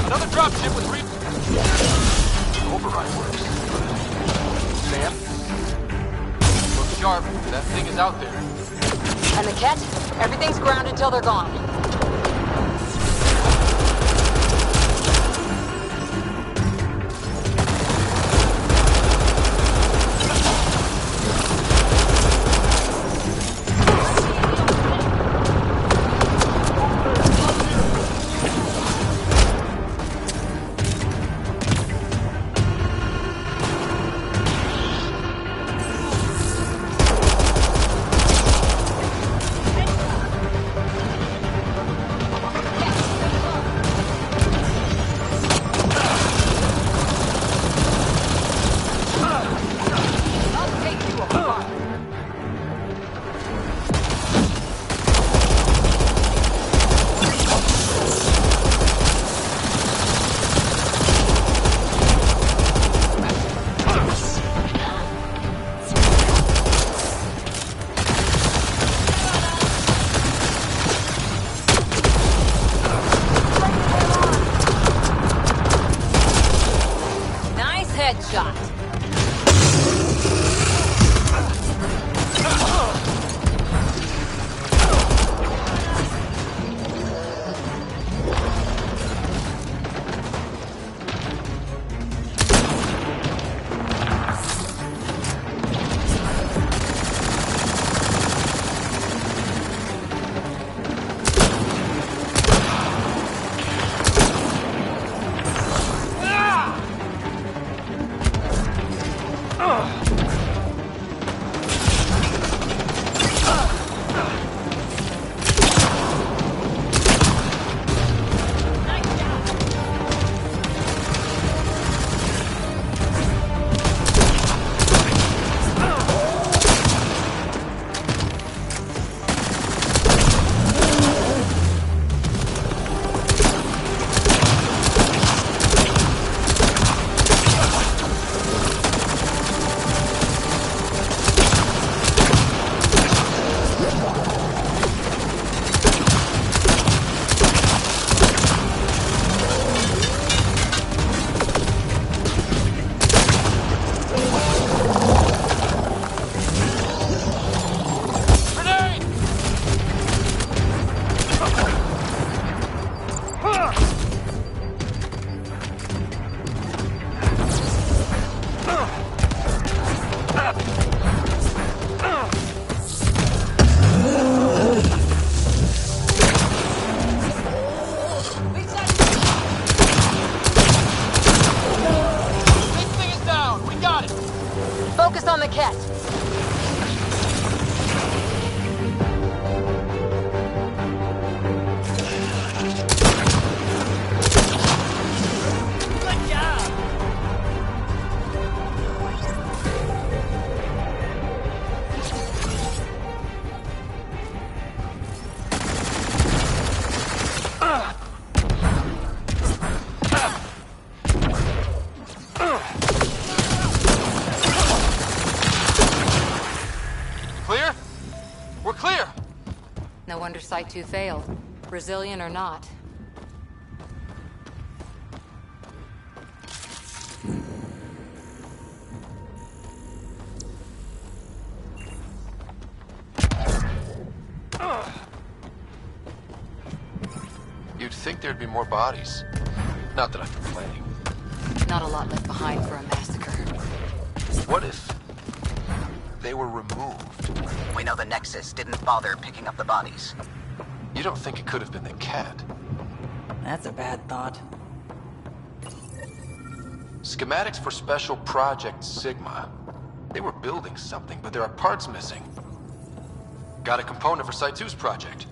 Speaker 13: Another dropship with override works. Sam? Look sharp. That thing is out there.
Speaker 7: And the Ket? Everything's ground until they're gone. Site 2 failed. Brazilian or not.
Speaker 13: You'd think there'd be more bodies. Not that I'm complaining.
Speaker 7: Not a lot left behind for a massacre.
Speaker 13: What if they were removed?
Speaker 1: We know the Nexus didn't bother picking up the bodies.
Speaker 13: You don't think it could have been the cat?
Speaker 18: That's a bad thought.
Speaker 13: Schematics for Special Project Sigma. They were building something, but there are parts missing. Got a component for Site 2's project.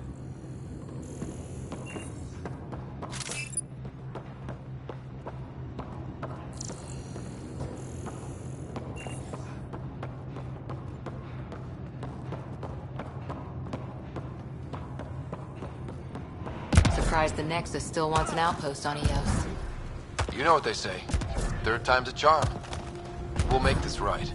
Speaker 7: Surprised the Nexus still wants an outpost on Eos.
Speaker 13: You know what they say. Third time's a charm. We'll make this right.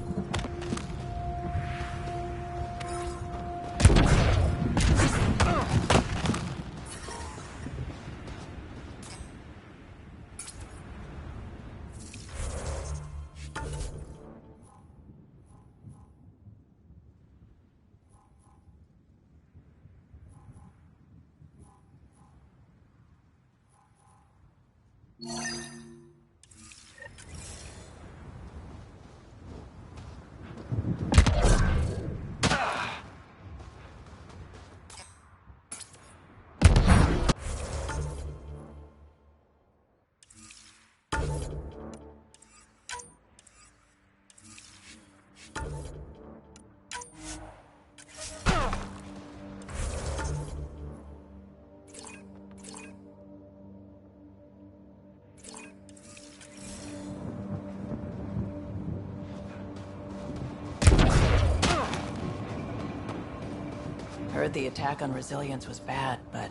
Speaker 18: Heard the attack on Resilience was bad, but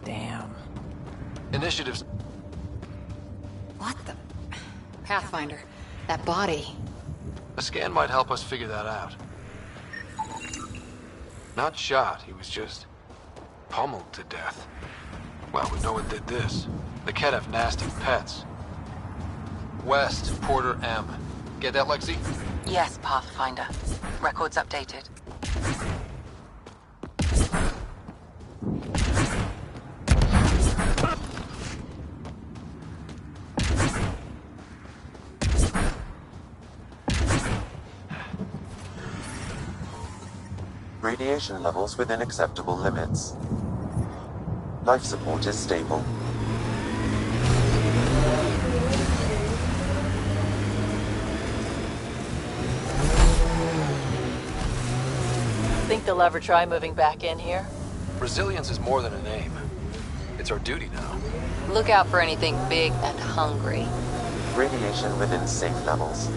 Speaker 18: damn.
Speaker 13: Initiatives.
Speaker 7: What the? Pathfinder, that body.
Speaker 13: A scan might help us figure that out. Not shot, he was just pummeled to death. Well, we know what did this. The cat have nasty pets. West, Porter M. Get that, Lexi?
Speaker 2: Yes, Pathfinder. Records updated.
Speaker 21: Radiation levels within acceptable limits. Life support is stable.
Speaker 18: Think they'll ever try moving back in here?
Speaker 13: Resilience is more than a name. It's our duty now.
Speaker 7: Look out for anything big and hungry.
Speaker 21: Radiation within safe levels.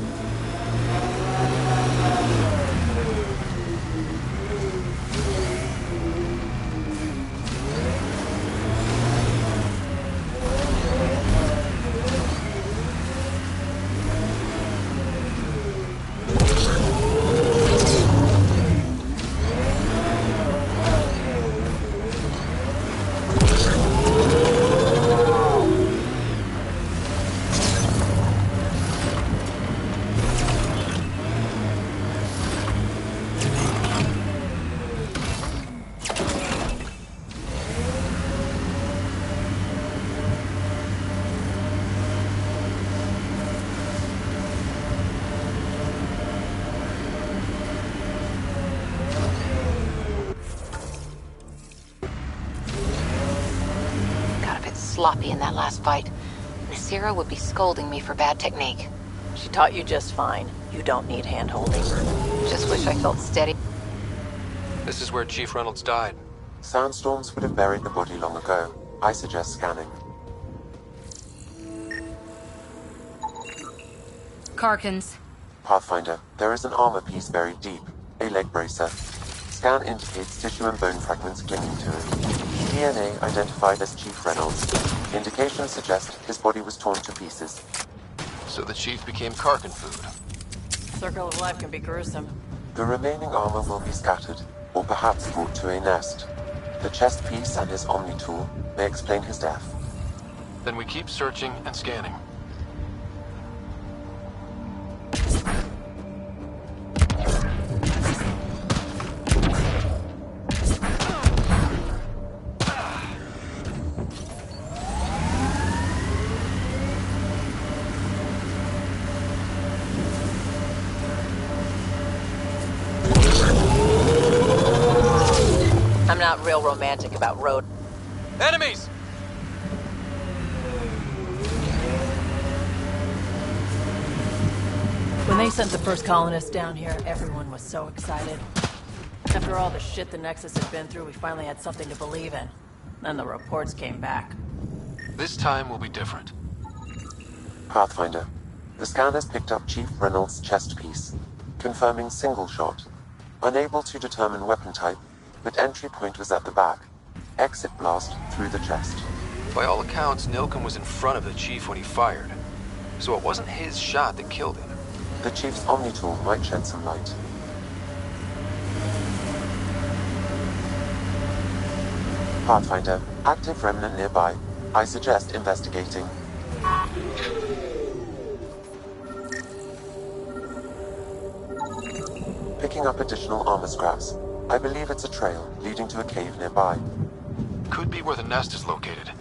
Speaker 7: Sloppy in that last fight. Nasira would be scolding me for bad technique.
Speaker 18: She taught you just fine. You don't need hand-holding.
Speaker 7: Just wish I felt steady.
Speaker 13: This is where Chief Reynolds died.
Speaker 21: Soundstorms would have buried the body long ago. I suggest scanning.
Speaker 7: Karkins.
Speaker 21: Pathfinder, there is an armor piece buried deep. A leg bracer. Scan indicates tissue and bone fragments clinging to it. DNA identified as Chief Reynolds. Indications suggest his body was torn to pieces.
Speaker 13: So the Chief became Karkin food.
Speaker 18: Circle of life can be gruesome.
Speaker 21: The remaining armor will be scattered, or perhaps brought to a nest. The chest piece and his Omni tool may explain his death.
Speaker 13: Then we keep searching and scanning.
Speaker 18: I'm not real romantic about road.
Speaker 13: Enemies!
Speaker 18: When they sent the first colonists down here, everyone was so excited. After all the shit the Nexus had been through, we finally had something to believe in. Then the reports came back.
Speaker 13: This time will be different.
Speaker 21: Pathfinder. The scan has picked up Chief Reynolds' chest piece, confirming single shot. Unable to determine weapon type, but entry point was at the back. Exit blast through the chest.
Speaker 13: By all accounts, Nilken was in front of the Chief when he fired. So it wasn't his shot that killed him.
Speaker 21: The Chief's Omni tool might shed some light. Pathfinder, active remnant nearby. I suggest investigating. Picking up additional armor scraps. I believe it's a trail leading to a cave nearby.
Speaker 13: Could be where the nest is located.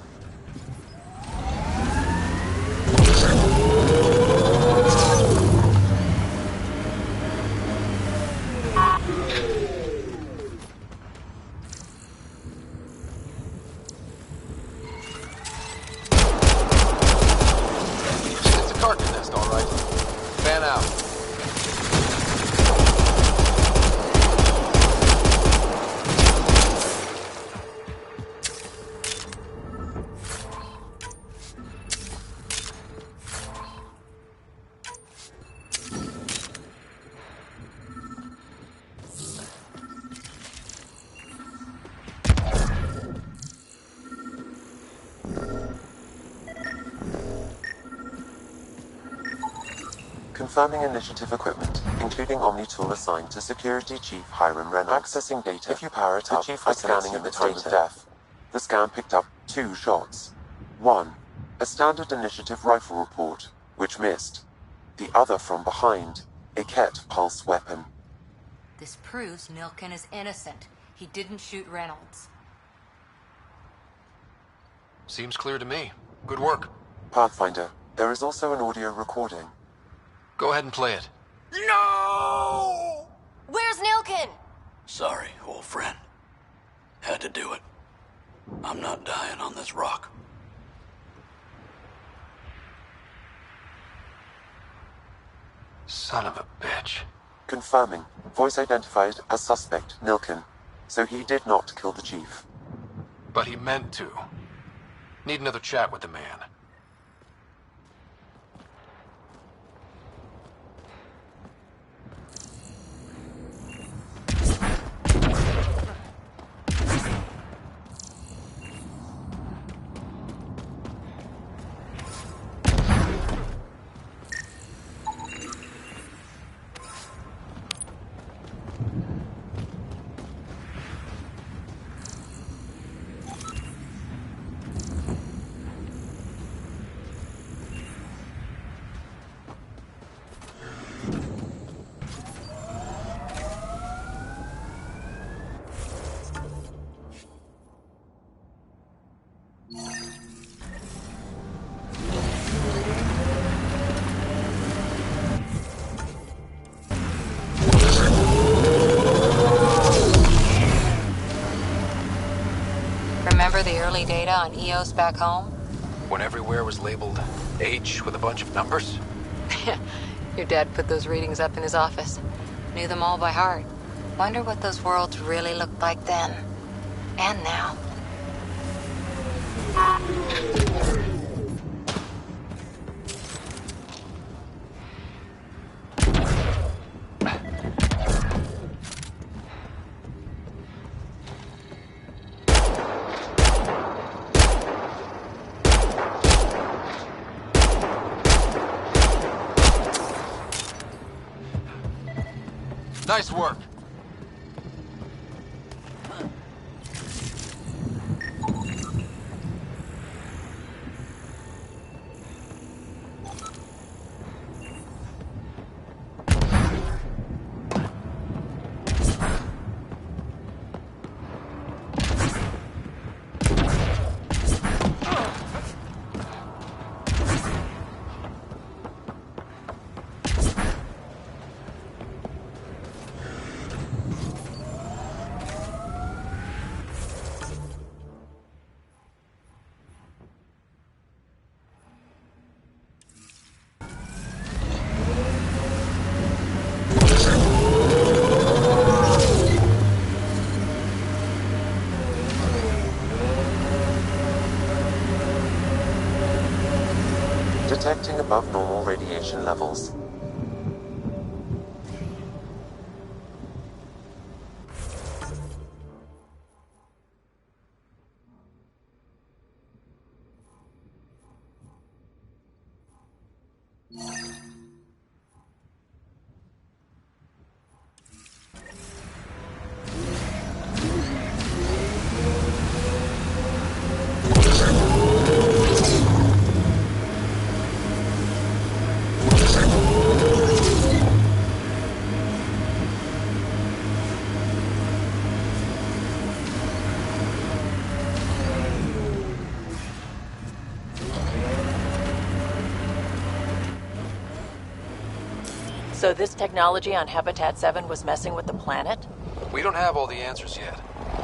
Speaker 13: It's a carcass nest, all right. Fan out.
Speaker 21: Confirming initiative equipment, including Omni tool assigned to Security Chief Hiram Reynolds. Accessing data. If you power it up, the Chief was scanning at the time of death. The scan picked up 2 shots. One, a standard initiative rifle report, which missed. The other from behind, a Ket pulse weapon.
Speaker 7: This proves Nilken is innocent. He didn't shoot Reynolds.
Speaker 13: Seems clear to me. Good work.
Speaker 21: Pathfinder, there is also an audio recording.
Speaker 13: Go ahead and play it.
Speaker 14: No! Where's Nilken?
Speaker 6: Sorry, old friend. Had to do it. I'm not dying on this rock.
Speaker 13: Son of a bitch.
Speaker 21: Confirming. Voice identified as suspect, Nilken. So he did not kill the Chief.
Speaker 13: But he meant to. Need another chat with the man.
Speaker 7: Remember the early data on EOS back home?
Speaker 13: When everywhere was labeled H with a bunch of numbers?
Speaker 7: Your dad put those readings up in his office. Knew them all by heart. Wonder what those worlds really looked like then. And now.
Speaker 13: Nice work.
Speaker 21: Detecting above normal radiation levels.
Speaker 18: So this technology on Habitat 7 was messing with the planet?
Speaker 13: We don't have all the answers yet.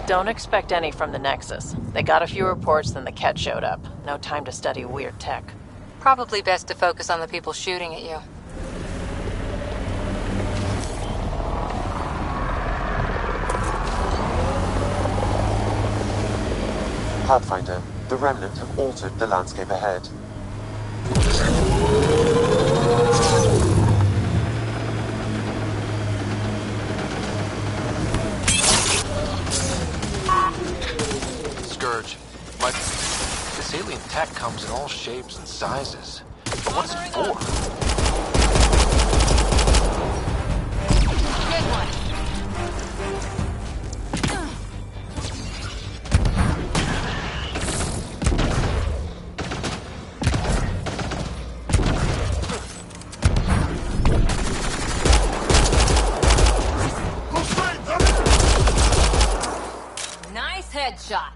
Speaker 18: Don't expect any from the Nexus. They got a few reports, then the Ket showed up. No time to study weird tech.
Speaker 7: Probably best to focus on the people shooting at you.
Speaker 21: Pathfinder, the Remnant have altered the landscape ahead.
Speaker 13: Scourge. But this alien tech comes in all shapes and sizes. But what is it for?
Speaker 7: Nice headshot.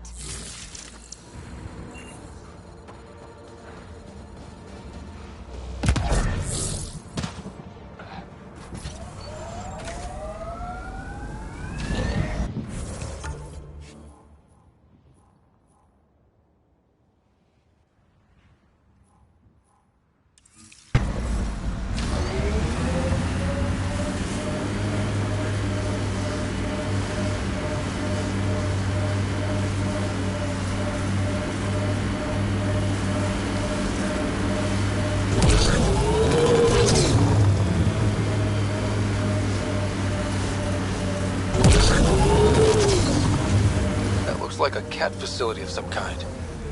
Speaker 13: Like a cat facility of some kind.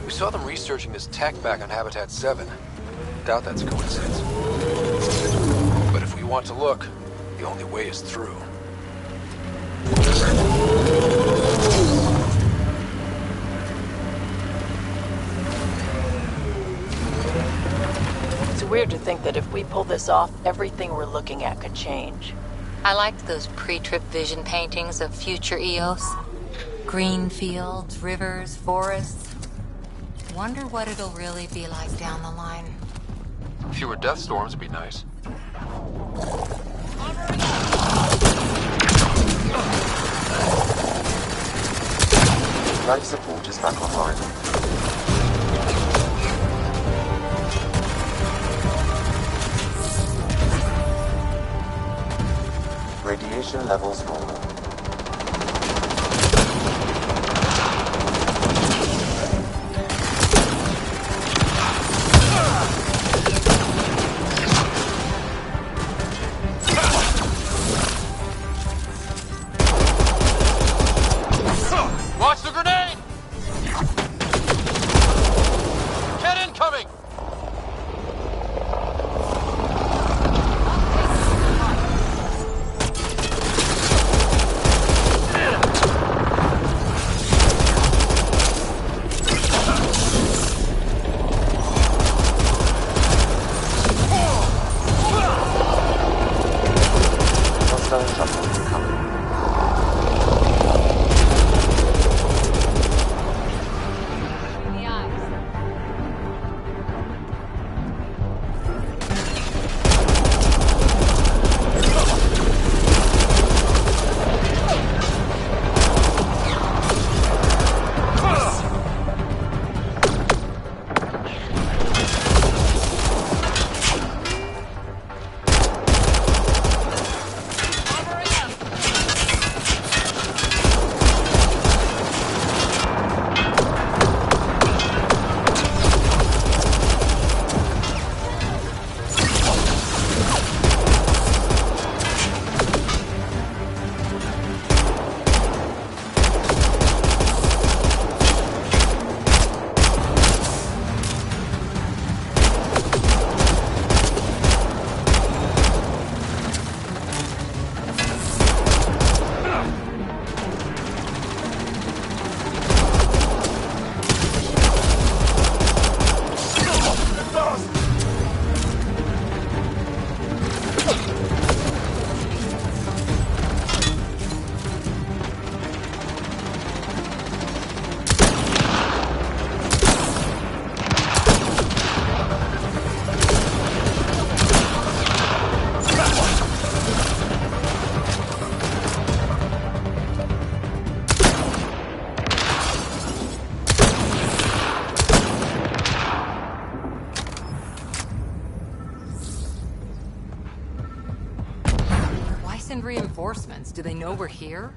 Speaker 13: We saw them researching this tech back on Habitat 7. Doubt that's a coincidence. But if we want to look, the only way is through.
Speaker 18: It's weird to think that if we pull this off, everything we're looking at could change.
Speaker 7: I liked those pre-trip vision paintings of future Eos. Green fields, rivers, forests. Wonder what it'll really be like down the line.
Speaker 13: Fewer death storms would be nice.
Speaker 21: Life support is back online. Radiation levels normal.
Speaker 13: Watch the grenade! Get incoming!
Speaker 7: send reinforcements? Do they know we're here?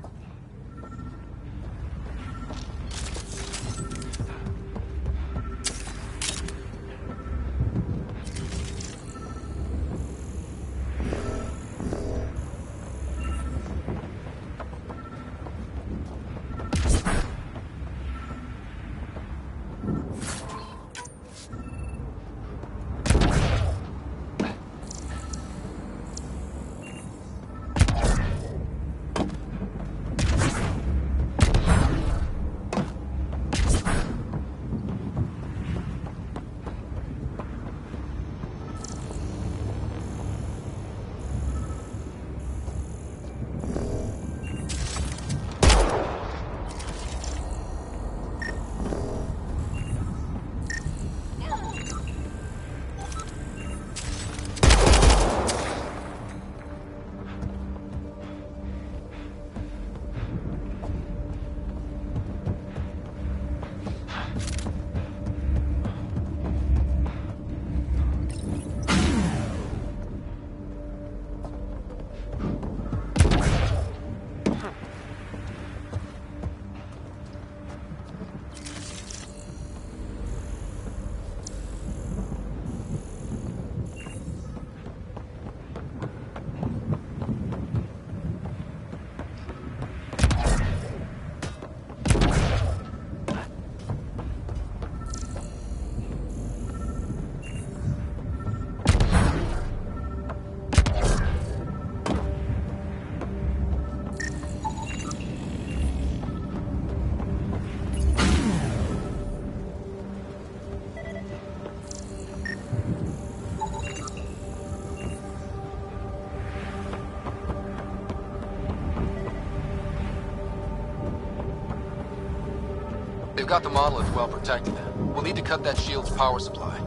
Speaker 13: They've got the monolith well protected. We'll need to cut that shield's power supply.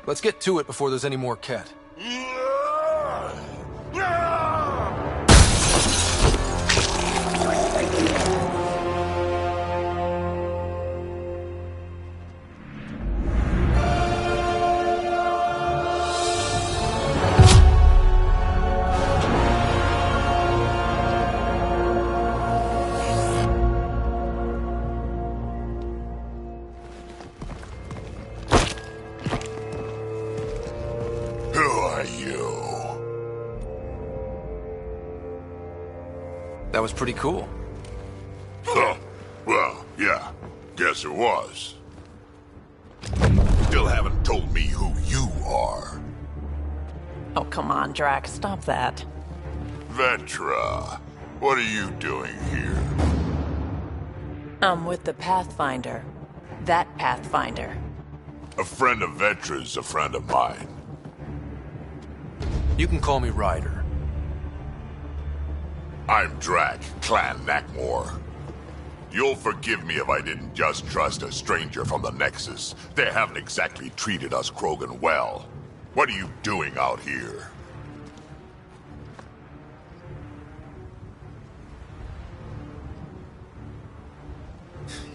Speaker 12: Let's get to it before there's any more Ket. That was pretty cool.
Speaker 11: Huh. Well, yeah. Guess it was. Still haven't told me who you are.
Speaker 18: Oh, come on, Drax. Stop that.
Speaker 11: Vetra, what are you doing here?
Speaker 18: I'm with the Pathfinder. That Pathfinder.
Speaker 11: A friend of Vetra's a friend of mine.
Speaker 12: You can call me Ryder.
Speaker 11: I'm Drac, Clan Nakmor. You'll forgive me if I didn't just trust a stranger from the Nexus. They haven't exactly treated us Krogan well. What are you doing out here?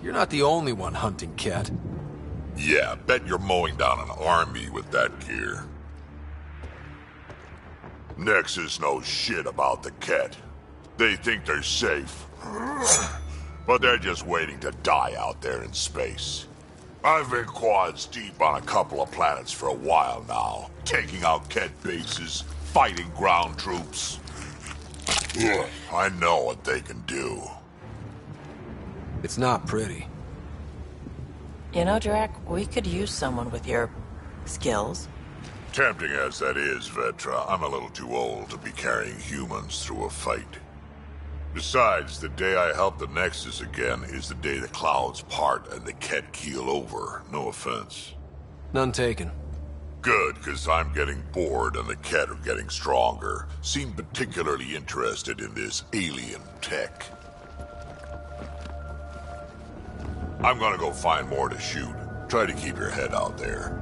Speaker 12: You're not the only one hunting Ket.
Speaker 11: Yeah, bet you're mowing down an army with that gear. Nexus knows shit about the Ket. They think they're safe. But they're just waiting to die out there in space. I've been quads deep on a couple of planets for a while now, taking out Ket bases, fighting ground troops. I know what they can do.
Speaker 12: It's not pretty.
Speaker 18: You know, Drac, we could use someone with your skills.
Speaker 11: Tempting as that is, Vetra, I'm a little too old to be carrying humans through a fight. Besides, the day I help the Nexus again is the day the clouds part and the Ket keel over. No offense.
Speaker 12: None taken.
Speaker 11: Good, because I'm getting bored and the Ket are getting stronger. Seem particularly interested in this alien tech. I'm gonna go find more to shoot. Try to keep your head out there.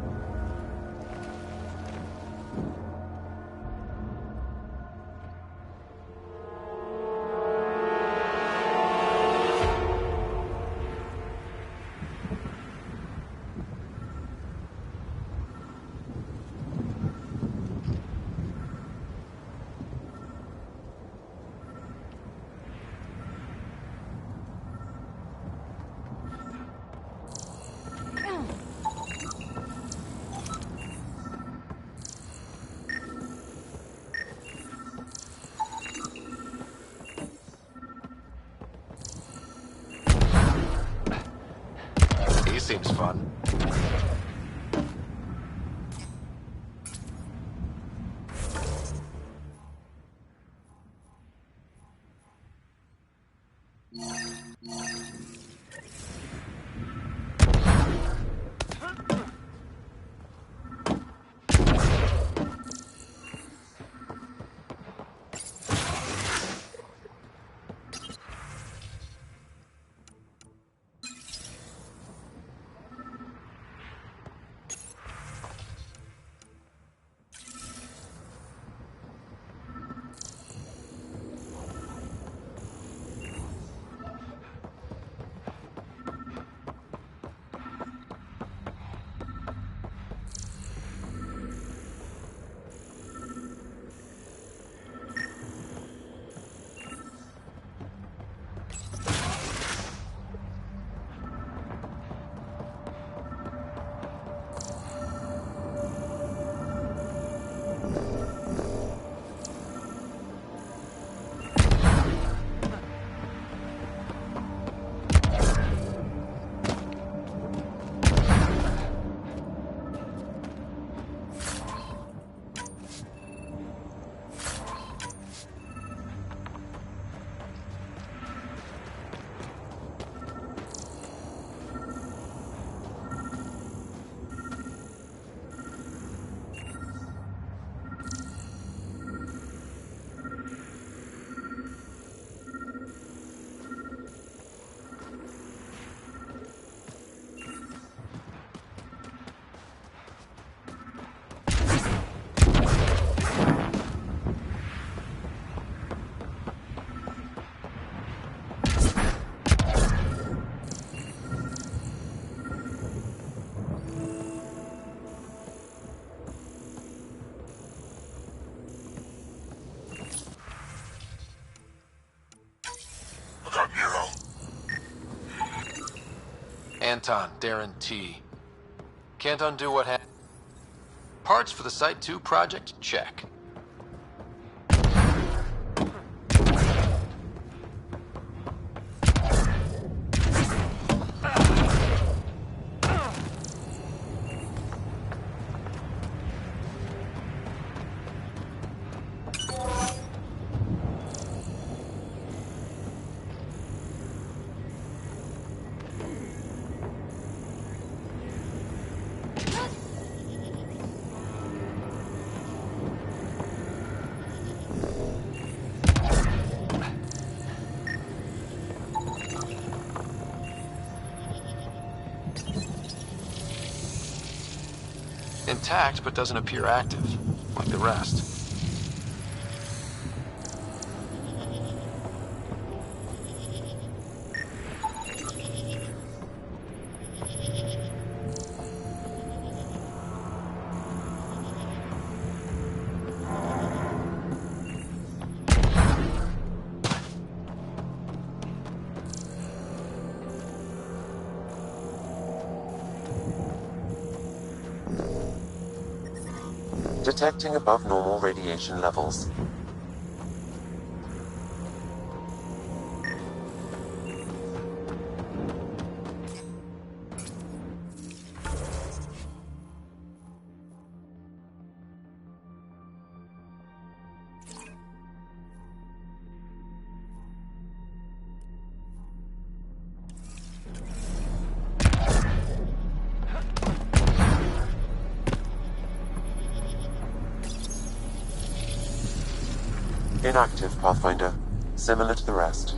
Speaker 13: Seems fun. Anton, Darren T. Can't undo what happened. Parts for the Site 2 project? Check. Intact, but doesn't appear active, like the rest.
Speaker 21: Detecting above normal radiation levels. Inactive, Pathfinder. Similar to the rest.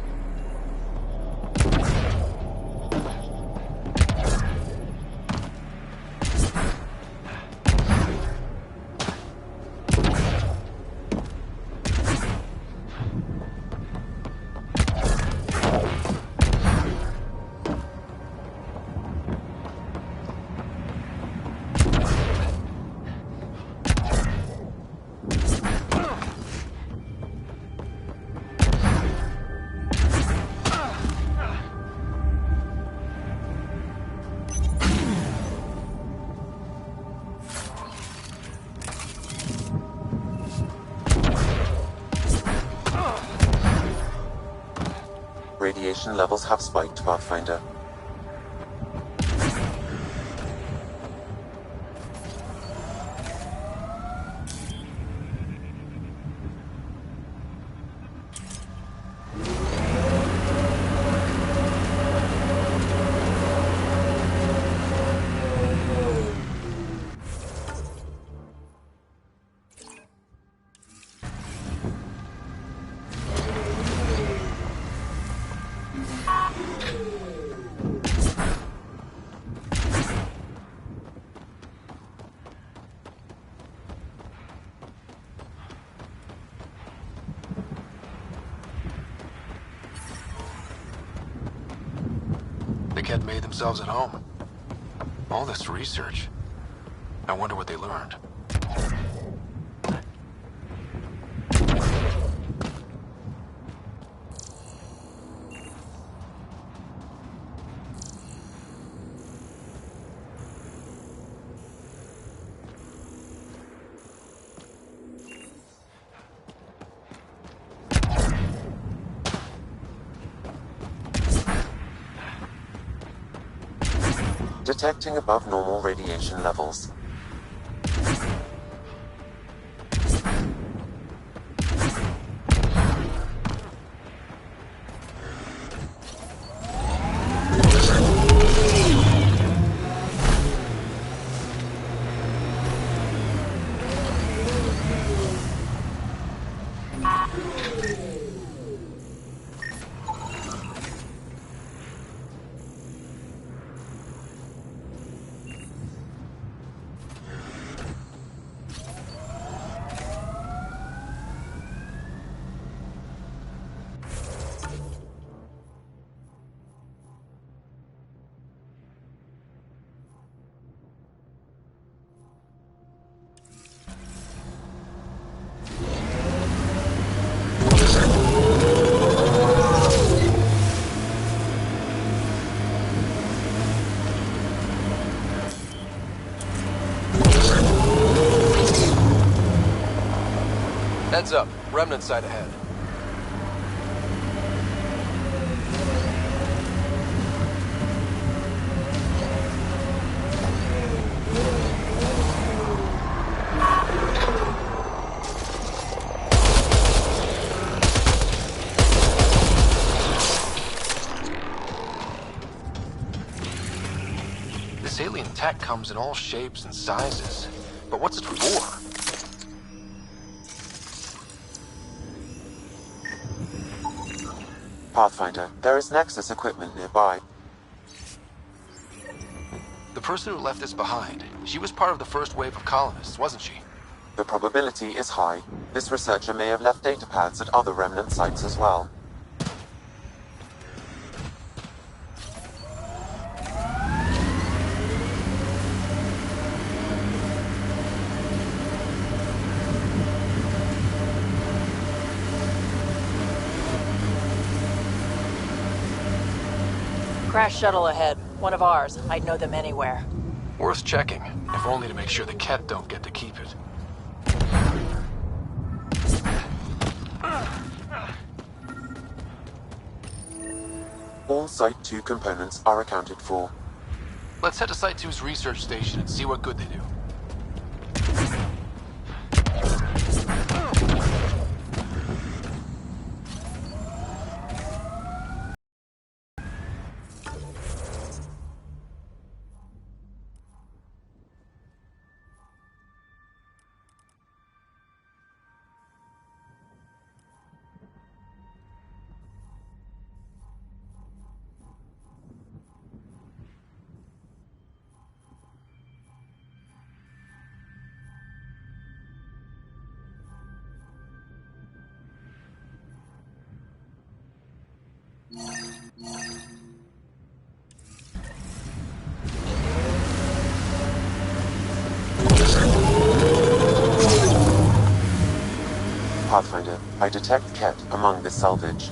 Speaker 21: Radiation levels have spiked, Pathfinder.
Speaker 13: The kid made themselves at home. All this research. I wonder what they learned.
Speaker 21: Detecting above normal radiation levels.
Speaker 12: Heads up. Remnant site ahead.
Speaker 13: This alien tech comes in all shapes and sizes. But what's it for?
Speaker 21: Pathfinder, there is Nexus equipment nearby.
Speaker 13: The person who left this behind, she was part of the first wave of colonists, wasn't she?
Speaker 21: The probability is high. This researcher may have left data pads at other remnant sites as well.
Speaker 18: Crash shuttle ahead. One of ours. I'd know them anywhere.
Speaker 13: Worth checking, if only to make sure the Ket don't get to keep it.
Speaker 21: All Site 2 components are accounted for.
Speaker 13: Let's head to Site 2's research station and see what good they do.
Speaker 21: Pathfinder, I detect Ket among this salvage.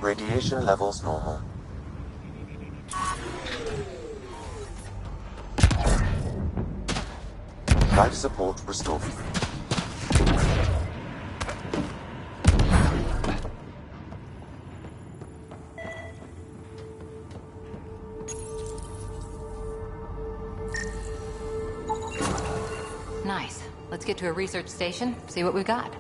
Speaker 21: Radiation levels normal. Life support restored.
Speaker 7: Nice. Let's get to a research station, see what we've got.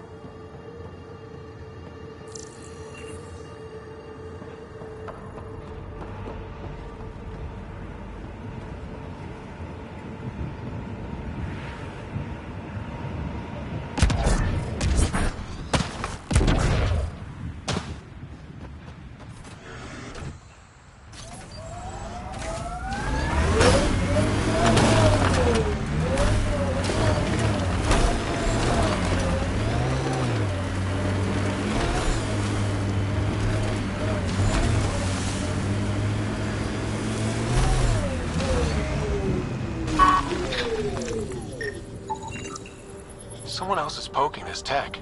Speaker 13: Someone else is poking this tech.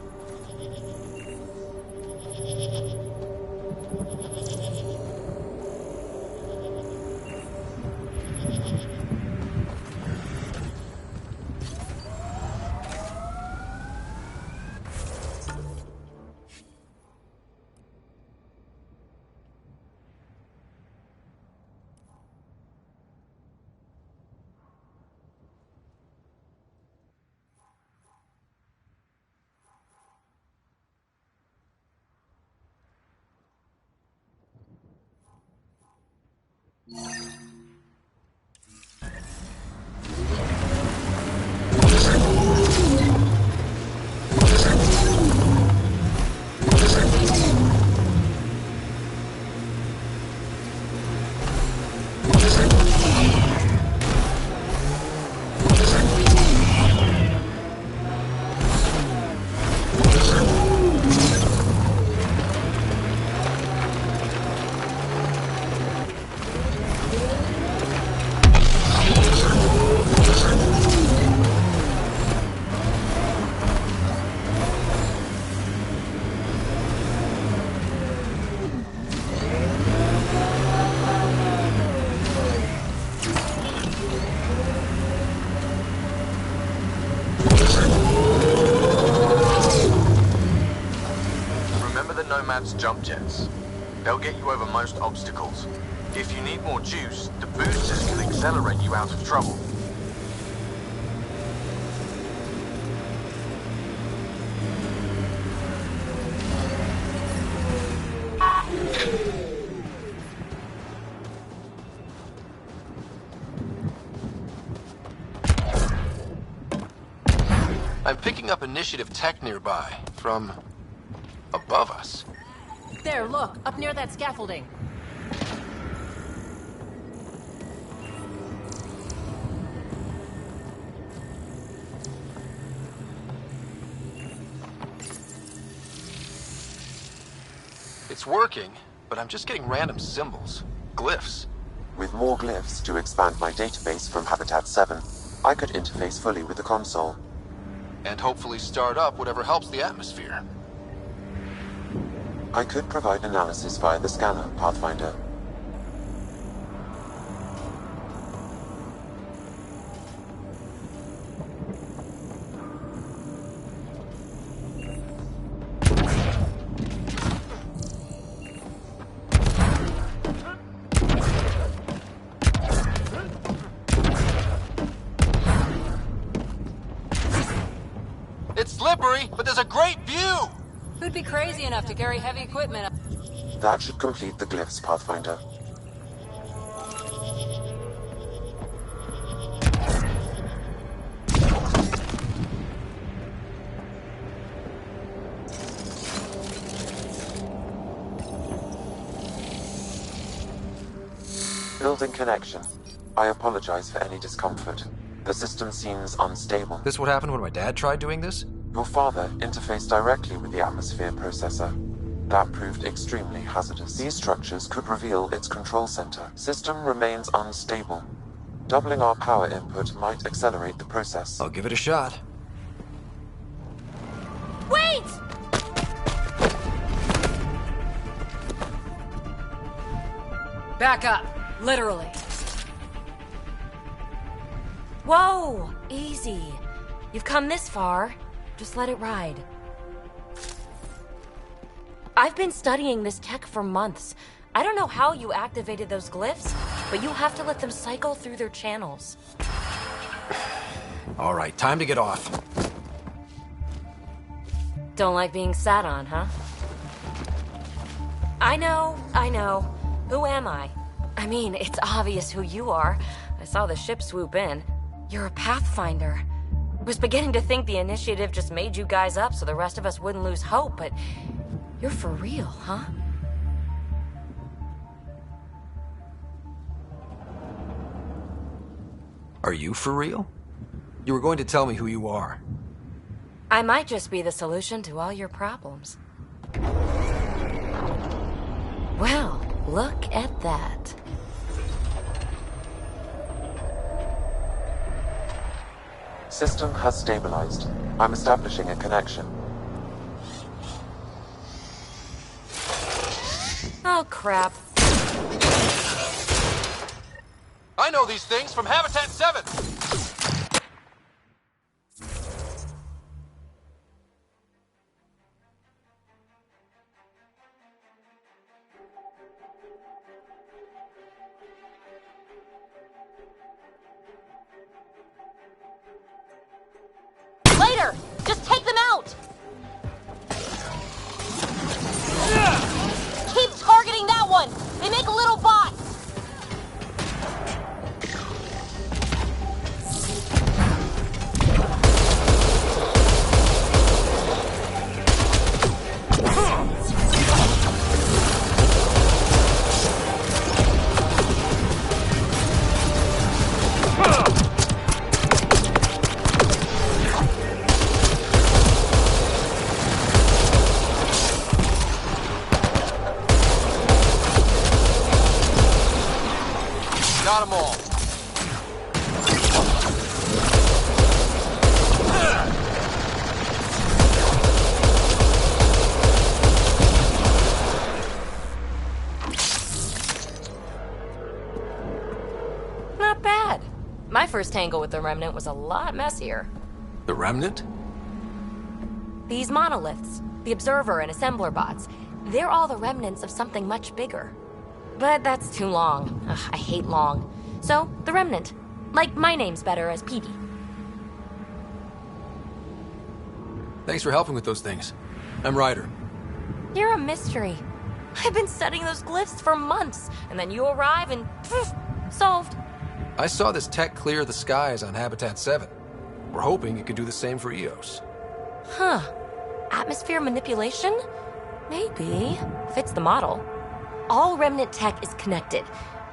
Speaker 9: Nomad's jump jets. They'll get you over most obstacles. If you need more juice, the boosters can accelerate you out of trouble.
Speaker 13: I'm picking up initiative tech nearby, from above us.
Speaker 18: There, look, up near that scaffolding.
Speaker 13: It's working, but I'm just getting random symbols, glyphs.
Speaker 21: With more glyphs to expand my database from Habitat 7, I could interface fully with the console.
Speaker 13: And hopefully start up whatever helps the atmosphere.
Speaker 21: I could provide analysis via the scanner, Pathfinder.
Speaker 13: slippery, but there's a great view!
Speaker 7: Who'd be crazy enough to carry heavy equipment up?
Speaker 21: That should complete the glyphs, Pathfinder. Building connection. I apologize for any discomfort. The system seems unstable.
Speaker 12: This what happened when my dad tried doing this?
Speaker 21: Your father interfaced directly with the atmosphere processor. That proved extremely hazardous. These structures could reveal its control center. System remains unstable. Doubling our power input might accelerate the process.
Speaker 12: I'll give it a shot.
Speaker 14: Wait!
Speaker 7: Back up. Literally.
Speaker 14: Whoa! Easy. You've come this far. Just let it ride. I've been studying this tech for months. I don't know how you activated those glyphs, but you have to let them cycle through their channels.
Speaker 12: All right, time to get off.
Speaker 14: Don't like being sat on, huh? I know. Who am I? I mean, it's obvious who you are. I saw the ship swoop in. You're a Pathfinder. Was beginning to think the initiative just made you guys up so the rest of us wouldn't lose hope, but you're for real, huh?
Speaker 12: Are you for real? You were going to tell me who you are.
Speaker 14: I might just be the solution to all your problems. Well, look at that.
Speaker 21: System has stabilized. I'm establishing a connection.
Speaker 14: Oh, crap.
Speaker 13: I know these things from Habitat 7!
Speaker 14: Later! Just take them out! Keep targeting that one! They make little bots!
Speaker 13: Got them all.
Speaker 14: Not bad. My first tangle with the Remnant was a lot messier.
Speaker 12: The Remnant?
Speaker 14: These monoliths, the Observer and Assembler bots, they're all the remnants of something much bigger. But that's too long. Ugh, I hate long. So, the Remnant. Like my name's better as Petey.
Speaker 12: Thanks for helping with those things. I'm Ryder.
Speaker 14: You're a mystery. I've been studying those glyphs for months, and then you arrive and poof, solved.
Speaker 12: I saw this tech clear the skies on Habitat 7. We're hoping it could do the same for EOS.
Speaker 14: Huh. Atmosphere manipulation? Maybe. Fits the model. All Remnant tech is connected.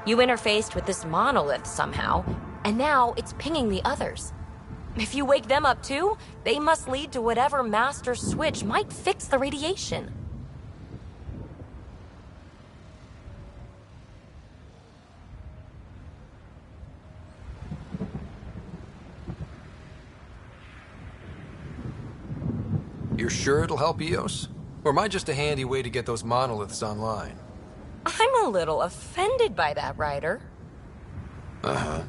Speaker 14: You interfaced with this monolith somehow, and now it's pinging the others. If you wake them up too, they must lead to whatever master switch might fix the radiation.
Speaker 12: You're sure it'll help EOS? Or am I just a handy way to get those monoliths online?
Speaker 14: I'm a little offended by that, Ryder.
Speaker 12: Uh-huh.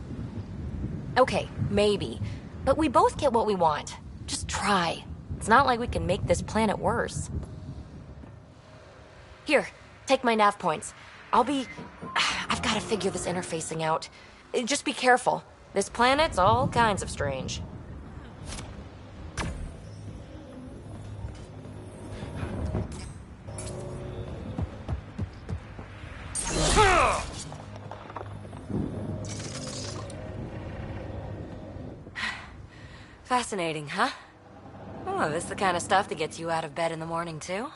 Speaker 14: Okay, maybe. But we both get what we want. Just try. It's not like we can make this planet worse. Here, take my nav points. I've got to figure this interfacing out. Just be careful. This planet's all kinds of strange. Fascinating, huh? Oh, this is the kind of stuff that gets you out of bed in the morning, too?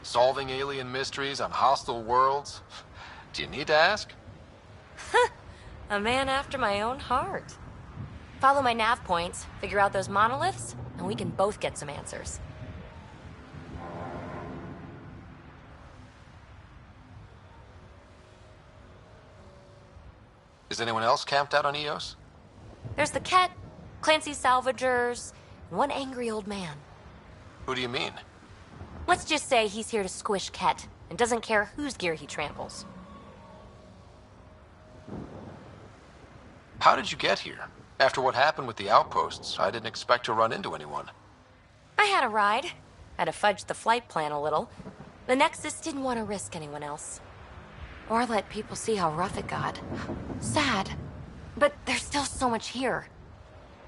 Speaker 13: Solving alien mysteries on hostile worlds? Do you need to ask?
Speaker 14: A man after my own heart. Follow my nav points, figure out those monoliths, and we can both get some answers.
Speaker 13: Is anyone else camped out on Eos?
Speaker 14: There's the Ket, Clancy's salvagers, and one angry old man.
Speaker 13: Who do you mean?
Speaker 14: Let's just say he's here to squish Ket, and doesn't care whose gear he tramples.
Speaker 13: How did you get here? After what happened with the outposts, I didn't expect to run into anyone.
Speaker 14: I had a ride. Had to fudge the flight plan a little. The Nexus didn't want to risk anyone else. Or let people see how rough it got. Sad. But there's still so much here.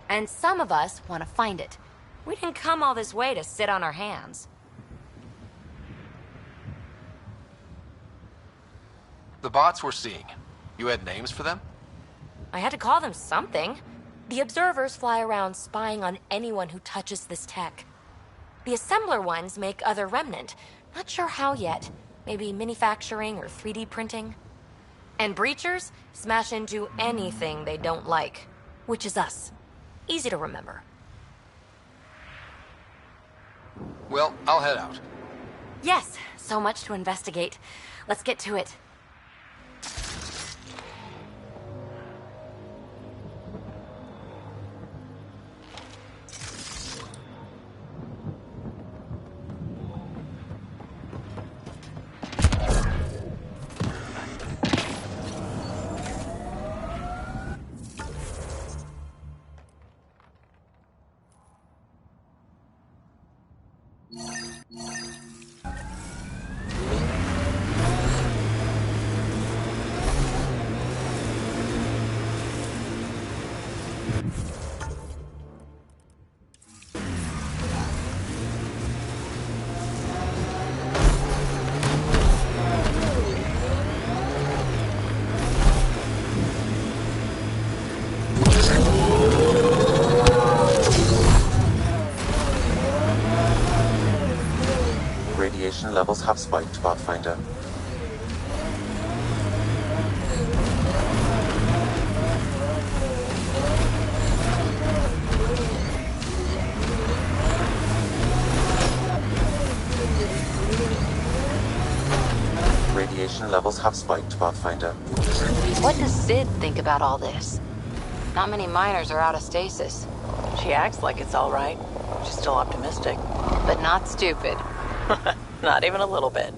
Speaker 14: And some of us want to find it. We didn't come all this way to sit on our hands.
Speaker 13: The bots we're seeing, you had names for them?
Speaker 14: I had to call them something. The observers fly around spying on anyone who touches this tech. The assembler ones make other remnant. Not sure how yet. Maybe manufacturing or 3D printing. And breachers smash into anything they don't like. Which is us. Easy to remember.
Speaker 13: Well, I'll head out.
Speaker 14: Yes, so much to investigate. Let's get to it.
Speaker 21: Radiation levels have spiked, Pathfinder. Radiation levels have spiked, Pathfinder.
Speaker 7: What does Sid think about all this? Not many miners are out of stasis.
Speaker 18: She acts like it's all right. She's still optimistic.
Speaker 7: But not stupid.
Speaker 18: Not even a little bit.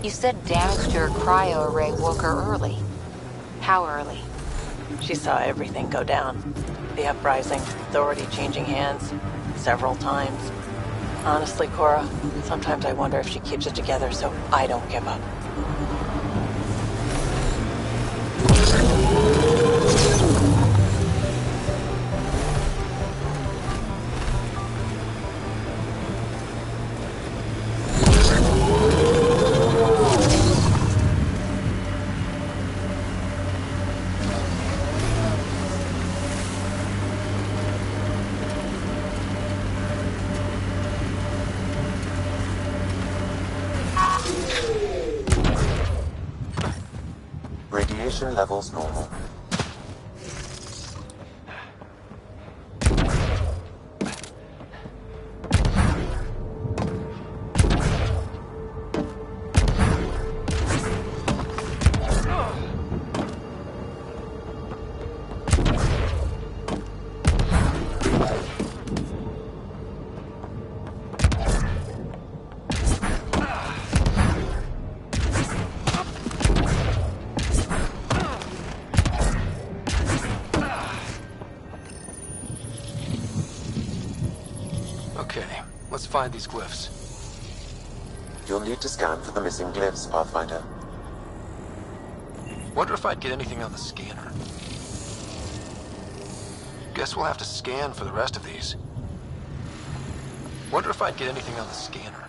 Speaker 7: You said damage to her cryo array woke her early. How early?
Speaker 18: She saw everything go down. The uprising, authority changing hands, several times. Honestly, Cora, sometimes I wonder if she keeps it together so I don't give up.
Speaker 21: Radiation levels normal.
Speaker 13: Okay, let's find these glyphs.
Speaker 21: You'll need to scan for the missing glyphs, Pathfinder.
Speaker 13: Wonder if I'd get anything on the scanner. Guess we'll have to scan for the rest of these. Wonder if I'd get anything on the scanner.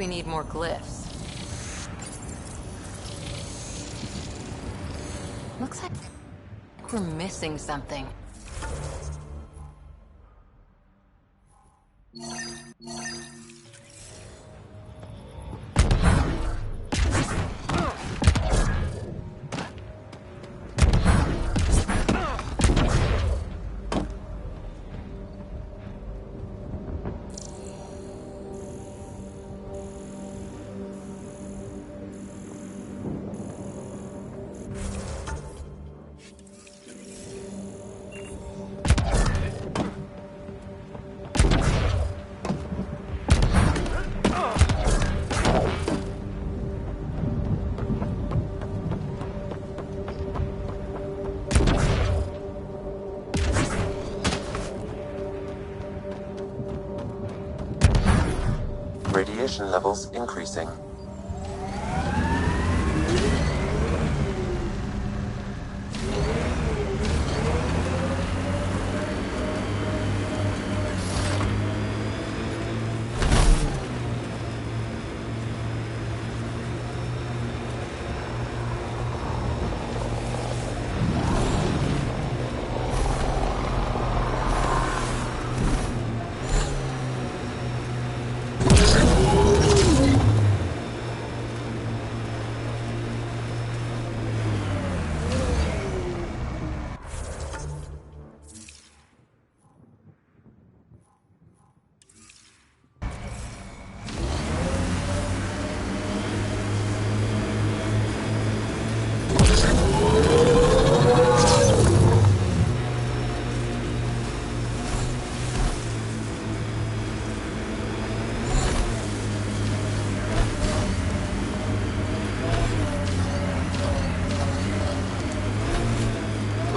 Speaker 7: we need more glyphs. Looks like we're missing something.
Speaker 21: Radiation levels increasing.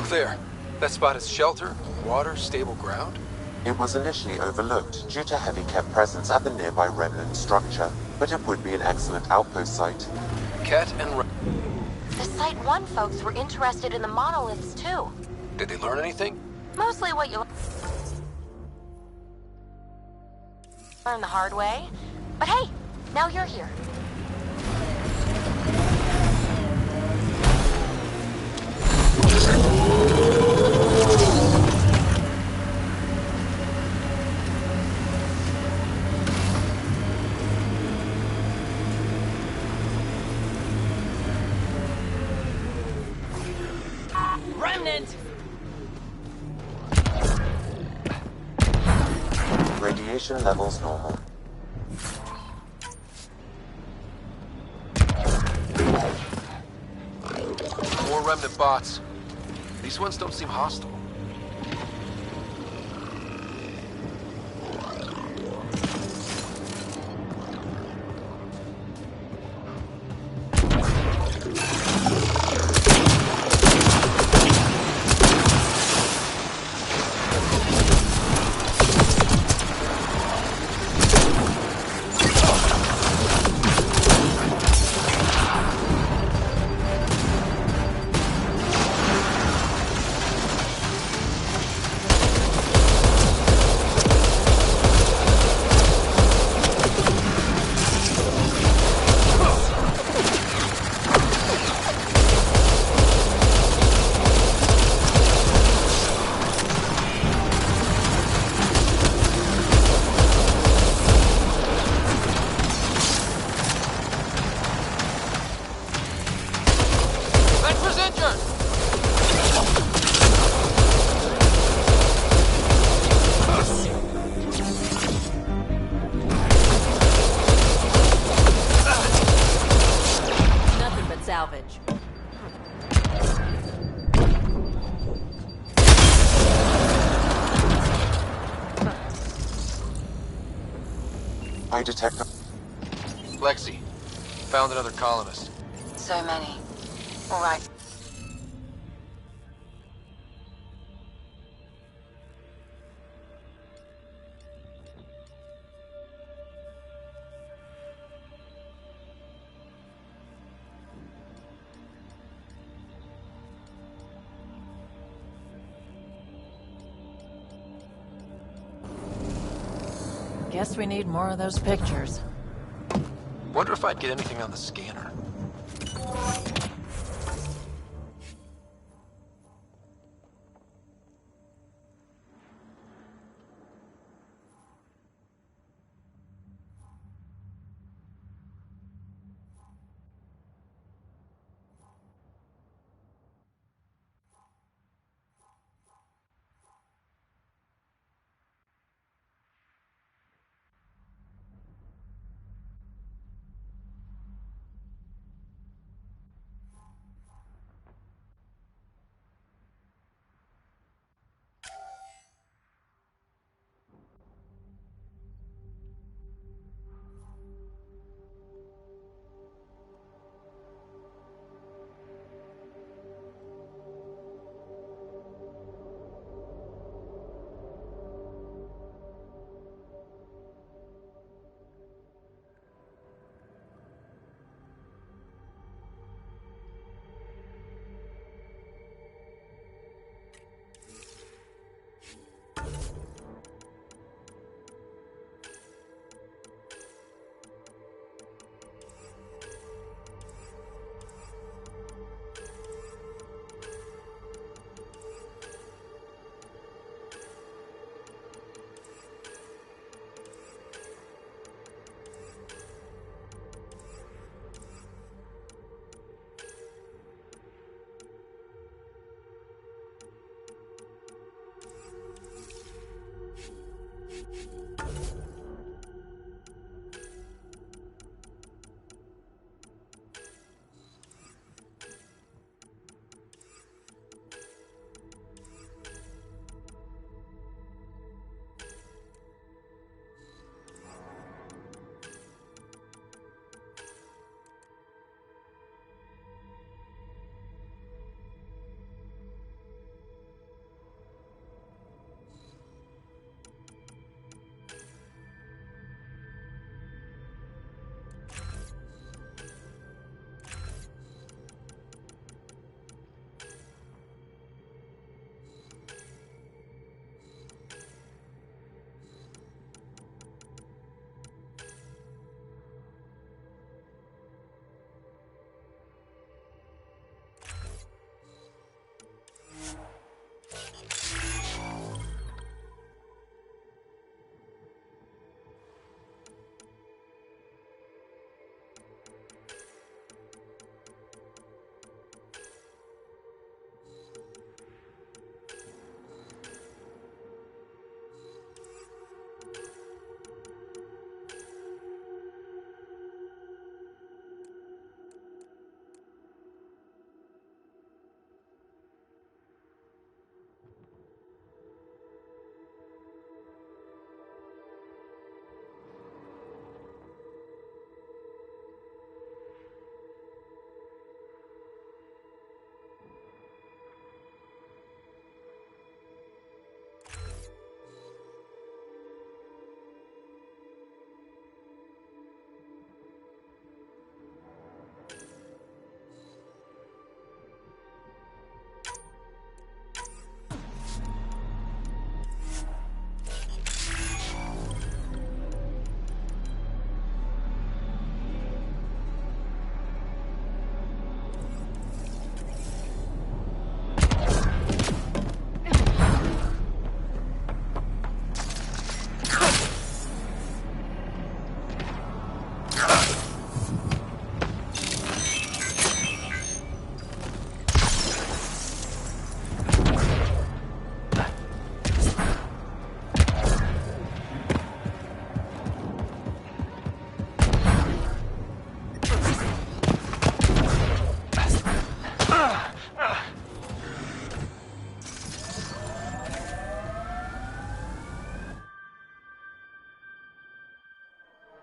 Speaker 12: There. That spot is shelter, water, stable ground?
Speaker 21: It was initially overlooked due to heavy kept presence at the nearby remnant structure, but it would be an excellent outpost site.
Speaker 12: Cat and
Speaker 14: The Site 1 folks were interested in the monoliths, too.
Speaker 12: Did they learn anything?
Speaker 14: Mostly what you learn the hard way. But hey, now you're here.
Speaker 18: Remnant!
Speaker 21: Radiation levels normal.
Speaker 12: More remnant bots. These ones don't seem hostile.
Speaker 18: Salvage.
Speaker 21: I detect
Speaker 12: Lexi, found another colonist.
Speaker 2: So many. All right.
Speaker 18: Guess we need more of those pictures.
Speaker 13: Wonder if I'd get anything on the scanner.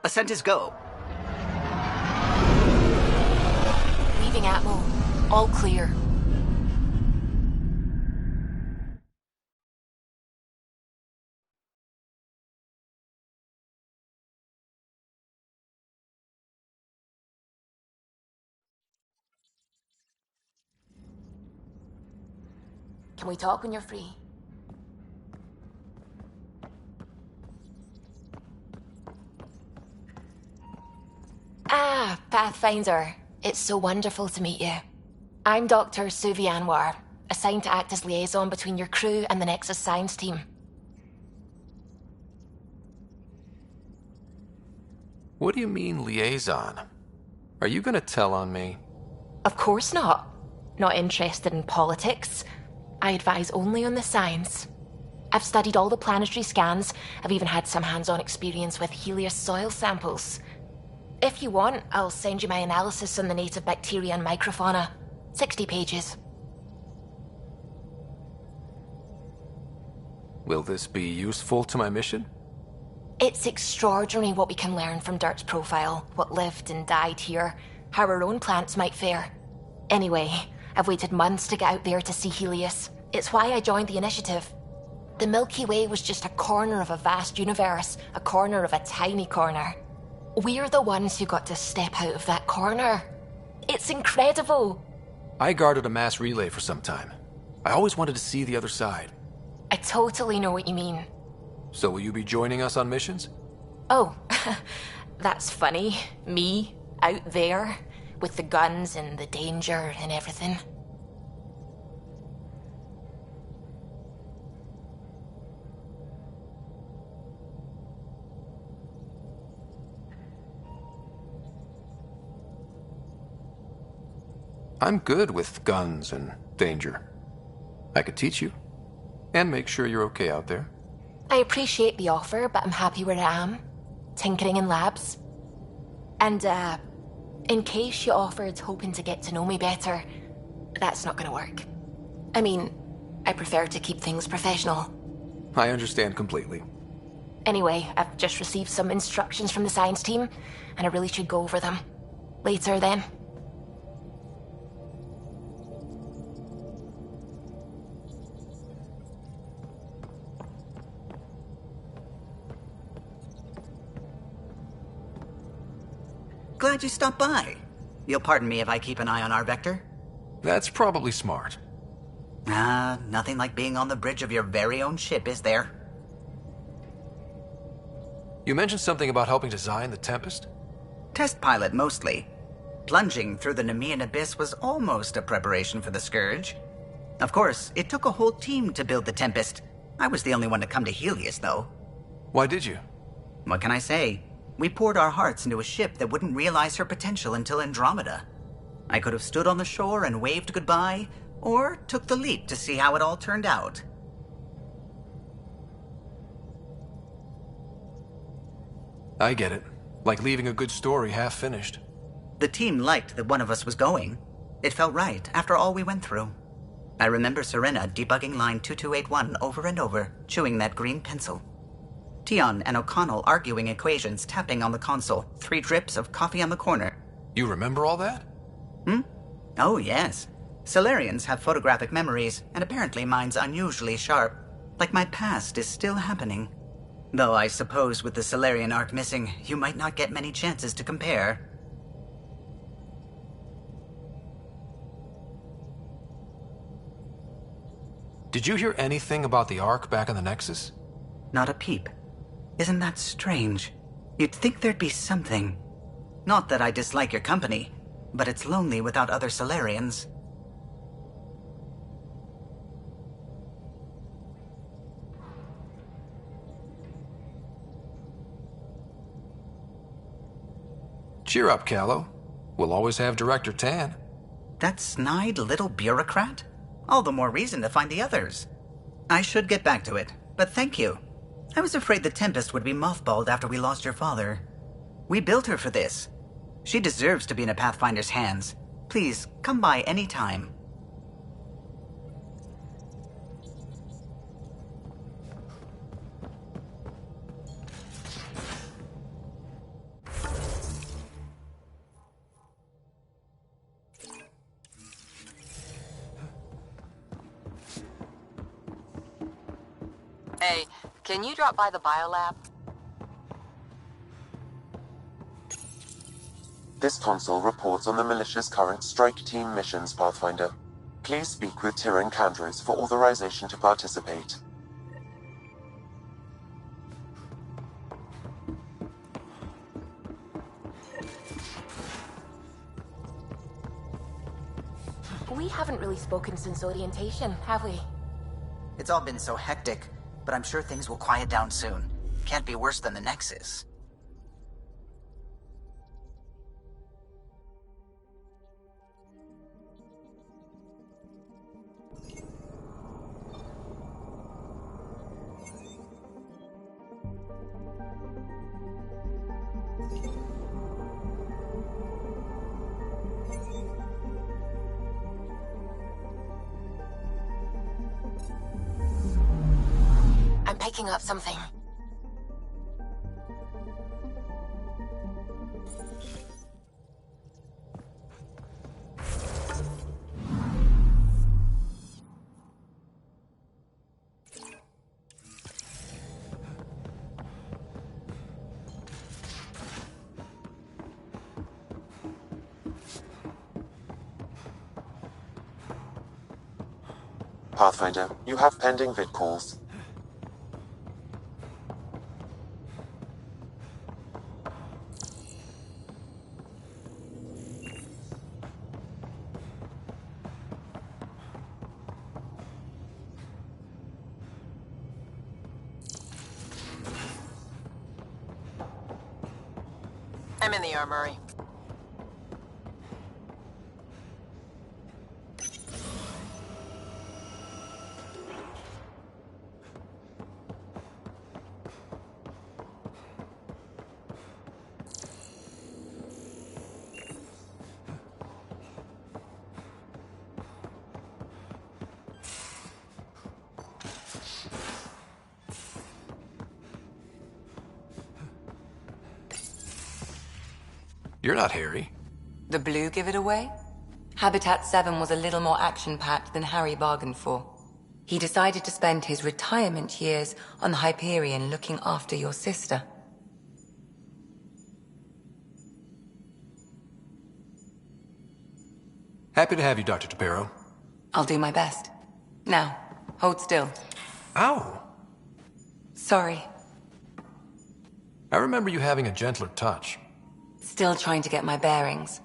Speaker 1: Ascent is go.
Speaker 14: Leaving Atmo. All clear. Can we talk when you're free? Pathfinder. It's so wonderful to meet you. I'm Dr. Suvi Anwar, assigned to act as liaison between your crew and the Nexus science team.
Speaker 12: What do you mean, liaison? Are you gonna tell on me?
Speaker 14: Of course not. Not interested in politics. I advise only on the science. I've studied all the planetary scans. I've even had some hands-on experience with Helios soil samples. If you want, I'll send you my analysis on the native bacteria and microfauna. 60 pages.
Speaker 12: Will this be useful to my mission?
Speaker 14: It's extraordinary what we can learn from Dirt's profile, what lived and died here, how our own plants might fare. Anyway, I've waited months to get out there to see Helios. It's why I joined the initiative. The Milky Way was just a corner of a vast universe, a corner of a tiny corner. We're the ones who got to step out of that corner. It's incredible.
Speaker 12: I guarded a mass relay for some time. I always wanted to see the other side.
Speaker 14: I totally know what you mean.
Speaker 12: So will you be joining us on missions?
Speaker 14: Oh, that's funny. Me, out there, with the guns and the danger and everything.
Speaker 12: I'm good with guns and danger. I could teach you, and make sure you're okay out there.
Speaker 14: I appreciate the offer, but I'm happy where I am. Tinkering in labs. And, in case you offered hoping to get to know me better, that's not gonna work. I mean, I prefer to keep things professional.
Speaker 12: I understand completely.
Speaker 14: Anyway, I've just received some instructions from the science team, and I really should go over them. Later, then.
Speaker 1: Glad you stopped by. You'll pardon me if I keep an eye on our vector?
Speaker 12: That's probably smart.
Speaker 1: Nothing like being on the bridge of your very own ship, is there?
Speaker 12: You mentioned something about helping design the Tempest?
Speaker 1: Test pilot, mostly. Plunging through the Nemean abyss was almost a preparation for the Scourge. Of course, it took a whole team to build the Tempest. I was the only one to come to Helios, though.
Speaker 12: Why did you?
Speaker 1: What can I say? We poured our hearts into a ship that wouldn't realize her potential until Andromeda. I could have stood on the shore and waved goodbye, or took the leap to see how it all turned out.
Speaker 12: I get it. Like leaving a good story half-finished.
Speaker 1: The team liked that one of us was going. It felt right after all we went through. I remember Serena debugging line 2281 over and over, chewing that green pencil. Tion and O'Connell arguing equations, tapping on the console, 3 drips of coffee on the corner.
Speaker 12: You remember all that?
Speaker 1: Oh, yes. Solarians have photographic memories, and apparently mine's unusually sharp. Like my past is still happening. Though I suppose with the Solarian arc missing, you might not get many chances to compare.
Speaker 12: Did you hear anything about the Ark back in the Nexus?
Speaker 1: Not a peep. Isn't that strange? You'd think there'd be something. Not that I dislike your company, but it's lonely without other Solarians.
Speaker 12: Cheer up, Callow. We'll always have Director Tan.
Speaker 1: That snide little bureaucrat? All the more reason to find the others. I should get back to it, but thank you. I was afraid the Tempest would be mothballed after we lost your father. We built her for this. She deserves to be in a Pathfinder's hands. Please, come by any time.
Speaker 7: Hey, can you drop by the biolab?
Speaker 21: This console reports on the militia's current strike team missions, Pathfinder. Please speak with Tyrion Candros for authorization to participate.
Speaker 14: haven't really spoken since orientation, have we?
Speaker 1: It's all been so hectic, but I'm sure things will quiet down soon. Can't be worse than the Nexus.
Speaker 14: I'm picking up something.
Speaker 21: Pathfinder, you have pending vid calls.
Speaker 18: I'm in the armory.
Speaker 12: You're not Harry.
Speaker 7: The blue give it away? Habitat 7 was a little more action-packed than Harry bargained for. He decided to spend his retirement years on the Hyperion looking after your sister.
Speaker 12: Happy to have you, Dr. Tapero.
Speaker 7: I'll do my best. Now, hold still.
Speaker 12: Ow!
Speaker 7: Sorry.
Speaker 12: I remember you having a gentler touch.
Speaker 7: Still trying to get my bearings.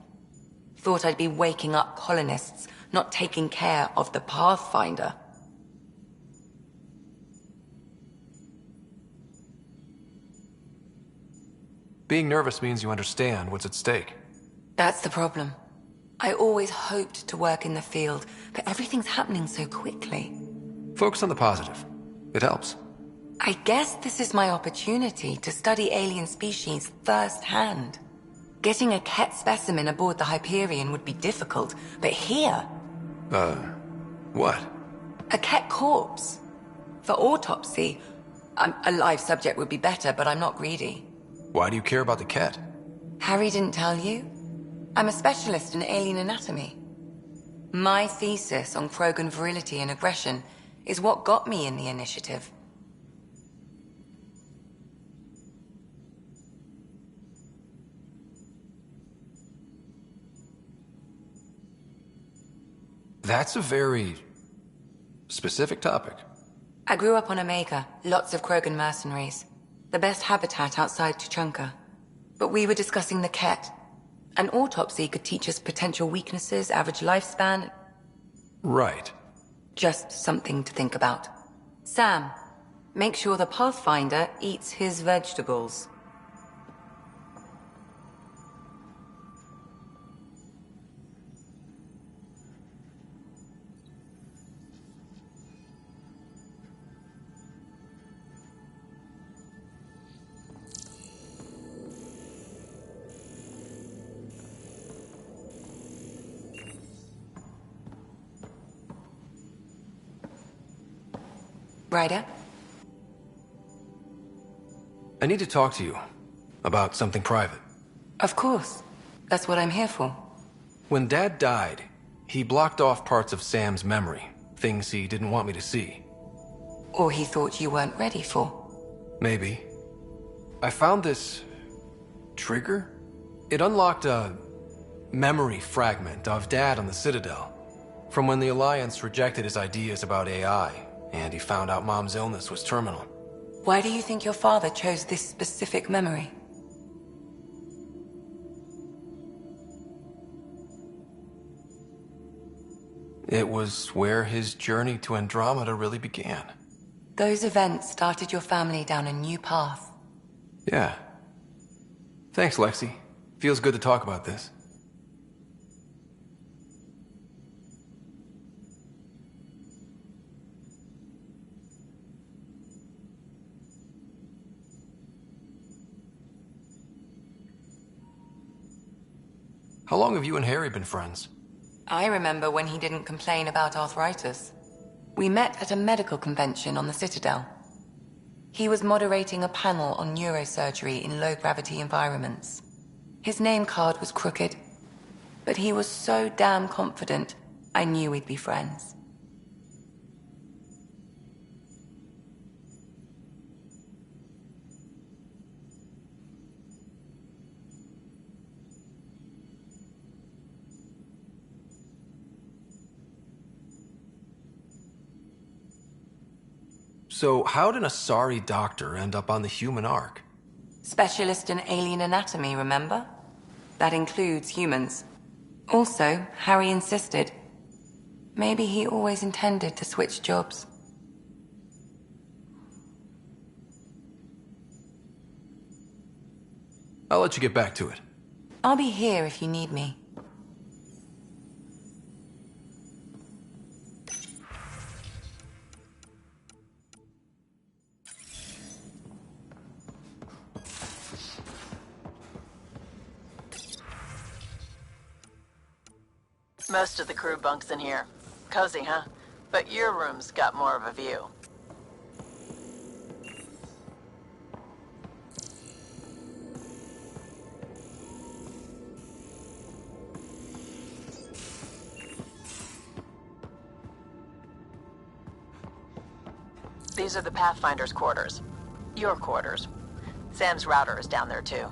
Speaker 7: Thought I'd be waking up colonists, not taking care of the Pathfinder.
Speaker 12: Being nervous means you understand what's at stake.
Speaker 7: That's the problem. I always hoped to work in the field, but everything's happening so quickly.
Speaker 12: Focus on the positive. It helps.
Speaker 7: I guess this is my opportunity to study alien species firsthand. Getting a Ket specimen aboard the Hyperion would be difficult, but here...
Speaker 12: What?
Speaker 7: A Ket corpse. For autopsy, a live subject would be better, but I'm not greedy.
Speaker 12: Why do you care about the Ket?
Speaker 7: Harry didn't tell you? I'm a specialist in alien anatomy. My thesis on Krogan virility and aggression is what got me in the initiative.
Speaker 12: That's a very specific topic.
Speaker 7: I grew up on Omega, lots of Krogan mercenaries. The best habitat outside Tuchanka. But we were discussing the Ket. An autopsy could teach us potential weaknesses, average lifespan.
Speaker 12: Right.
Speaker 7: Just something to think about. Sam, make sure the Pathfinder eats his vegetables. Ryder?
Speaker 12: I need to talk to you about something private.
Speaker 7: Of course. That's what I'm here for.
Speaker 12: When Dad died, he blocked off parts of Sam's memory, things he didn't want me to see.
Speaker 7: Or he thought you weren't ready for.
Speaker 12: Maybe. I found this... trigger? It unlocked a memory fragment of Dad on the Citadel, from when the Alliance rejected his ideas about AI. And he found out Mom's illness was terminal.
Speaker 7: Why do you think your father chose this specific memory?
Speaker 12: It was where his journey to Andromeda really began.
Speaker 7: Those events started your family down a new path.
Speaker 12: Yeah. Thanks, Lexi. Feels good to talk about this. How long have you and Harry been friends?
Speaker 7: I remember when he didn't complain about arthritis. We met at a medical convention on the Citadel. He was moderating a panel on neurosurgery in low-gravity environments. His name card was crooked, but he was so damn confident, I knew we'd be friends.
Speaker 12: So how did an Asari doctor end up on the human Ark?
Speaker 7: Specialist in alien anatomy, remember? That includes humans. Also, Harry insisted. Maybe he always intended to switch jobs.
Speaker 12: I'll let you get back to it.
Speaker 7: I'll be here if you need me.
Speaker 18: Most of the crew bunks in here. Cozy, huh? But your room's got more of a view. These are the Pathfinder's quarters. Your quarters. Sam's router is down there too.